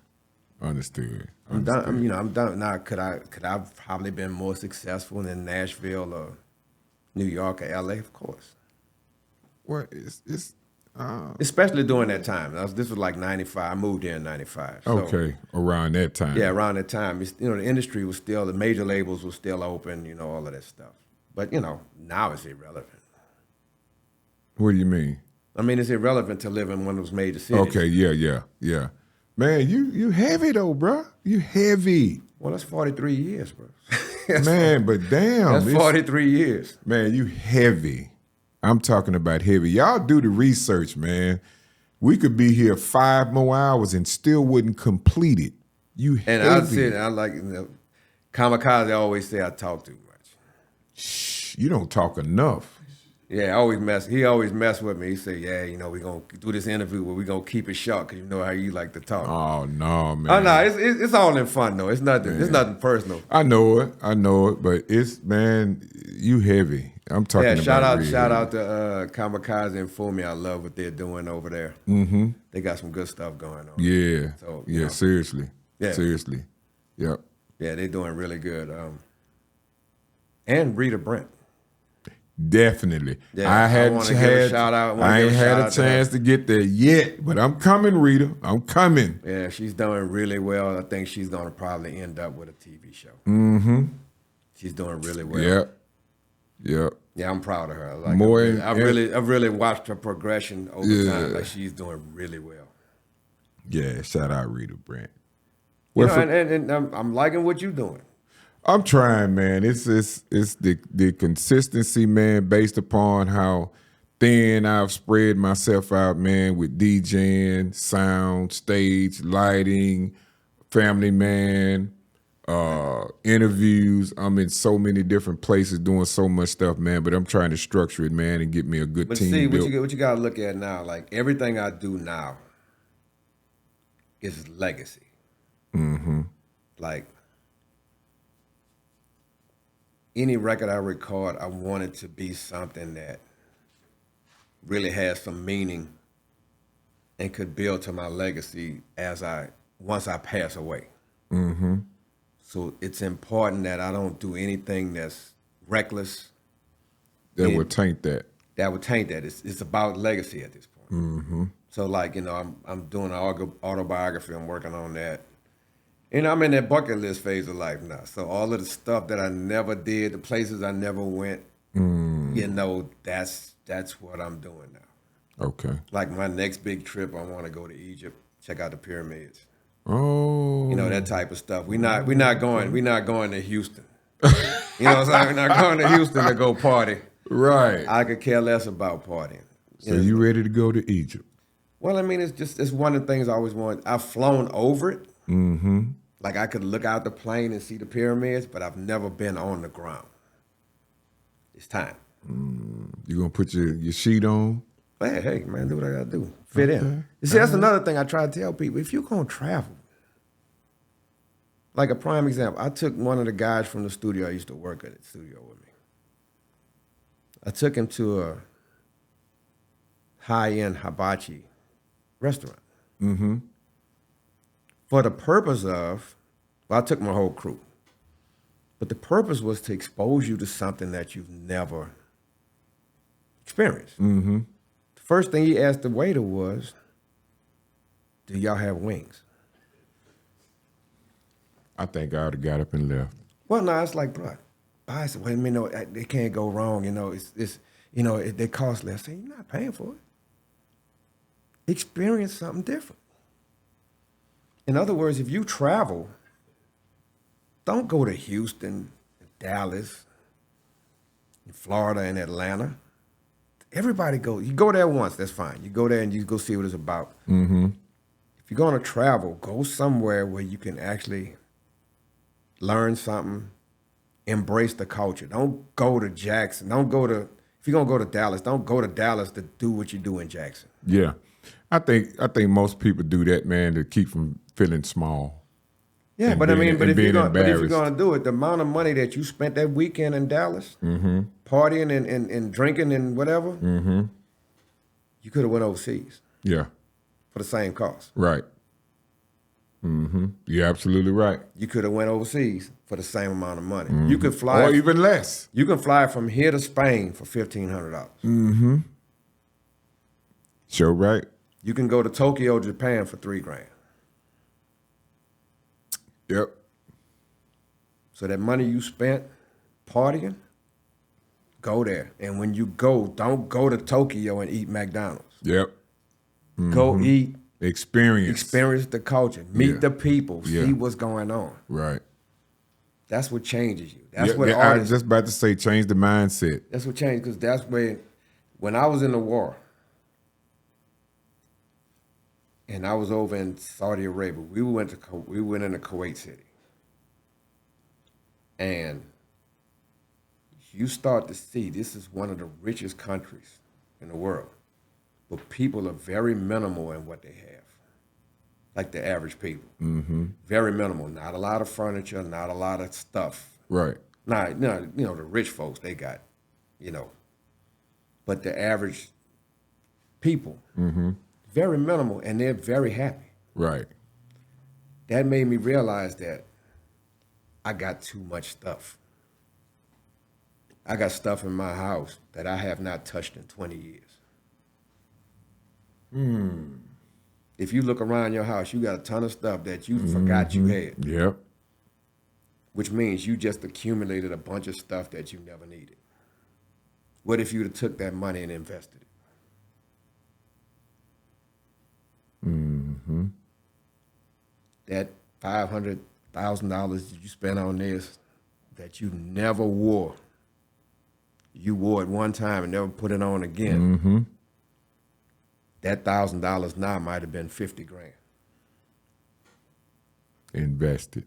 Understood. I'm done. I'm done now. Could I have probably been more successful in Nashville or New York or LA? Of course. Well, it's especially during that time. This was like 95. I moved here in 95. So, okay, around that time. Yeah, around that time. The industry was still, the major labels were still open, all of that stuff. But, now it's irrelevant. What do you mean? I mean, it's irrelevant to live in one of those major cities. Okay, yeah. Man, you heavy though, bro. You heavy. Well, that's 43 years, bro. Man, but damn. That's 43 years. Man, you heavy. I'm talking about heavy. Y'all do the research, man. We could be here 5 more hours and still wouldn't complete it. You heavy. And I'd say, I like, Kamikaze always say I talk too much. Shh, you don't talk enough. Yeah, he always mess with me. He say, yeah, we're going to do this interview where we're going to keep it short because you know how you like to talk. Oh, no, man. Oh, no, it's all in fun, though. It's nothing personal. I know it, but it's, man, you heavy. I'm talking about shout out heavy. to Kamikaze and Fumi. I love what they're doing over there. They got some good stuff going on. Yeah, so, seriously. Yeah. Seriously. Yep. Yeah, they're doing really good. And Rita Brent. Definitely. Yeah, I wanna give a shout out. I ain't had a chance to get there yet, but I'm coming, Rita. I'm coming. Yeah, she's doing really well. I think she's gonna probably end up with a TV show. She's doing really well. Yep. Yeah, I'm proud of her. I've really watched her progression over time. Like she's doing really well. Yeah, shout out Rita Brent. And I'm liking what you're doing. I'm trying, man. It's the consistency, man, based upon how thin I've spread myself out, man, with DJing, sound, stage, lighting, family man, interviews. I'm in so many different places doing so much stuff, man, but I'm trying to structure it, man, and get me a good team built. What you got to look at now, like everything I do now is legacy. Like, any record I record, I want it to be something that really has some meaning and could build to my legacy once I pass away. So it's important that I don't do anything that's reckless. That would taint that. That would taint that. It's about legacy at this point. So like, I'm doing an autobiography. I'm working on that. And I'm in that bucket list phase of life now. So all of the stuff that I never did, the places I never went, you know, that's what I'm doing now. Okay. Like my next big trip, I want to go to Egypt, check out the pyramids. Oh. You know, that type of stuff. We're not going to Houston. You know what I'm saying? We're not going to Houston to go party. Right. I could care less about partying. So you ready to go to Egypt? Well, I mean, it's one of the things I always wanted. I've flown over it. Mm-hmm. Like I could look out the plane and see the pyramids, but I've never been on the ground. It's time. You gonna put your sheet on? Hey, man, do what I gotta do. Fit in. You see, that's another thing I try to tell people. If you're gonna travel, like a prime example, I took one of the guys from the studio I used to work at the studio with me. I took him to a high-end hibachi restaurant. Mm-hmm. For the purpose of, well, I took my whole crew. But the purpose was to expose you to something that you've never experienced. Mm-hmm. The first thing he asked the waiter was, do y'all have wings? I think I would have got up and left. Well, no, it's like, bro, buy some. Wait a minute, they can't go wrong. You know, it's you know, they cost less. I say, you're not paying for it. Experience something different. In other words, if you travel, don't go to Houston, Dallas, Florida, and Atlanta. Everybody go. You go there once, that's fine. You go there and you go see what it's about. Mm-hmm. If you're going to travel, go somewhere where you can actually learn something, embrace the culture. Don't go to Jackson. Don't go to, if you're going to go to Dallas, don't go to Dallas to do what you do in Jackson. Yeah. I think most people do that, man, to keep from feeling small. Yeah, And but being- I mean, but and if you're being embarrassed. going to do it, the amount of money that you spent that weekend in Dallas, partying and drinking and whatever, you could have went overseas Yeah. for the same cost. Right. Mm-hmm. You're absolutely right. You could have went overseas for the same amount of money. You could fly, Or even less. you can fly from here to Spain for $1,500. Mm-hmm. Sure, right. You can go to Tokyo, Japan for $3,000. Yep. So that money you spent partying, go there. And when you go, don't go to Tokyo and eat McDonald's. Yep. Go eat, Experience. the culture, meet Yeah. the people, Yeah. see what's going on. Right. That's what changes you. That's Yeah, what I was artists, just about to say change the mindset. that's what changed, because that's when I was in the war, and I was over in Saudi Arabia, we went into Kuwait City. And you start to see this is one of the richest countries in the world. But people are very minimal in what they have. Like the average people. Mm-hmm. Very minimal. Not a lot of furniture, not a lot of stuff. Right. Now, you know, the rich folks, they got, you know. But the average people, very minimal, and they're very happy. Right. That made me realize that I got too much stuff. I got stuff in my house that I have not touched in 20 years. If you look around your house, you got a ton of stuff that you forgot you had, Yep. which means you just accumulated a bunch of stuff that you never needed. What if you'd have took that money and invested it? That $500,000 that you spent on this that you never wore, you wore it one time and never put it on again. That $1,000 now might have been $50,000, Invested.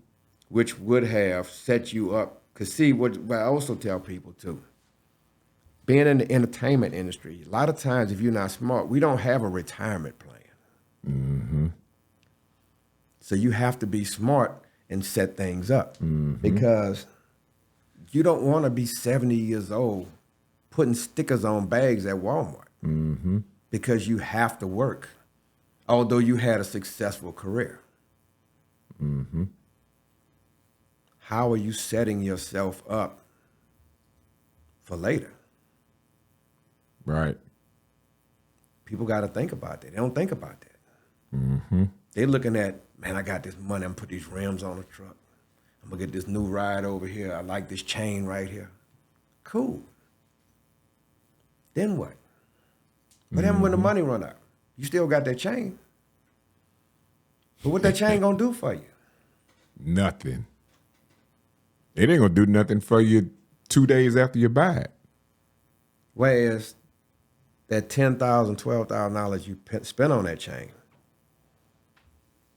which would have set you up. Because see, what I also tell people too, being in the entertainment industry, a lot of times if you're not smart, we don't have a retirement plan. So you have to be smart and set things up because you don't want to be 70 years old putting stickers on bags at Walmart because you have to work, although you had a successful career. How are you setting yourself up for later? Right. People got to think about that. They don't think about that. They're looking at, man, I got this money. I'm gonna put these rims on the truck. I'm gonna get this new ride over here. I like this chain right here. Cool. Then what? What happened when the money run out? You still got that chain. But what that chain gonna do for you? Nothing. It ain't gonna do nothing for you 2 days after you buy it. Whereas that $10,000, $12,000 you spent on that chain,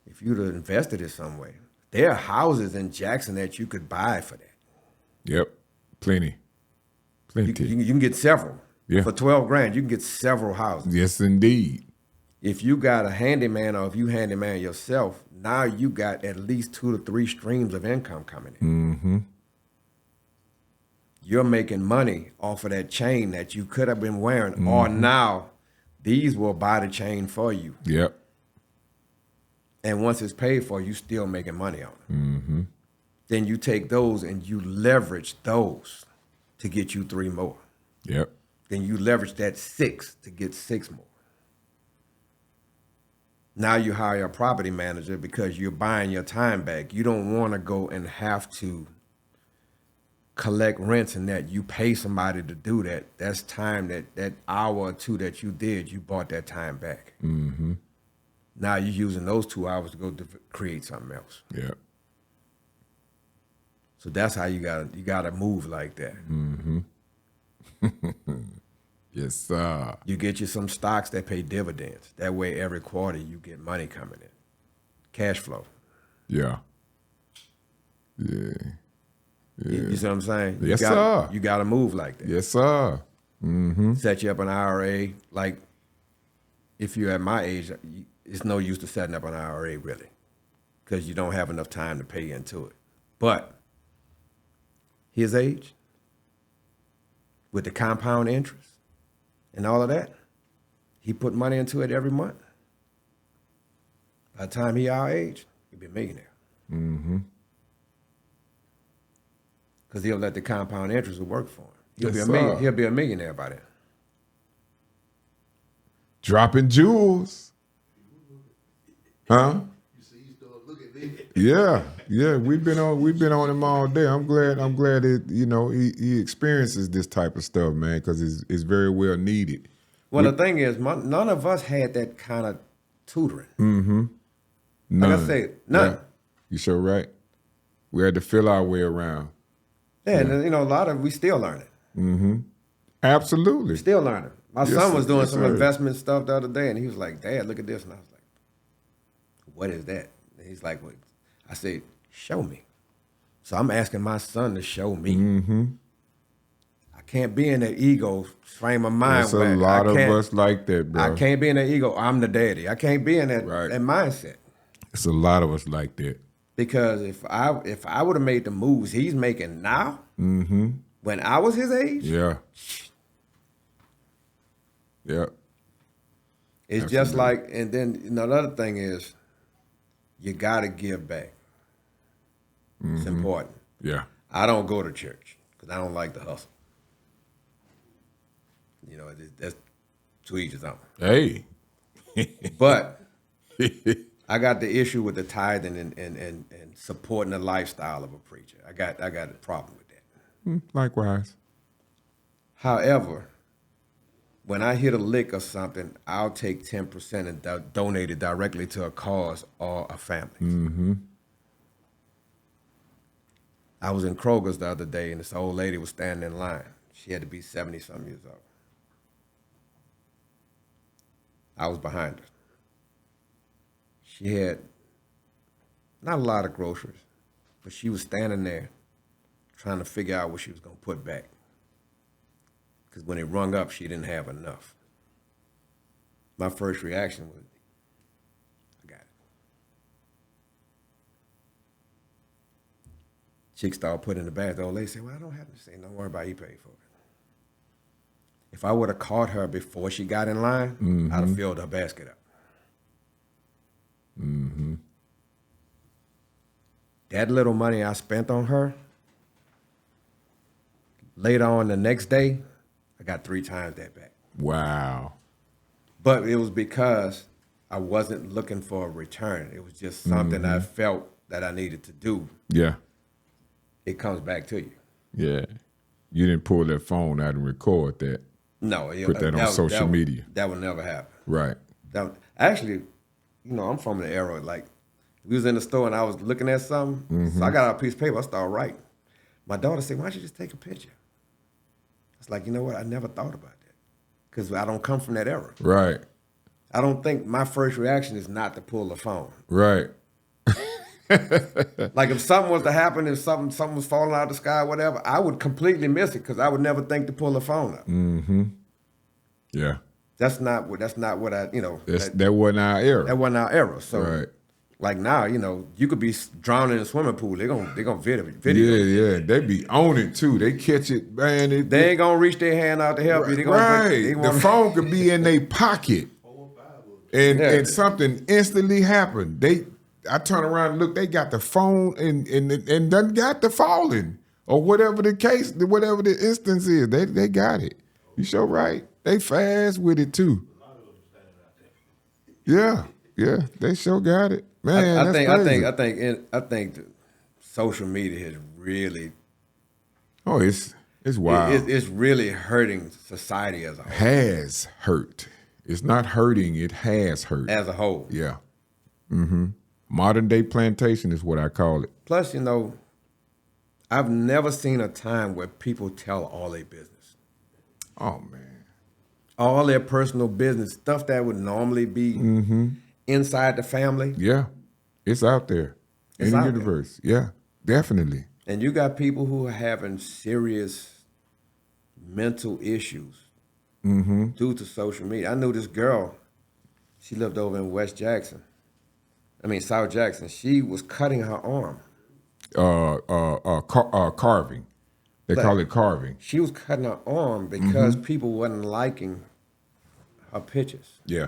if you'd have invested it some way, there are houses in Jackson that you could buy for that. Yep. Plenty. You can get several. Yeah. For 12 grand, you can get several houses. Yes, indeed. If you got a handyman or if you handyman yourself, now you got at least 2 to 3 streams of income coming in. Mm-hmm. You're making money off of that chain that you could have been wearing, or now these will buy the chain for you. Yep. And once it's paid for, you still making money on it. Mm-hmm. Then you take those and you leverage those to get you 3 more. Yep. Then you leverage that 6 to get 6 more. Now you hire a property manager because you're buying your time back. You don't want to go and have to collect rents and that. You pay somebody to do that. That's time that hour or 2 that you did, you bought that time back. Mm-hmm. Now you're using those 2 hours to go create something else. Yep. So that's how you gotta move like that. Mm-hmm. Yes, sir. You get you some stocks that pay dividends. That way every quarter you get money coming in. Cash flow. Yeah. Yeah. You see what I'm saying? Yes, sir. You gotta move like that. Yes, sir. Mm-hmm. Set you up an IRA. Like, if you're at my age, it's no use to setting up an IRA, really, because you don't have enough time to pay into it. But his age, with the compound interest and all of that, he put money into it every month. By the time he our age, he'll be a millionaire. Mm-hmm. Because he'll let the compound interest work for him. Yes, He'll be a millionaire by then. Dropping jewels. Huh? You see, you start looking at it. Yeah. We've been on him all day. I'm glad that he experiences this type of stuff, man, because it's very well needed. Well, the thing is, none of us had that kind of tutoring. Mm-hmm. None. Like I say, none. Yeah. You sure right. We had to feel our way around. Yeah, and a lot of we still learning. Mm-hmm. Absolutely. Still learning. My Yes, son was doing yes, some sir. investment stuff the other day, and he was like, "Dad, look at this," and I was like, "What is that?" And he's like, "What?" I said, "Show me." So I'm asking my son to show me. Mm-hmm. I can't be in that ego frame of mind. There's a where lot I of can't- us like that, bro. I can't be in that ego. I'm the daddy. I can't be in that mindset. It's a lot of us like that. Because if I would have made the moves he's making now, Mm-hmm. when I was his age, Yeah. Yeah. it's just like. And then the other thing is, you got to give back. It's important. Yeah. I don't go to church because I don't like the hustle. That's to each his own. Hey. But I got the issue with the tithing and supporting the lifestyle of a preacher. I got a problem with that. Likewise. However, when I hit a lick or something, I'll take 10% and donate it directly to a cause or a family. Mm-hmm. I was in Kroger's the other day, and this old lady was standing in line. She had to be 70-something years old. I was behind her. She had not a lot of groceries, but she was standing there trying to figure out what she was going to put back. Because when it rung up, she didn't have enough. My first reaction was, I got it. Chick started putting in the bag. The old lady said, well, I don't have to say, don't worry about it, he paid for it. If I would have caught her before she got in line, I'd have filled her basket up. Mm-hmm. That little money I spent on her, later on the next day, I got 3 times that back. Wow. But it was because I wasn't looking for a return. It was just something I felt that I needed to do. Yeah. It comes back to you. Yeah. You didn't pull that phone out and record that. No, Put that on social media. That would never happen. Right. Actually, I'm from the era, like, we was in the store and I was looking at something, so I got out a piece of paper, I started writing. My daughter said, why don't you just take a picture? It's like, you know what, I never thought about that, because I don't come from that era. Right. I don't think my first reaction is not to pull the phone. Right. Like if something was to happen and something was falling out of the sky, whatever, I would completely miss it because I would never think to pull the phone up. Mm-hmm. Yeah. That's not what I, that wasn't our era. That wasn't our era. So right. Like now, you could be drowning in a swimming pool. They're gonna video. Yeah. They be on it too. They catch it, man. They ain't gonna reach their hand out to help you. They gonna the phone could be in their pocket, and something instantly happened. I turn around and look. They got the phone and done got the falling or whatever the case, whatever the instance is. They got it. You sure right. They fast with it too. Yeah, they sure got it, man. I think that social media has really. Oh, it's wild. It's really hurting society as a whole. Has hurt. It's not hurting. It has hurt as a whole. Yeah. Mm-hmm. Modern day plantation is what I call it. Plus, I've never seen a time where people tell all their business. Oh man. All their personal business, stuff that would normally be inside the family. Yeah, it's out there in the universe. Yeah, definitely. And you got people who are having serious mental issues due to social media. I knew this girl, she lived over in South Jackson. She was cutting her arm. Carving. They call it carving. She was cutting her arm because people wasn't liking her pictures. Yeah.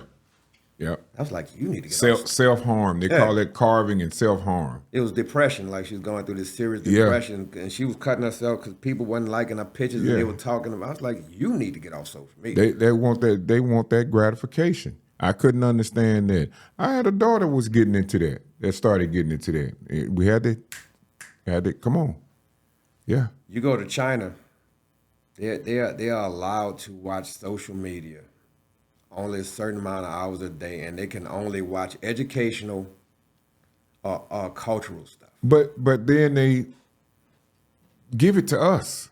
Yeah. I was like, you need to get self-harm. They call it carving and self-harm. It was depression, like she was going through this serious depression, and she was cutting herself because people wasn't liking her pictures and they were talking about. I was like, you need to get off social media. They want that gratification. I couldn't understand that. I had a daughter was getting into that started getting into that. We had to come on. Yeah. You go to China, they are allowed to watch social media only a certain amount of hours a day, and they can only watch educational or cultural stuff. But then they give it to us.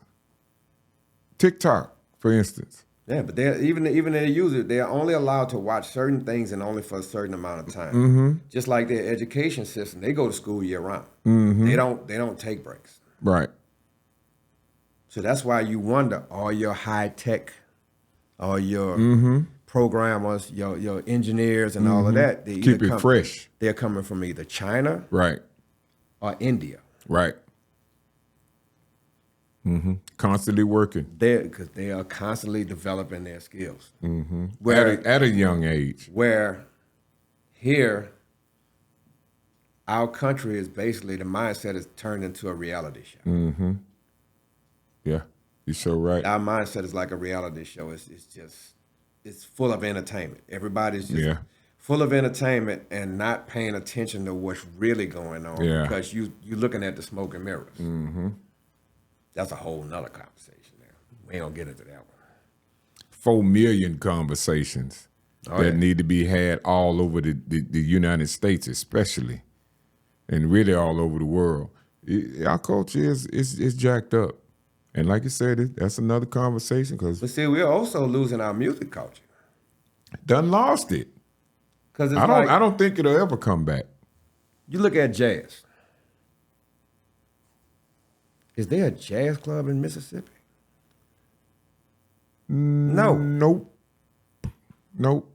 TikTok, for instance. Yeah, but even they use it, they are only allowed to watch certain things and only for a certain amount of time. Just like their education system, they go to school year round. They don't take breaks. Right. So that's why you wonder, all your high tech, all your programmers, your engineers and all of that, they keep it fresh. They're coming from either China, right, or India, right. Constantly working. Because they are constantly developing their skills. At a young age. Where here, our country is basically, the mindset is turned into a reality show. Yeah, you're so right. Our mindset is like a reality show. It's full of entertainment. Everybody's just full of entertainment and not paying attention to what's really going on because you're looking at the smoke and mirrors. That's a whole nother conversation now. We ain't gonna get into that one. 4 million conversations that need to be had all over the United States, especially, and really all over the world. Our culture is jacked up, and like you said, that's another conversation. But see, we're also losing our music culture. Done lost it. Because I don't think it'll ever come back. You look at jazz. Is there a jazz club in Mississippi? No. Nope.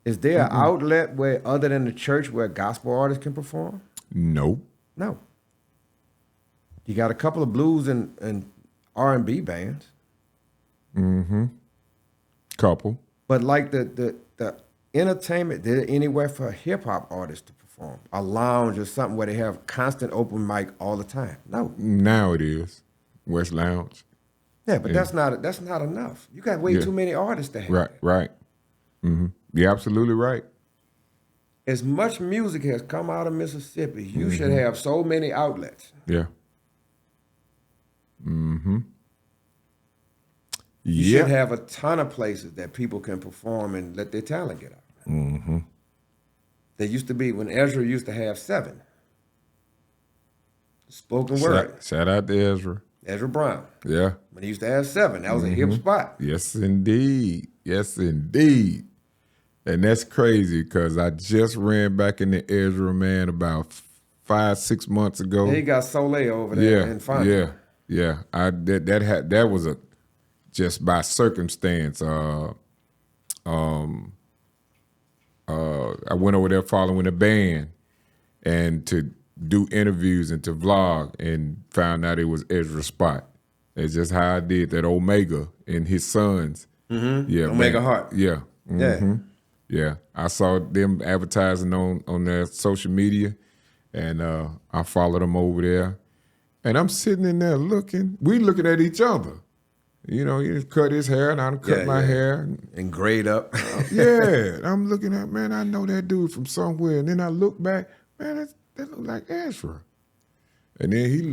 Is there an outlet where, other than the church, where gospel artists can perform? Nope. No. You got a couple of blues and R&B bands. Couple. But like the entertainment, there anywhere for hip hop artists to perform? A lounge or something where they have constant open mic all the time? No. Now it is West Lounge. Yeah, but that's not enough. You got way too many artists to have. Right. You're absolutely right. As much music has come out of Mississippi, you should have so many outlets. Yeah. You should have a ton of places that people can perform and let their talent get out. There used to be, when Ezra used to have 7. Spoken word. Shout out to Ezra. Ezra Brown. Yeah. When he used to have 7, that was a hip spot. Yes, indeed. Yes, indeed. And that's crazy because I just ran back into Ezra, man, about 5-6 months ago. He got Soleil over there in Fontaine. Yeah. That was just by circumstance. I went over there following the band and to do interviews and to vlog and found out it was Ezra's spot. It's just how I did that. Omega and his sons. Yeah, Omega Heart. Yeah. Yeah. I saw them advertising on their social media, and I followed them over there. And I'm sitting in there looking. We looking at each other. You know, he just cut his hair, and I cut my hair. And grayed up. Yeah. I'm looking at, man, I know that dude from somewhere. And then I look back, man, that look like Ezra. And then he's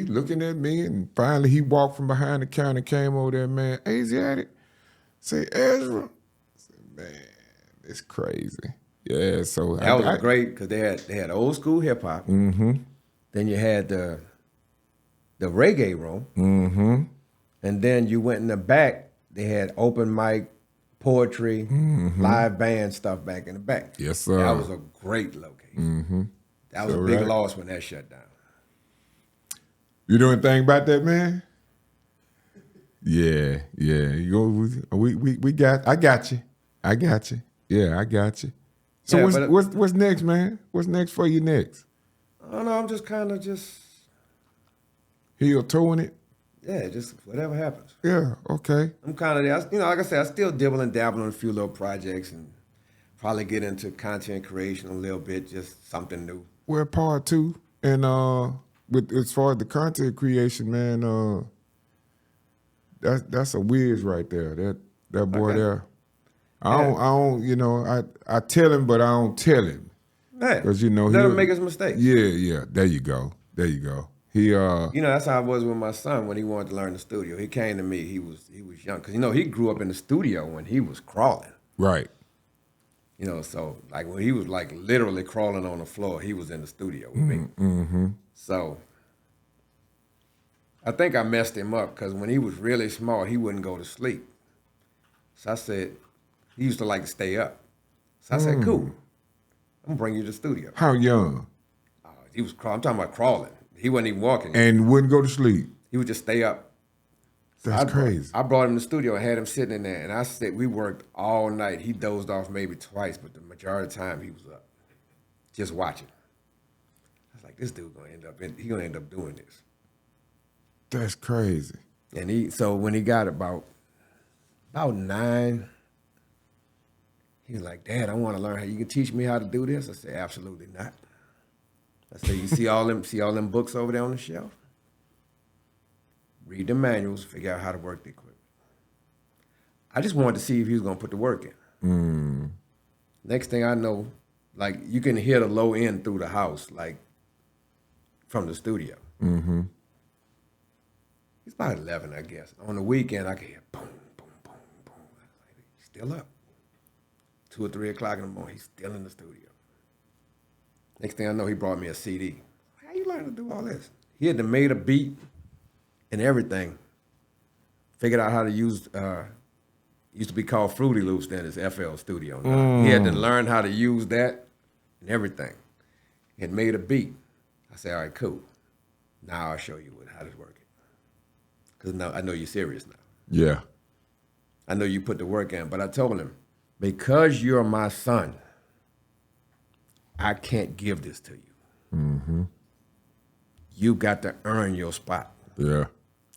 looking at me, and finally he walked from behind the counter and came over there, man, Asiatic. Say, Ezra. I said, man, it's crazy. Yeah, so that was great because they had old school hip hop. Then you had the reggae room. And then you went in the back, they had open mic, poetry, live band stuff back in the back. Yes, sir. That was a great location. That was a big loss when that shut down. You know anything about that, man? Yeah. You go. I got you. Yeah, I got you. So Yeah, what's next, man? What's next for you next? I don't know. I'm just kind of Heel toeing it. yeah, just whatever happens. Yeah. Okay. I'm kind of there. You know, like I said, I still dibble and dabble on a few little projects and probably get into content creation a little bit, just something new. We're part 2, and with as far as the content creation, man, that's a whiz right there. That boy there. I don't, you know, I tell him, but I don't tell him. Yeah, because you know let him make his mistakes. Yeah. There you go. He you know, that's how I was with my son when he wanted to learn the studio. He came to me. He was young because, you know, he grew up in the studio when he was crawling. Right. You know, so like when he was like literally crawling on the floor, he was in the studio with me. So I think I messed him up because when he was really small, he wouldn't go to sleep. So I said, he used to like to stay up. So I said, cool, I'm gonna bring you to the studio. How young? He was crawling. I'm talking about crawling. He wasn't even walking. And wouldn't go to sleep. He would just stay up. That's crazy. I brought him to the studio and had him sitting in there, and I said we worked all night. He dozed off maybe twice, but the majority of the time he was up, just watching. I was like, this dude gonna end up doing this. That's crazy. And so when he got about 9, he was like, Dad, I want to learn how you can teach me how to do this. I said, absolutely not. I said, you see all them books over there on the shelf? Read the manuals, figure out how to work the equipment. I just wanted to see if he was going to put the work in. Next thing I know, like, you can hear the low end through the house, like, from the studio. He's about 11, I guess. On the weekend, I could hear boom, boom, boom, boom. I was like, he's still up. 2 or 3 o'clock in the morning, he's still in the studio. Next thing I know, he brought me a CD. How you learn to do all this? He had made a beat and everything. Figured out how to use, used to be called Fruity Loops then, it's FL Studio. He had to learn how to use that and everything. He had made a beat. I said, all right, cool. Now I'll show you how to work it. Because now I know you're serious now. Yeah. I know you put the work in, but I told him, because you're my son, I can't give this to you. You got to earn your spot. Yeah.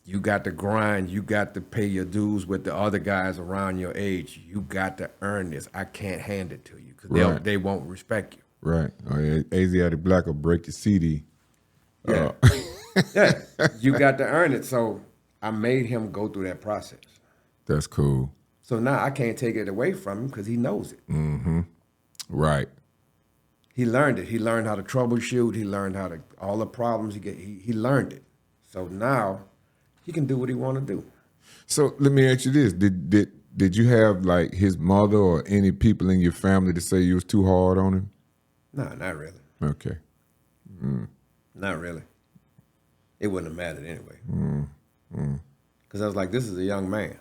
You got to grind. You got to pay your dues with the other guys around your age. You got to earn this. I can't hand it to you because they won't respect you. Right. Asiatic Blakk will break your CD. Yeah. Yeah. You got to earn it. So I made him go through that process. That's cool. So now I can't take it away from him because he knows it. Right. He learned it. He learned how to troubleshoot. He learned how to, all the problems he learned it. So now he can do what he want to do. So let me ask you this: Did you have like his mother or any people in your family to say you was too hard on him? No, not really. Okay. Not really. It wouldn't have mattered anyway. Because I was like, this is a young man.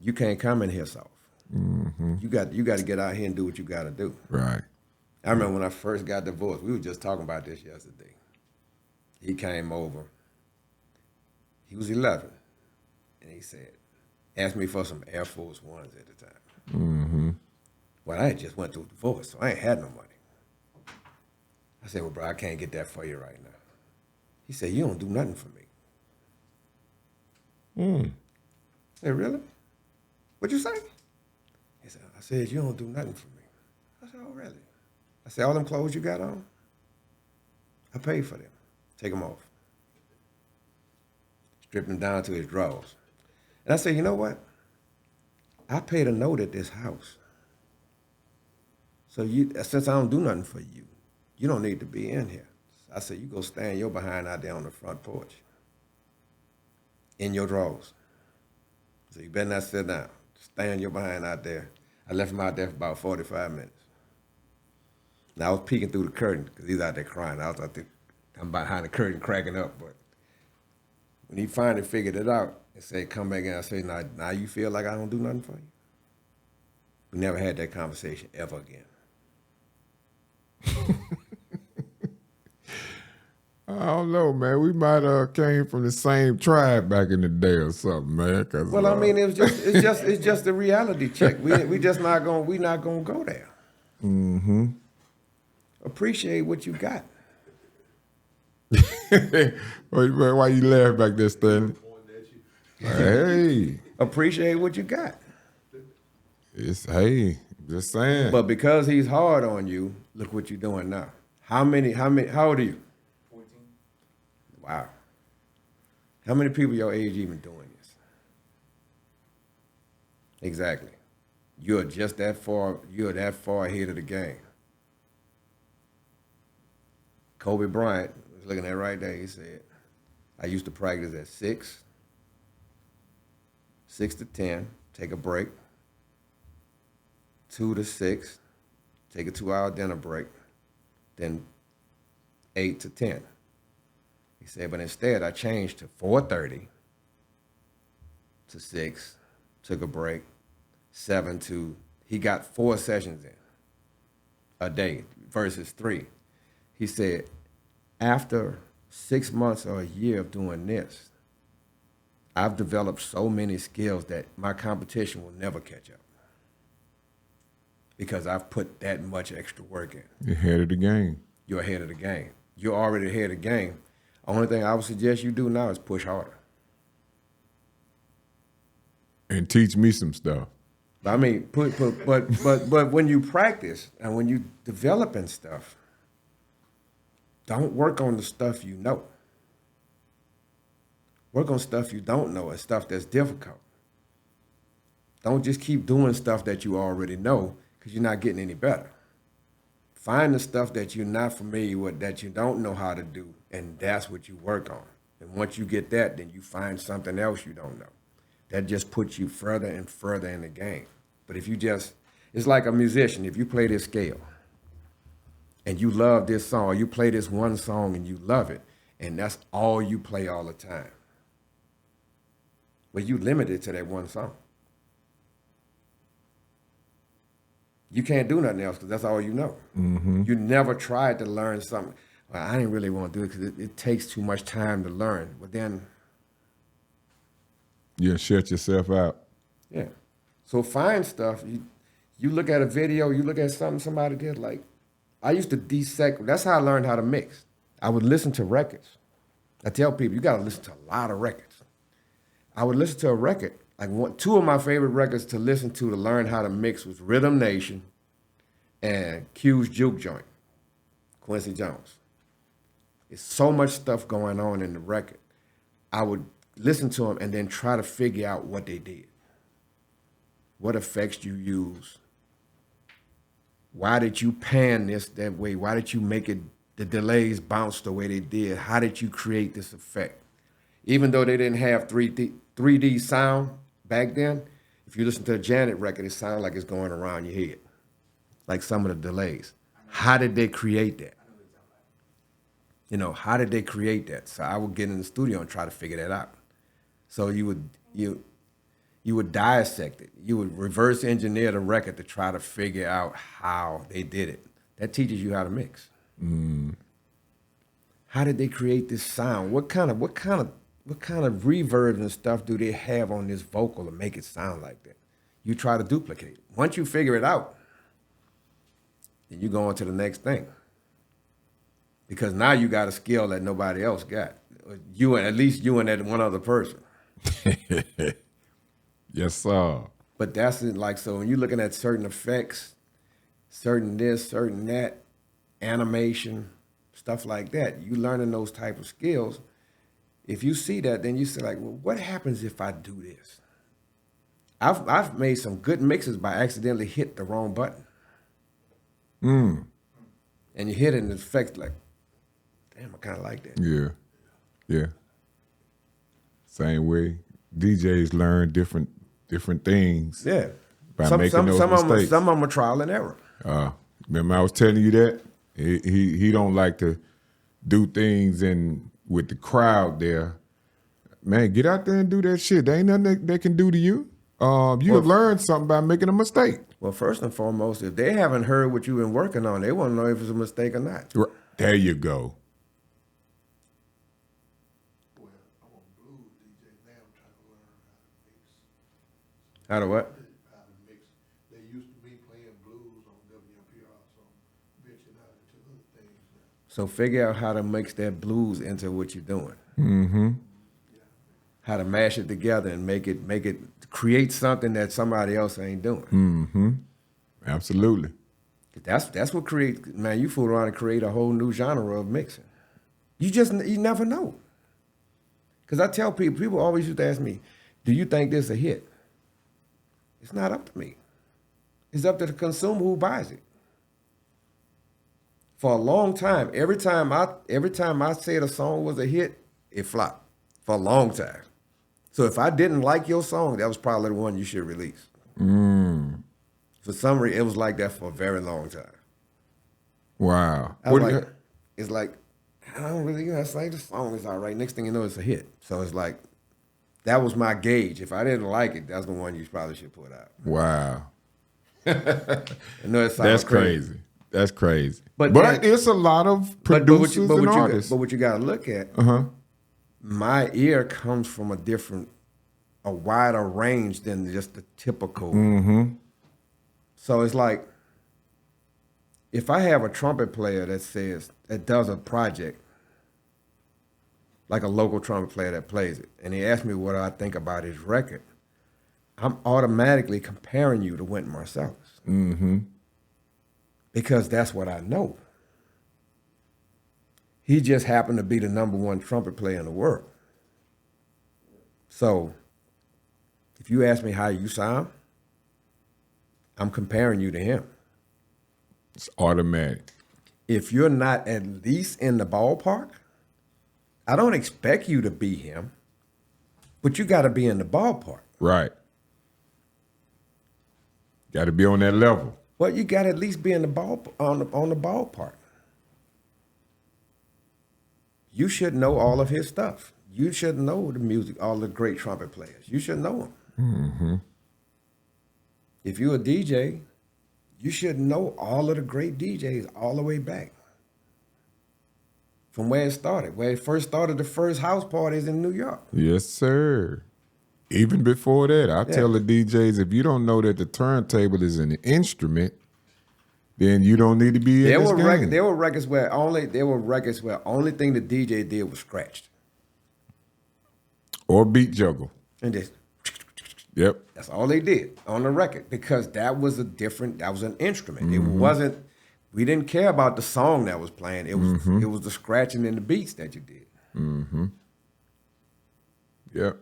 You can't come in here soft. You got to get out here and do what you got to do. Right. I remember when I first got divorced, we were just talking about this yesterday. He came over. He was 11. And he said, asked me for some Air Force Ones at the time. Well, I had just went through a divorce, so I ain't had no money. I said, well, bro, I can't get that for you right now. He said, you don't do nothing for me. I said, really? What'd you say? He said, I said, you don't do nothing for me. I said, oh, really? I said, all them clothes you got on, I paid for them. Take them off. Strip them down to his drawers. And I said, you know what? I paid a note at this house. So since I don't do nothing for you, you don't need to be in here. I said, you go stand your behind out there on the front porch in your drawers. So you better not sit down. Stand your behind out there. I left him out there for about 45 minutes. Now I was peeking through the curtain because he's out there crying. I was out there, I'm behind the curtain cracking up. But when he finally figured it out and said, come back in, I said, now you feel like I don't do nothing for you? We never had that conversation ever again. I don't know, man. We might have came from the same tribe back in the day or something, man. Well, I mean, it's just a reality check. We just not gonna go there. Appreciate what you got. Why you laugh back there, Stanley? Hey, Appreciate what you got. hey, just saying. But because he's hard on you, look what you're doing now. How old are you? 14. Wow. How many people your age even doing this? Exactly. You're that far ahead of the game. Kobe Bryant was looking at right there, he said, I used to practice at 6 to 10, take a break, 2 to 6, take a 2-hour dinner break, then 8 to 10. He said, but instead I changed to 4:30 to 6, took a break, 7 to, he got 4 sessions in a day versus 3. He said, after 6 months or a year of doing this, I've developed so many skills that my competition will never catch up because I've put that much extra work in. You're ahead of the game. You're ahead of the game. You're already ahead of the game. Only thing I would suggest you do now is push harder. And teach me some stuff. I mean, but when you practice and when you developing stuff, don't work on the stuff you know. Work on stuff you don't know and stuff that's difficult. Don't just keep doing stuff that you already know because you're not getting any better. Find the stuff that you're not familiar with, that you don't know how to do, and that's what you work on. And once you get that, then you find something else you don't know. That just puts you further and further in the game. But if you just, it's like a musician. If you play this scale and you love this song, or you play this one song and you love it, and that's all you play all the time, well, you limited to that one song. You can't do nothing else because that's all you know. You never tried to learn something. Well, I didn't really want to do it because it takes too much time to learn. But then, You shut yourself out. yeah. So find stuff. You look at a video, you look at something somebody did. Like, I used to dissect. That's how I learned how to mix. I would listen to records. I tell people, you got to listen to a lot of records. I would listen to a record. Like two of my favorite records to listen to learn how to mix was Rhythm Nation and Q's Juke Joint, Quincy Jones. There's so much stuff going on in the record. I would listen to them and then try to figure out what they did. what effects you use. Why did you pan this that way? Why did you make it the delays bounce the way they did? How did you create this effect? Even though they didn't have 3D sound back then, if you listen to a Janet record, it sounds like it's going around your head, like some of the delays. How did they create that? You know, how did they create that? So I would get in the studio and try to figure that out. So you would dissect it. You would reverse engineer the record to try to figure out how they did it. That teaches you how to mix. How did they create this sound? What kind of reverb and stuff do they have on this vocal to make it sound like that? You try to duplicate it. Once you figure it out, then you go on to the next thing. Because now you got a skill that nobody else got. At least you and that one other person. Yes, sir. But that's it. Like, so when you're looking at certain effects, certain this, certain that, animation, stuff like that, you learning those type of skills. If you see that, then you say like, well, what happens if I do this? I've made some good mixes by accidentally hit the wrong button. And you hit it and it affects like, damn, I kind of like that. Yeah. Same way DJs learn different things. Yeah. By making those mistakes. Some of them are trial and error. Remember I was telling you that? He don't like to do things with the crowd there. Man, get out there and do that shit. There ain't nothing they can do to you. You have learned something by making a mistake. Well, first and foremost, if they haven't heard what you've been working on, they want to know if it's a mistake or not. There you go. Well, I'm a blues DJ now. I'm trying to learn how to mix. How to what? How to mix. They used to be playing blues on WMPR, so I'm venturing out into other things now. So figure out how to mix that blues into what you're doing. How to mash it together and make it create something that somebody else ain't doing. Absolutely. That's what creates, man, you fool around and create a whole new genre of mixing. You never know. Because I tell people always used to ask me, do you think this a hit? It's not up to me. It's up to the consumer who buys it. For a long time, every time I said a song was a hit, it flopped for a long time. So if I didn't like your song, that was probably the one you should release. For some reason, it was like that for a very long time. Wow. It's like, I don't really, it's like the song is all right. Next thing you know, it's a hit. So it's like, that was my gauge. If I didn't like it, that's the one you probably should put out. Wow. I know it sounds That's crazy. That's crazy. But it's a lot of producers and artists. But what you got to look at, my ear comes from a wider range than just the typical. So it's like, if I have a trumpet player that does a project, like a local trumpet player that plays it, and he asks me what I think about his record, I'm automatically comparing you to Wynton Marsalis. Because that's what I know. He just happened to be the #1 trumpet player in the world. So if you ask me how you sound, I'm comparing you to him. It's automatic. If you're not at least in the ballpark, I don't expect you to be him, but you got to be in the ballpark. Right. Got to be on that level. Well, you got to at least be in the on the ballpark. You should know all of his stuff. You should know the music, all the great trumpet players. You should know them. If you're a DJ, you should know all of the great DJs all the way back. From where it started, where it first started, the first house parties in New York. Yes, sir. Even before that, I tell the DJs, if you don't know that the turntable is an instrument, then you don't need to be in this game. There were records where only thing the DJ did was scratched. Or beat juggle. And just, Yep. that's all they did on the record, because that was an instrument. It wasn't, we didn't care about the song that was playing. It was the scratching and the beats that you did. Yep.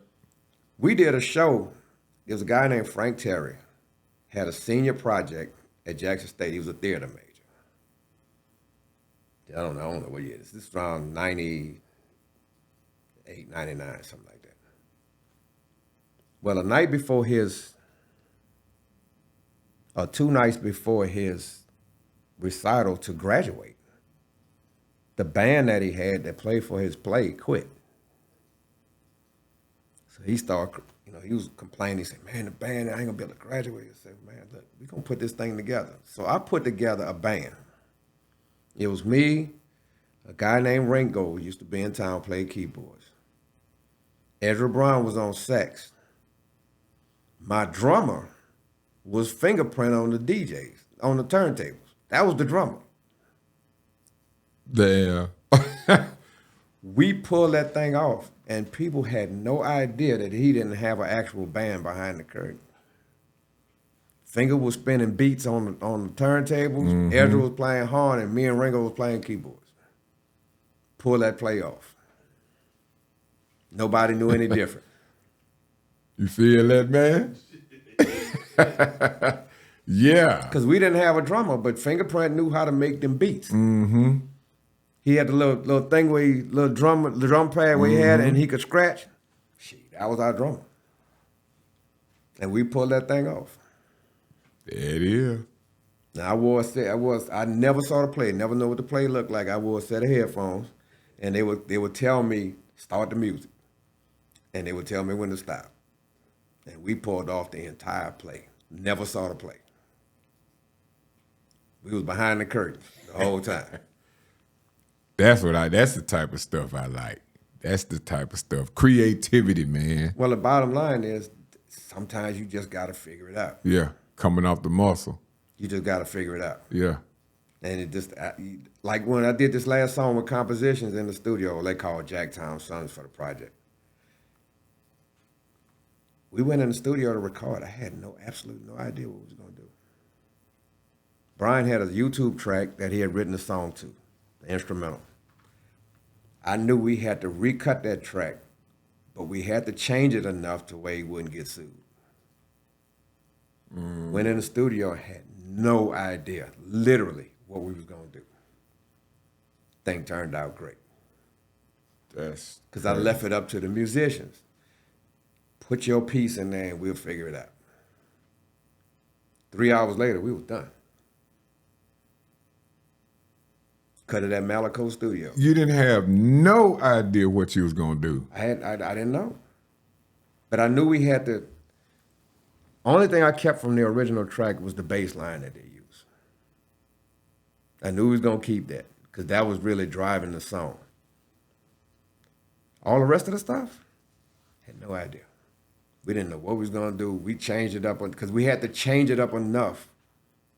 We did a show. There was a guy named Frank Terry. had a senior project at Jackson State. He was a theater major. I don't know what year this is. This is around 98, 99, something like that. Well, the night before his, or 2 nights before his recital to graduate, the band that he had that played for his play quit. So he started, he was complaining. He said, man, the band, I ain't gonna be able to graduate. I said, man, look, we're gonna put this thing together. So I put together a band. It was me, a guy named Ringo, who used to be in town, played keyboards. Ezra Brown was on sax. My drummer was fingerprint on the DJs, on the turntables. That was the drummer. There. We pulled that thing off, and people had no idea that he didn't have an actual band behind the curtain. Finger was spinning beats on the turntables. Mm-hmm. Ezra was playing horn, and me and Ringo was playing keyboards. Pull that play off. Nobody knew any different. You feel that, man? Yeah. Because we didn't have a drummer, but Fingerprint knew how to make them beats. Mm-hmm. He had the little thing where the drum pad where he had it, and he could scratch. Shit, that was our drummer. And we pulled that thing off. There it is. Now I never saw the play, never know what the play looked like. I wore a set of headphones, and they would tell me, start the music. And they would tell me when to stop. And we pulled off the entire play. Never saw the play. We was behind the curtain the whole time. That's the type of stuff I like. That's the type of stuff. Creativity, man. Well, the bottom line is sometimes you just got to figure it out. Yeah, coming off the muscle. You just got to figure it out. Yeah. And it just, like when I did this last song with compositions in the studio, they called Jacktown Sons for the project. We went in the studio to record. I had absolutely no idea what we was going to do. Brian had a YouTube track that he had written a song to, the instrumental. I knew we had to recut that track, but we had to change it enough to where he wouldn't get sued. Went in the studio, had no idea, literally, what we was going to do. Thing turned out great. That's because I left it up to the musicians. Put your piece in there and we'll figure it out. 3 hours later, we was done. Cut it at Malaco Studio. You didn't have no idea what you was gonna do. I didn't know. But I knew we had to. Only thing I kept from the original track was the bass line that they used. I knew we was gonna keep that because that was really driving the song. All the rest of the stuff, had no idea. We didn't know what we was gonna do. We changed it up because we had to change it up enough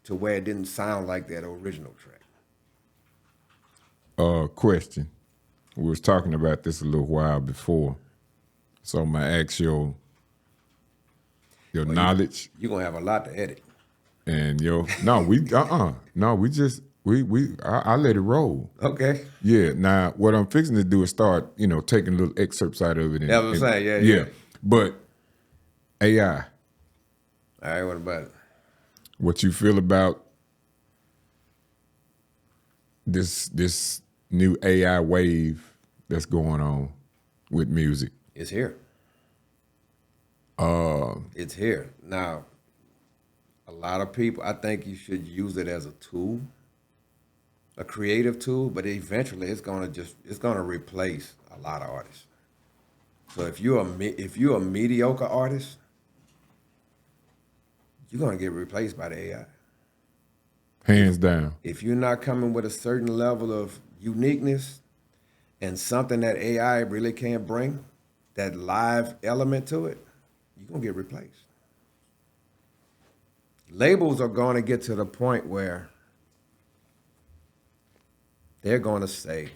to where it didn't sound like that original track. Question. We was talking about this a little while before. So I'm gonna ask your knowledge. You're gonna have a lot to edit. And I let it roll. Okay. Yeah. Now what I'm fixing to do is start, taking little excerpts out of it. That's what I'm saying, yeah. But AI. All right, what about it? What you feel about this new AI wave that's going on with music? It's here. It's here. Now, a lot of people, I think you should use it as a tool, a creative tool, but eventually it's gonna replace a lot of artists. So if you're a mediocre artist, you're gonna get replaced by the AI. Hands down. If you're not coming with a certain level of uniqueness and something that AI really can't bring, that live element to it, you're gonna get replaced. Labels are gonna get to the point where they're gonna say,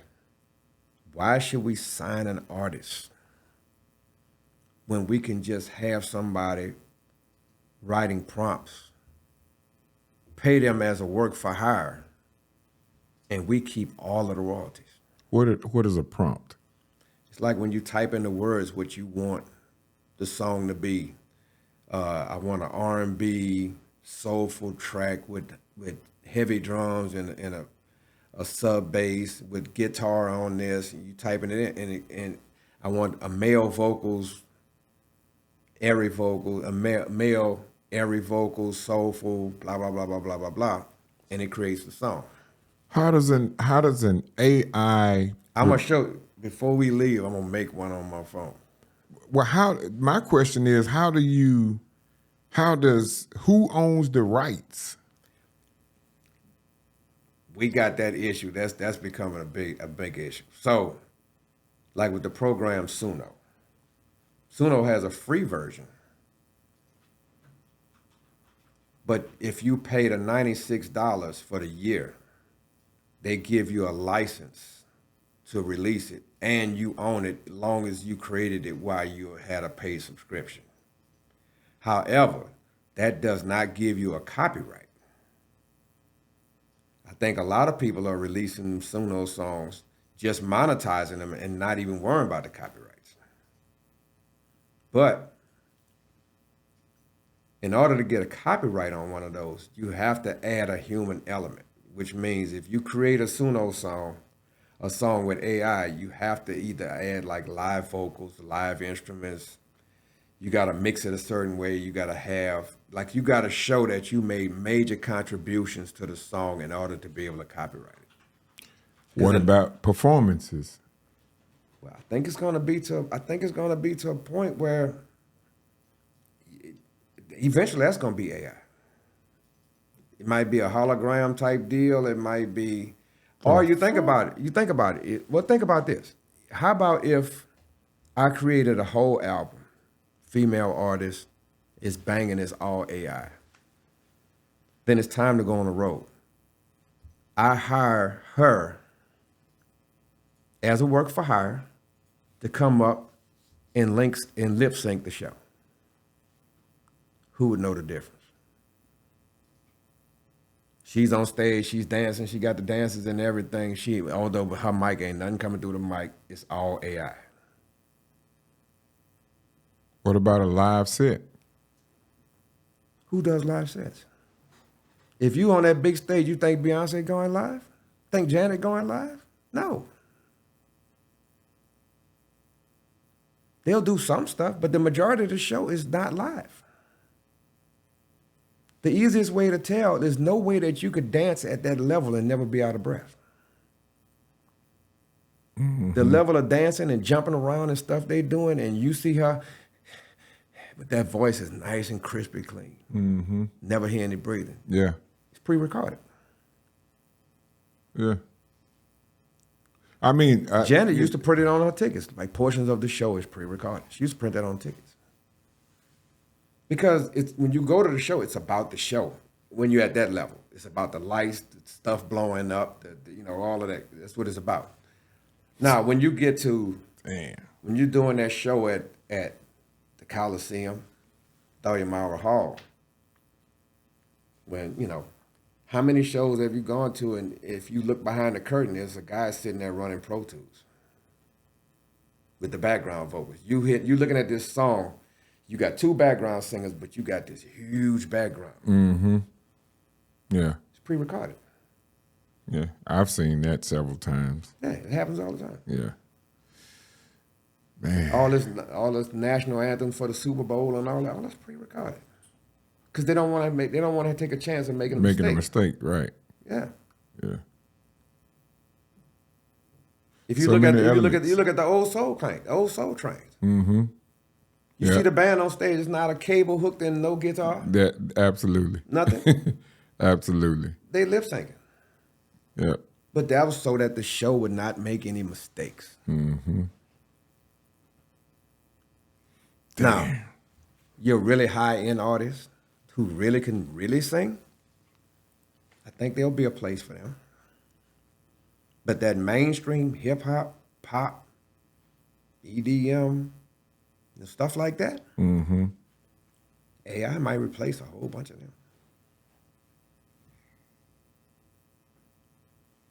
why should we sign an artist when we can just have somebody writing prompts, pay them as a work for hire, and we keep all of the royalties? What is a prompt? It's like when you type in the words what you want the song to be. I want an R&B soulful track with heavy drums and a sub bass with guitar on this. And you typing it in, and I want a male vocals, airy vocal, a male airy vocals, soulful, blah blah blah blah blah blah blah, and it creates the song. How does an AI? I'm gonna show you before we leave. I'm gonna make one on my phone. Well, my question is, who owns the rights? We got that issue. That's becoming a big issue. So, like with the program Suno. Suno has a free version. But if you pay the $96 for the year, they give you a license to release it, and you own it as long as you created it while you had a paid subscription. However, that does not give you a copyright. I think a lot of people are releasing Suno songs, just monetizing them and not even worrying about the copyrights. But in order to get a copyright on one of those, you have to add a human element, which means if you create a Suno song, a song with AI, you have to either add like live vocals, live instruments. You got to mix it a certain way. You got to you got to show that you made major contributions to the song in order to be able to copyright it. What about performances? Well, I think it's going to be to a point where eventually that's going to be AI. It might be a hologram type deal. It might be, or you think about it. Well, think about this. How about if I created a whole album, female artist, is banging, it's all AI. Then it's time to go on the road. I hire her as a work for hire to come up and lip sync the show. Who would know the difference? She's on stage, she's dancing, she got the dances and everything. Although her mic ain't nothing coming through the mic, it's all AI. What about a live set? Who does live sets? If you on that big stage, you think Beyonce going live? Think Janet going live? No. They'll do some stuff, but the majority of the show is not live. The easiest way to tell, there's no way that you could dance at that level and never be out of breath. Mm-hmm. The level of dancing and jumping around and stuff they doing, and you see her, but that voice is nice and crispy clean. Mm-hmm. Never hear any breathing. Yeah. It's pre-recorded. Yeah. I mean, Janet used to put it on her tickets. Like portions of the show is pre-recorded. She used to print that on tickets. Because when you go to the show, it's about the show. When you're at that level, it's about the lights, the stuff blowing up, all of that. That's what it's about. Now, when you get to, when you're doing that show at the Coliseum, Thayer Hall, when, how many shows have you gone to, and if you look behind the curtain, there's a guy sitting there running Pro Tools with the background vocals. You're looking at this song, you got two background singers, but you got this huge background. Mm-hmm. Yeah. It's pre-recorded. Yeah, I've seen that several times. Yeah, it happens all the time. Yeah. Man. All this national anthem for the Super Bowl and all that's pre-recorded. Because they don't want to take a chance of making a mistake. Right. Yeah. Yeah. If you look at the old soul trains. Mm-hmm. You see the band on stage, it's not a cable hooked in, no guitar. That absolutely. Nothing. Absolutely. They lip syncing. Yeah. But that was so that the show would not make any mistakes. Mm-hmm. Now, you're really high-end artists who really can really sing. I think there'll be a place for them. But that mainstream hip-hop, pop, EDM, and stuff like that, mm-hmm. AI might replace a whole bunch of them.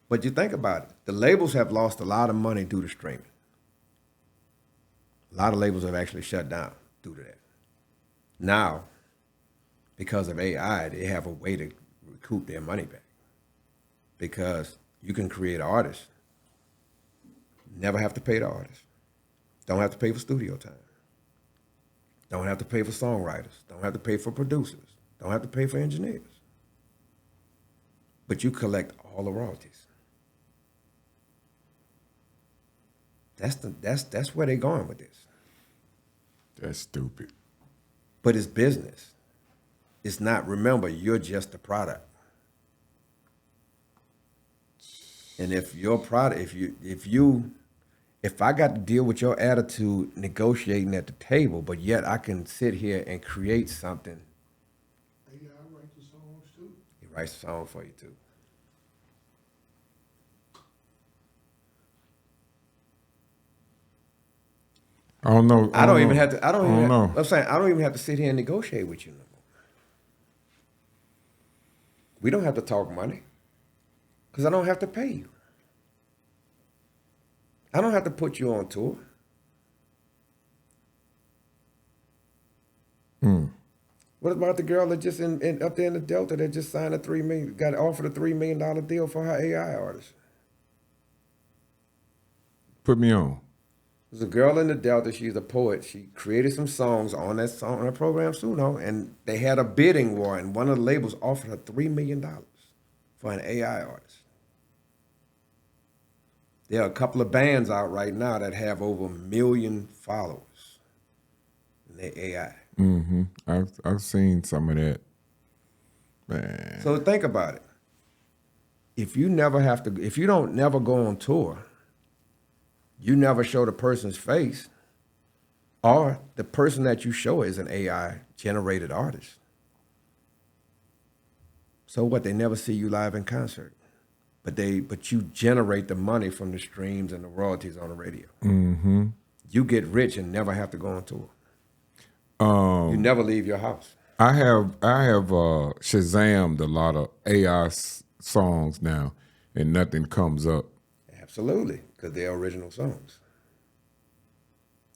But you think about it, the labels have lost a lot of money due to streaming. A lot of labels have actually shut down due to that. Now, because of AI, they have a way to recoup their money back. Because you can create artists, never have to pay the artist, don't have to pay for studio time, don't have to pay for songwriters, don't have to pay for producers, don't have to pay for engineers. But you collect all the royalties. That's where they're going with this. That's stupid. But it's business. It's not, remember, you're just a product. And if your product, if I got to deal with your attitude negotiating at the table, but yet I can sit here and create something. AI write the songs too. He writes a song for you too. I don't know. I don't even have to. know. I'm saying I don't even have to sit here and negotiate with you no more. We don't have to talk money because I don't have to pay you. I don't have to put you on tour. What about the girl that just up there in the Delta that just signed got offered a $3 million deal for her AI artist? Put me on. There's a girl in the Delta. She's a poet. She created some songs on her program, Suno, and they had a bidding war, and one of the labels offered her $3 million for an AI artist. There are a couple of bands out right now that have over 1 million followers in their AI. Mm-hmm. I've seen some of that. Man. So think about it. If you don't never go on tour, you never show the person's face, or the person that you show is an AI generated artist. So what? They never see you live in concert, but you generate the money from the streams and the royalties on the radio. Mm-hmm. You get rich and never have to go on tour. You never leave your house. I have Shazammed a lot of AI songs now, and nothing comes up. Absolutely, because they're original songs.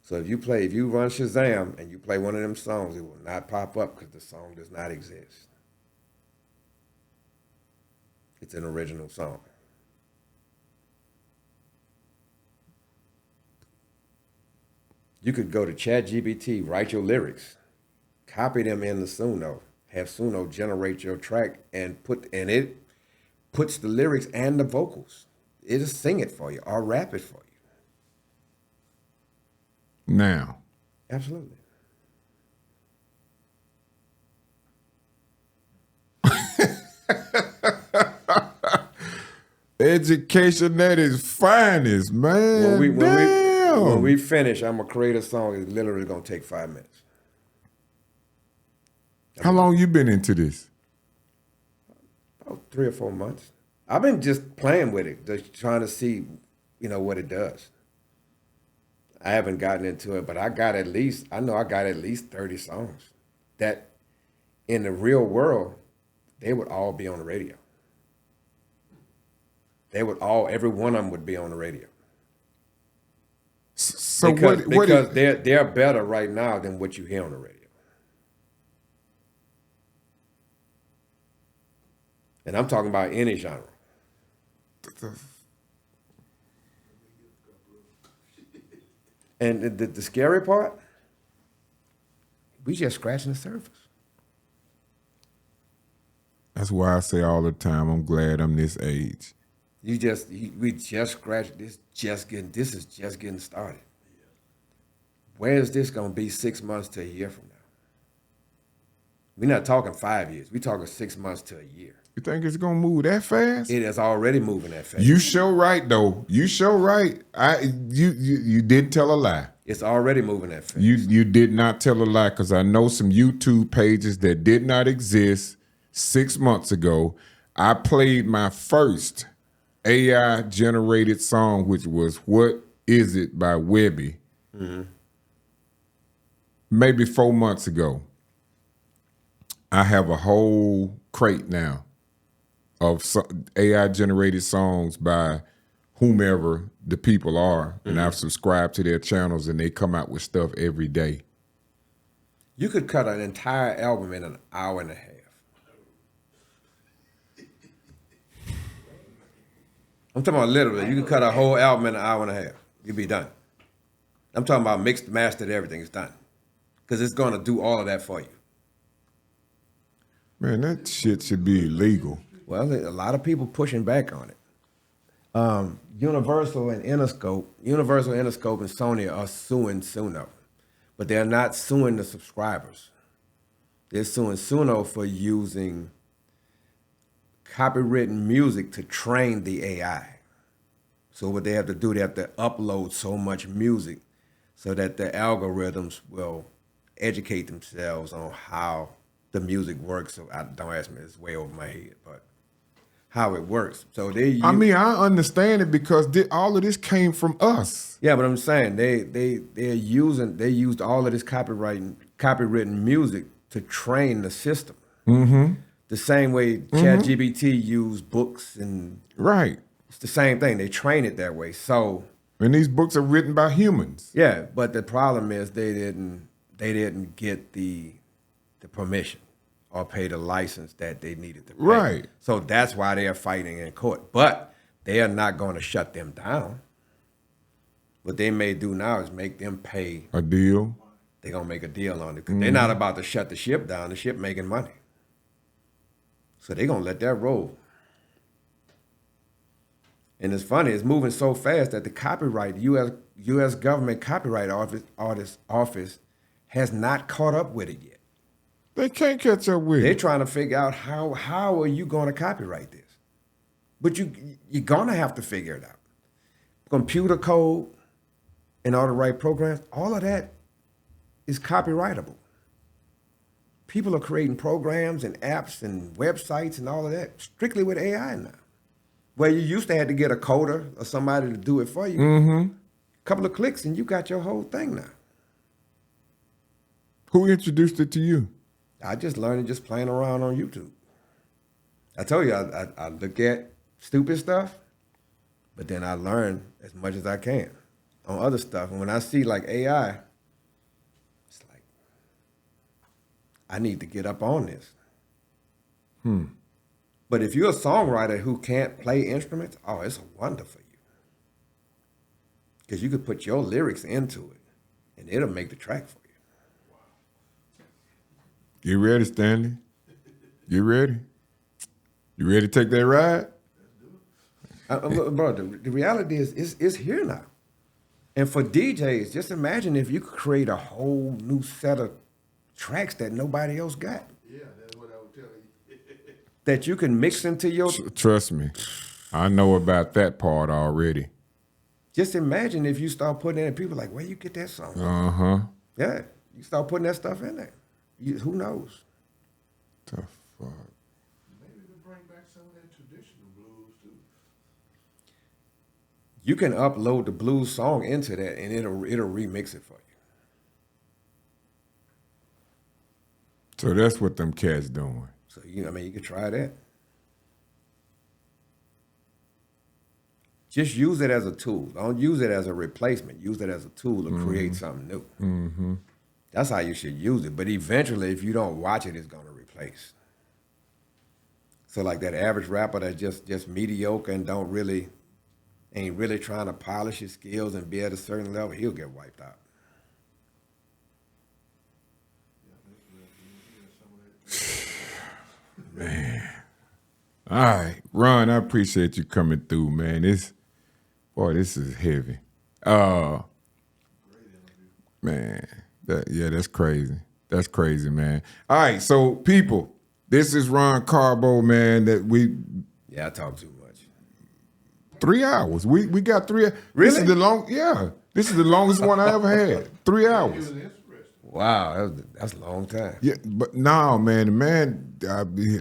So if you run Shazam and you play one of them songs, it will not pop up because the song does not exist. It's an original song. You could go to ChatGPT, write your lyrics, copy them in the Suno, have Suno generate your track and it puts the lyrics and the vocals. It'll sing it for you or rap it for you. Now. Absolutely. Education at its finest, man. When we finish, I'm gonna create a song. It's literally gonna take 5 minutes. How long you been into this? About 3 or 4 months. I've been just playing with it, just trying to see, what it does. I haven't gotten into it, but I got at least 30 songs that in the real world, they would all be on the radio. Every one of them would be on the radio. So because they're better right now than what you hear on the radio. And I'm talking about any genre. And the scary part, we just scratching the surface. That's why I say all the time, I'm glad I'm this age. We just scratched this. This is just getting started. Where is this going to be 6 months to a year from now? We're not talking 5 years. We're talking 6 months to a year. You think it's gonna move that fast? It is already moving that fast. You sure right though. You sure right. You didn't tell a lie. It's already moving that fast. You did not tell a lie, because I know some YouTube pages that did not exist 6 months ago. I played my first AI generated song, which was "What Is It" by Webby. Mm-hmm. Maybe 4 months ago. I have a whole crate now of AI generated songs by whomever the people are, and I've subscribed to their channels, and they come out with stuff every day. You could cut an entire album in an hour and a half. I'm talking about literally. You could cut a whole album in an hour and a half. You'd be done. I'm talking about mixed, mastered, everything is done. Because it's going to do all of that for you. Man, that shit should be illegal. Well, a lot of people pushing back on it. Universal and Interscope and Sony are suing Suno. But they're not suing the subscribers. They're suing Suno for using copywritten music to train the AI. So what they have to do, they have to upload so much music so that the algorithms will educate themselves on how the music works. So don't ask me, it's way over my head, but how it works. So I mean, I understand it because all of this came from us. Yeah, but I'm saying they used all of this copywritten music to train the system. Mm-hmm. The same way ChatGPT used books and right. It's the same thing. They train it that way. So and these books are written by humans. Yeah, but the problem is they didn't get the permission or pay the license that they needed to pay. Right. So that's why they are fighting in court. But they are not going to shut them down. What they may do now is make them pay a deal. They're going to make a deal on it. Because they're not about to shut the ship down. The ship making money. So they're going to let that roll. And it's funny, it's moving so fast that the copyright, U.S. government copyright office has not caught up with it yet. They can't catch up with it. They're trying to figure out how are you going to copyright this? But you're going to have to figure it out. Computer code and all the right programs, all of that is copyrightable. People are creating programs and apps and websites and all of that strictly with AI now. Where you used to have to get a coder or somebody to do it for you. Mm-hmm. A couple of clicks and you got your whole thing now. Who introduced it to you? I just learned it just playing around on YouTube. I told you, I look at stupid stuff, but then I learn as much as I can on other stuff. And when I see like AI, it's like, I need to get up on this. But if you're a songwriter who can't play instruments, oh, it's a wonder for you. Because you could put your lyrics into it, and it'll make the track for you. You ready, Stanley? You ready? You ready to take that ride? Bro, the reality is it's here now. And for DJs, just imagine if you could create a whole new set of tracks that nobody else got. Yeah, that's what I would tell you. That you can mix into your... Trust me, I know about that part already. Just imagine if you start putting in, people like, where you get that song? Uh-huh. Yeah, you start putting that stuff in there. Who knows? The fuck? Maybe to bring back some of that traditional blues too. You can upload the blues song into that, and it'll remix it for you. So that's what them cats doing. So you could try that. Just use it as a tool. Don't use it as a replacement. Use it as a tool to create something new. Mm-hmm. That's how you should use it. But eventually, if you don't watch it, it's going to replace. So like that average rapper that's just mediocre and ain't really trying to polish his skills and be at a certain level, he'll get wiped out. Man. All right. Ron, I appreciate you coming through, man. This is heavy. Man. That's crazy. That's crazy, man. All right, so people, this is Ron Carbo, man. Yeah, I talk too much. 3 hours. We got 3 hours. Really? This is the longest one I ever had. 3 hours. Wow, that's a long time. Yeah, but no, man,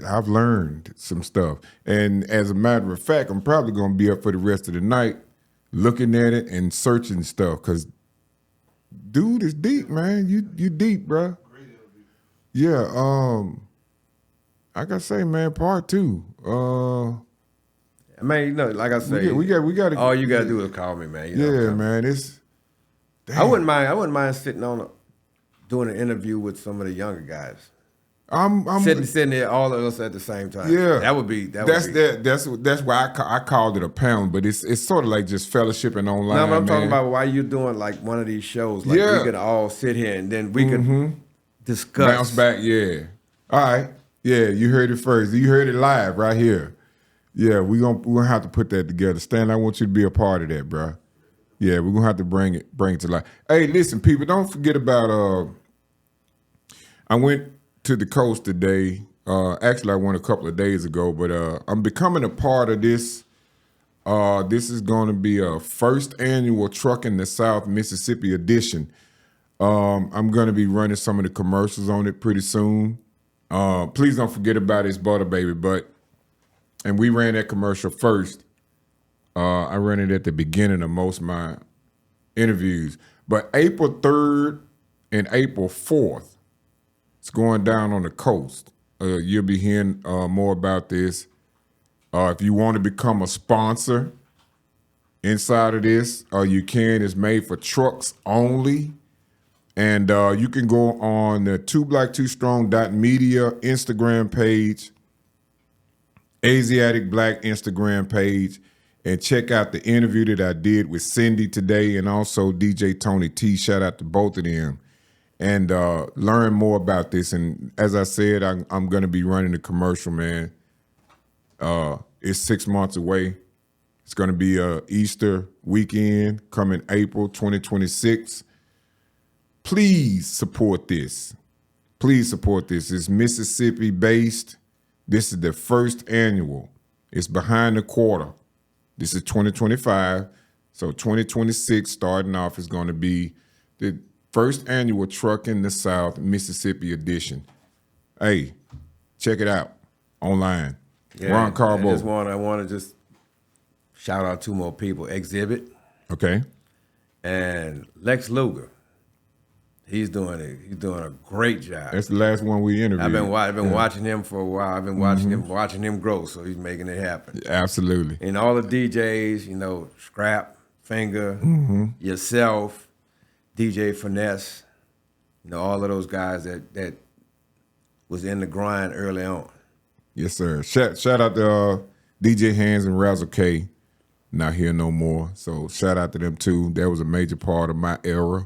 I've learned some stuff. And as a matter of fact, I'm probably gonna be up for the rest of the night looking at it and searching stuff, because dude is deep, man. You deep, bro. Yeah, I gotta say, man, part 2. Like I say, we got to. all you gotta do is call me, man. Yeah, man. It's. Damn. I wouldn't mind sitting on doing an interview with some of the younger guys. I'm Sitting there, all of us at the same time. Yeah, that would be. That's why I called it a panel, but it's sort of like just fellowshipping online. No, but I'm talking man. about why you doing like one of these shows. Like Yeah. we could all sit here and then we could discuss. Bounce back, yeah. All right, yeah. You heard it first. You heard it live right here. Yeah, we're gonna have to put that together. Stan, I want you to be a part of that, bro. Yeah, we're gonna have to bring it to life. Hey, listen, people, don't forget about. I went to the coast today. Actually, I went a couple of days ago, but I'm becoming a part of this. This is going to be a first annual Truck in the South Mississippi edition. I'm going to be running some of the commercials on it pretty soon. Please don't forget about It's Butter Baby, and we ran that commercial first. I ran it at the beginning of most of my interviews. But April 3rd and April 4th, it's going down on the coast. You'll be hearing more about this. If you want to become a sponsor inside of this, you can. It's made for trucks only. And you can go on the 2black2strong.media Instagram page, Asiatic Black Instagram page, and check out the interview that I did with Cindy today and also DJ Tony T. Shout out to both of them. And learn more about this. And as I said, I'm going to be running the commercial, man. It's 6 months away. It's going to be a Easter weekend coming April 2026. Please support this. Please support this. It's Mississippi-based. This is the first annual. It's behind the quarter. This is 2025. So 2026 starting off is going to be the first annual Truck in the South Mississippi edition. Hey, check it out online. Yeah, Ron Carbo. I want to just shout out two more people. Exhibit. Okay. And Lex Luger. He's doing a great job. That's the last one we interviewed. I've been watching him for a while. I've been watching him grow, so he's making it happen. Absolutely. And all the DJs, Scrap, Finger, yourself, DJ Finesse, all of those guys that was in the grind early on. Yes, sir. Shout out to DJ Hands and Razzle K. Not here no more. So shout out to them too. That was a major part of my era.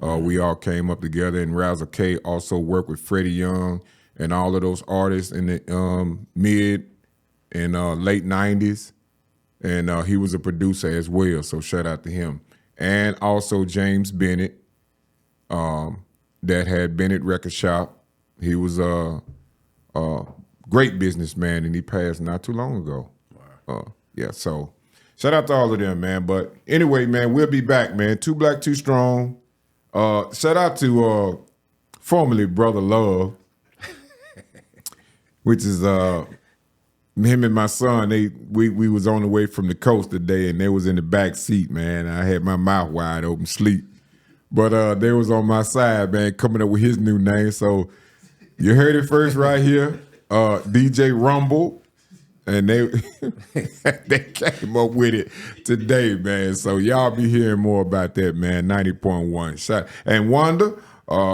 We all came up together, and Razzle K also worked with Freddie Young and all of those artists in the mid and late 90s. And he was a producer as well, so shout out to him. And also James Bennett, that had Bennett Record Shop. He was a great businessman, and he passed not too long ago. Wow. Yeah, so shout out to all of them, man. But anyway, man, we'll be back, man. 2 Black, 2 Strong. Shout out to formerly Brother Love, which is him and my son. We was on the way from the coast today, and they was in the back seat, man. I had my mouth wide open, sleep, but they was on my side, man, coming up with his new name. So you heard it first right here, DJ Rumble, and they came up with it today, man. So y'all be hearing more about that, man. 90.1. And Wanda,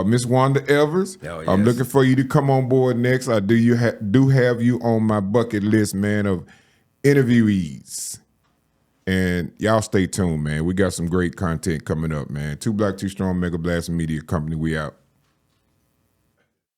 Miss Wanda Evers, yes. I'm looking for you to come on board next. I do have you on my bucket list, man, of interviewees. And y'all stay tuned, man. We got some great content coming up, man. 2 Black, 2 Strong, Mega Blast Media Company. We out.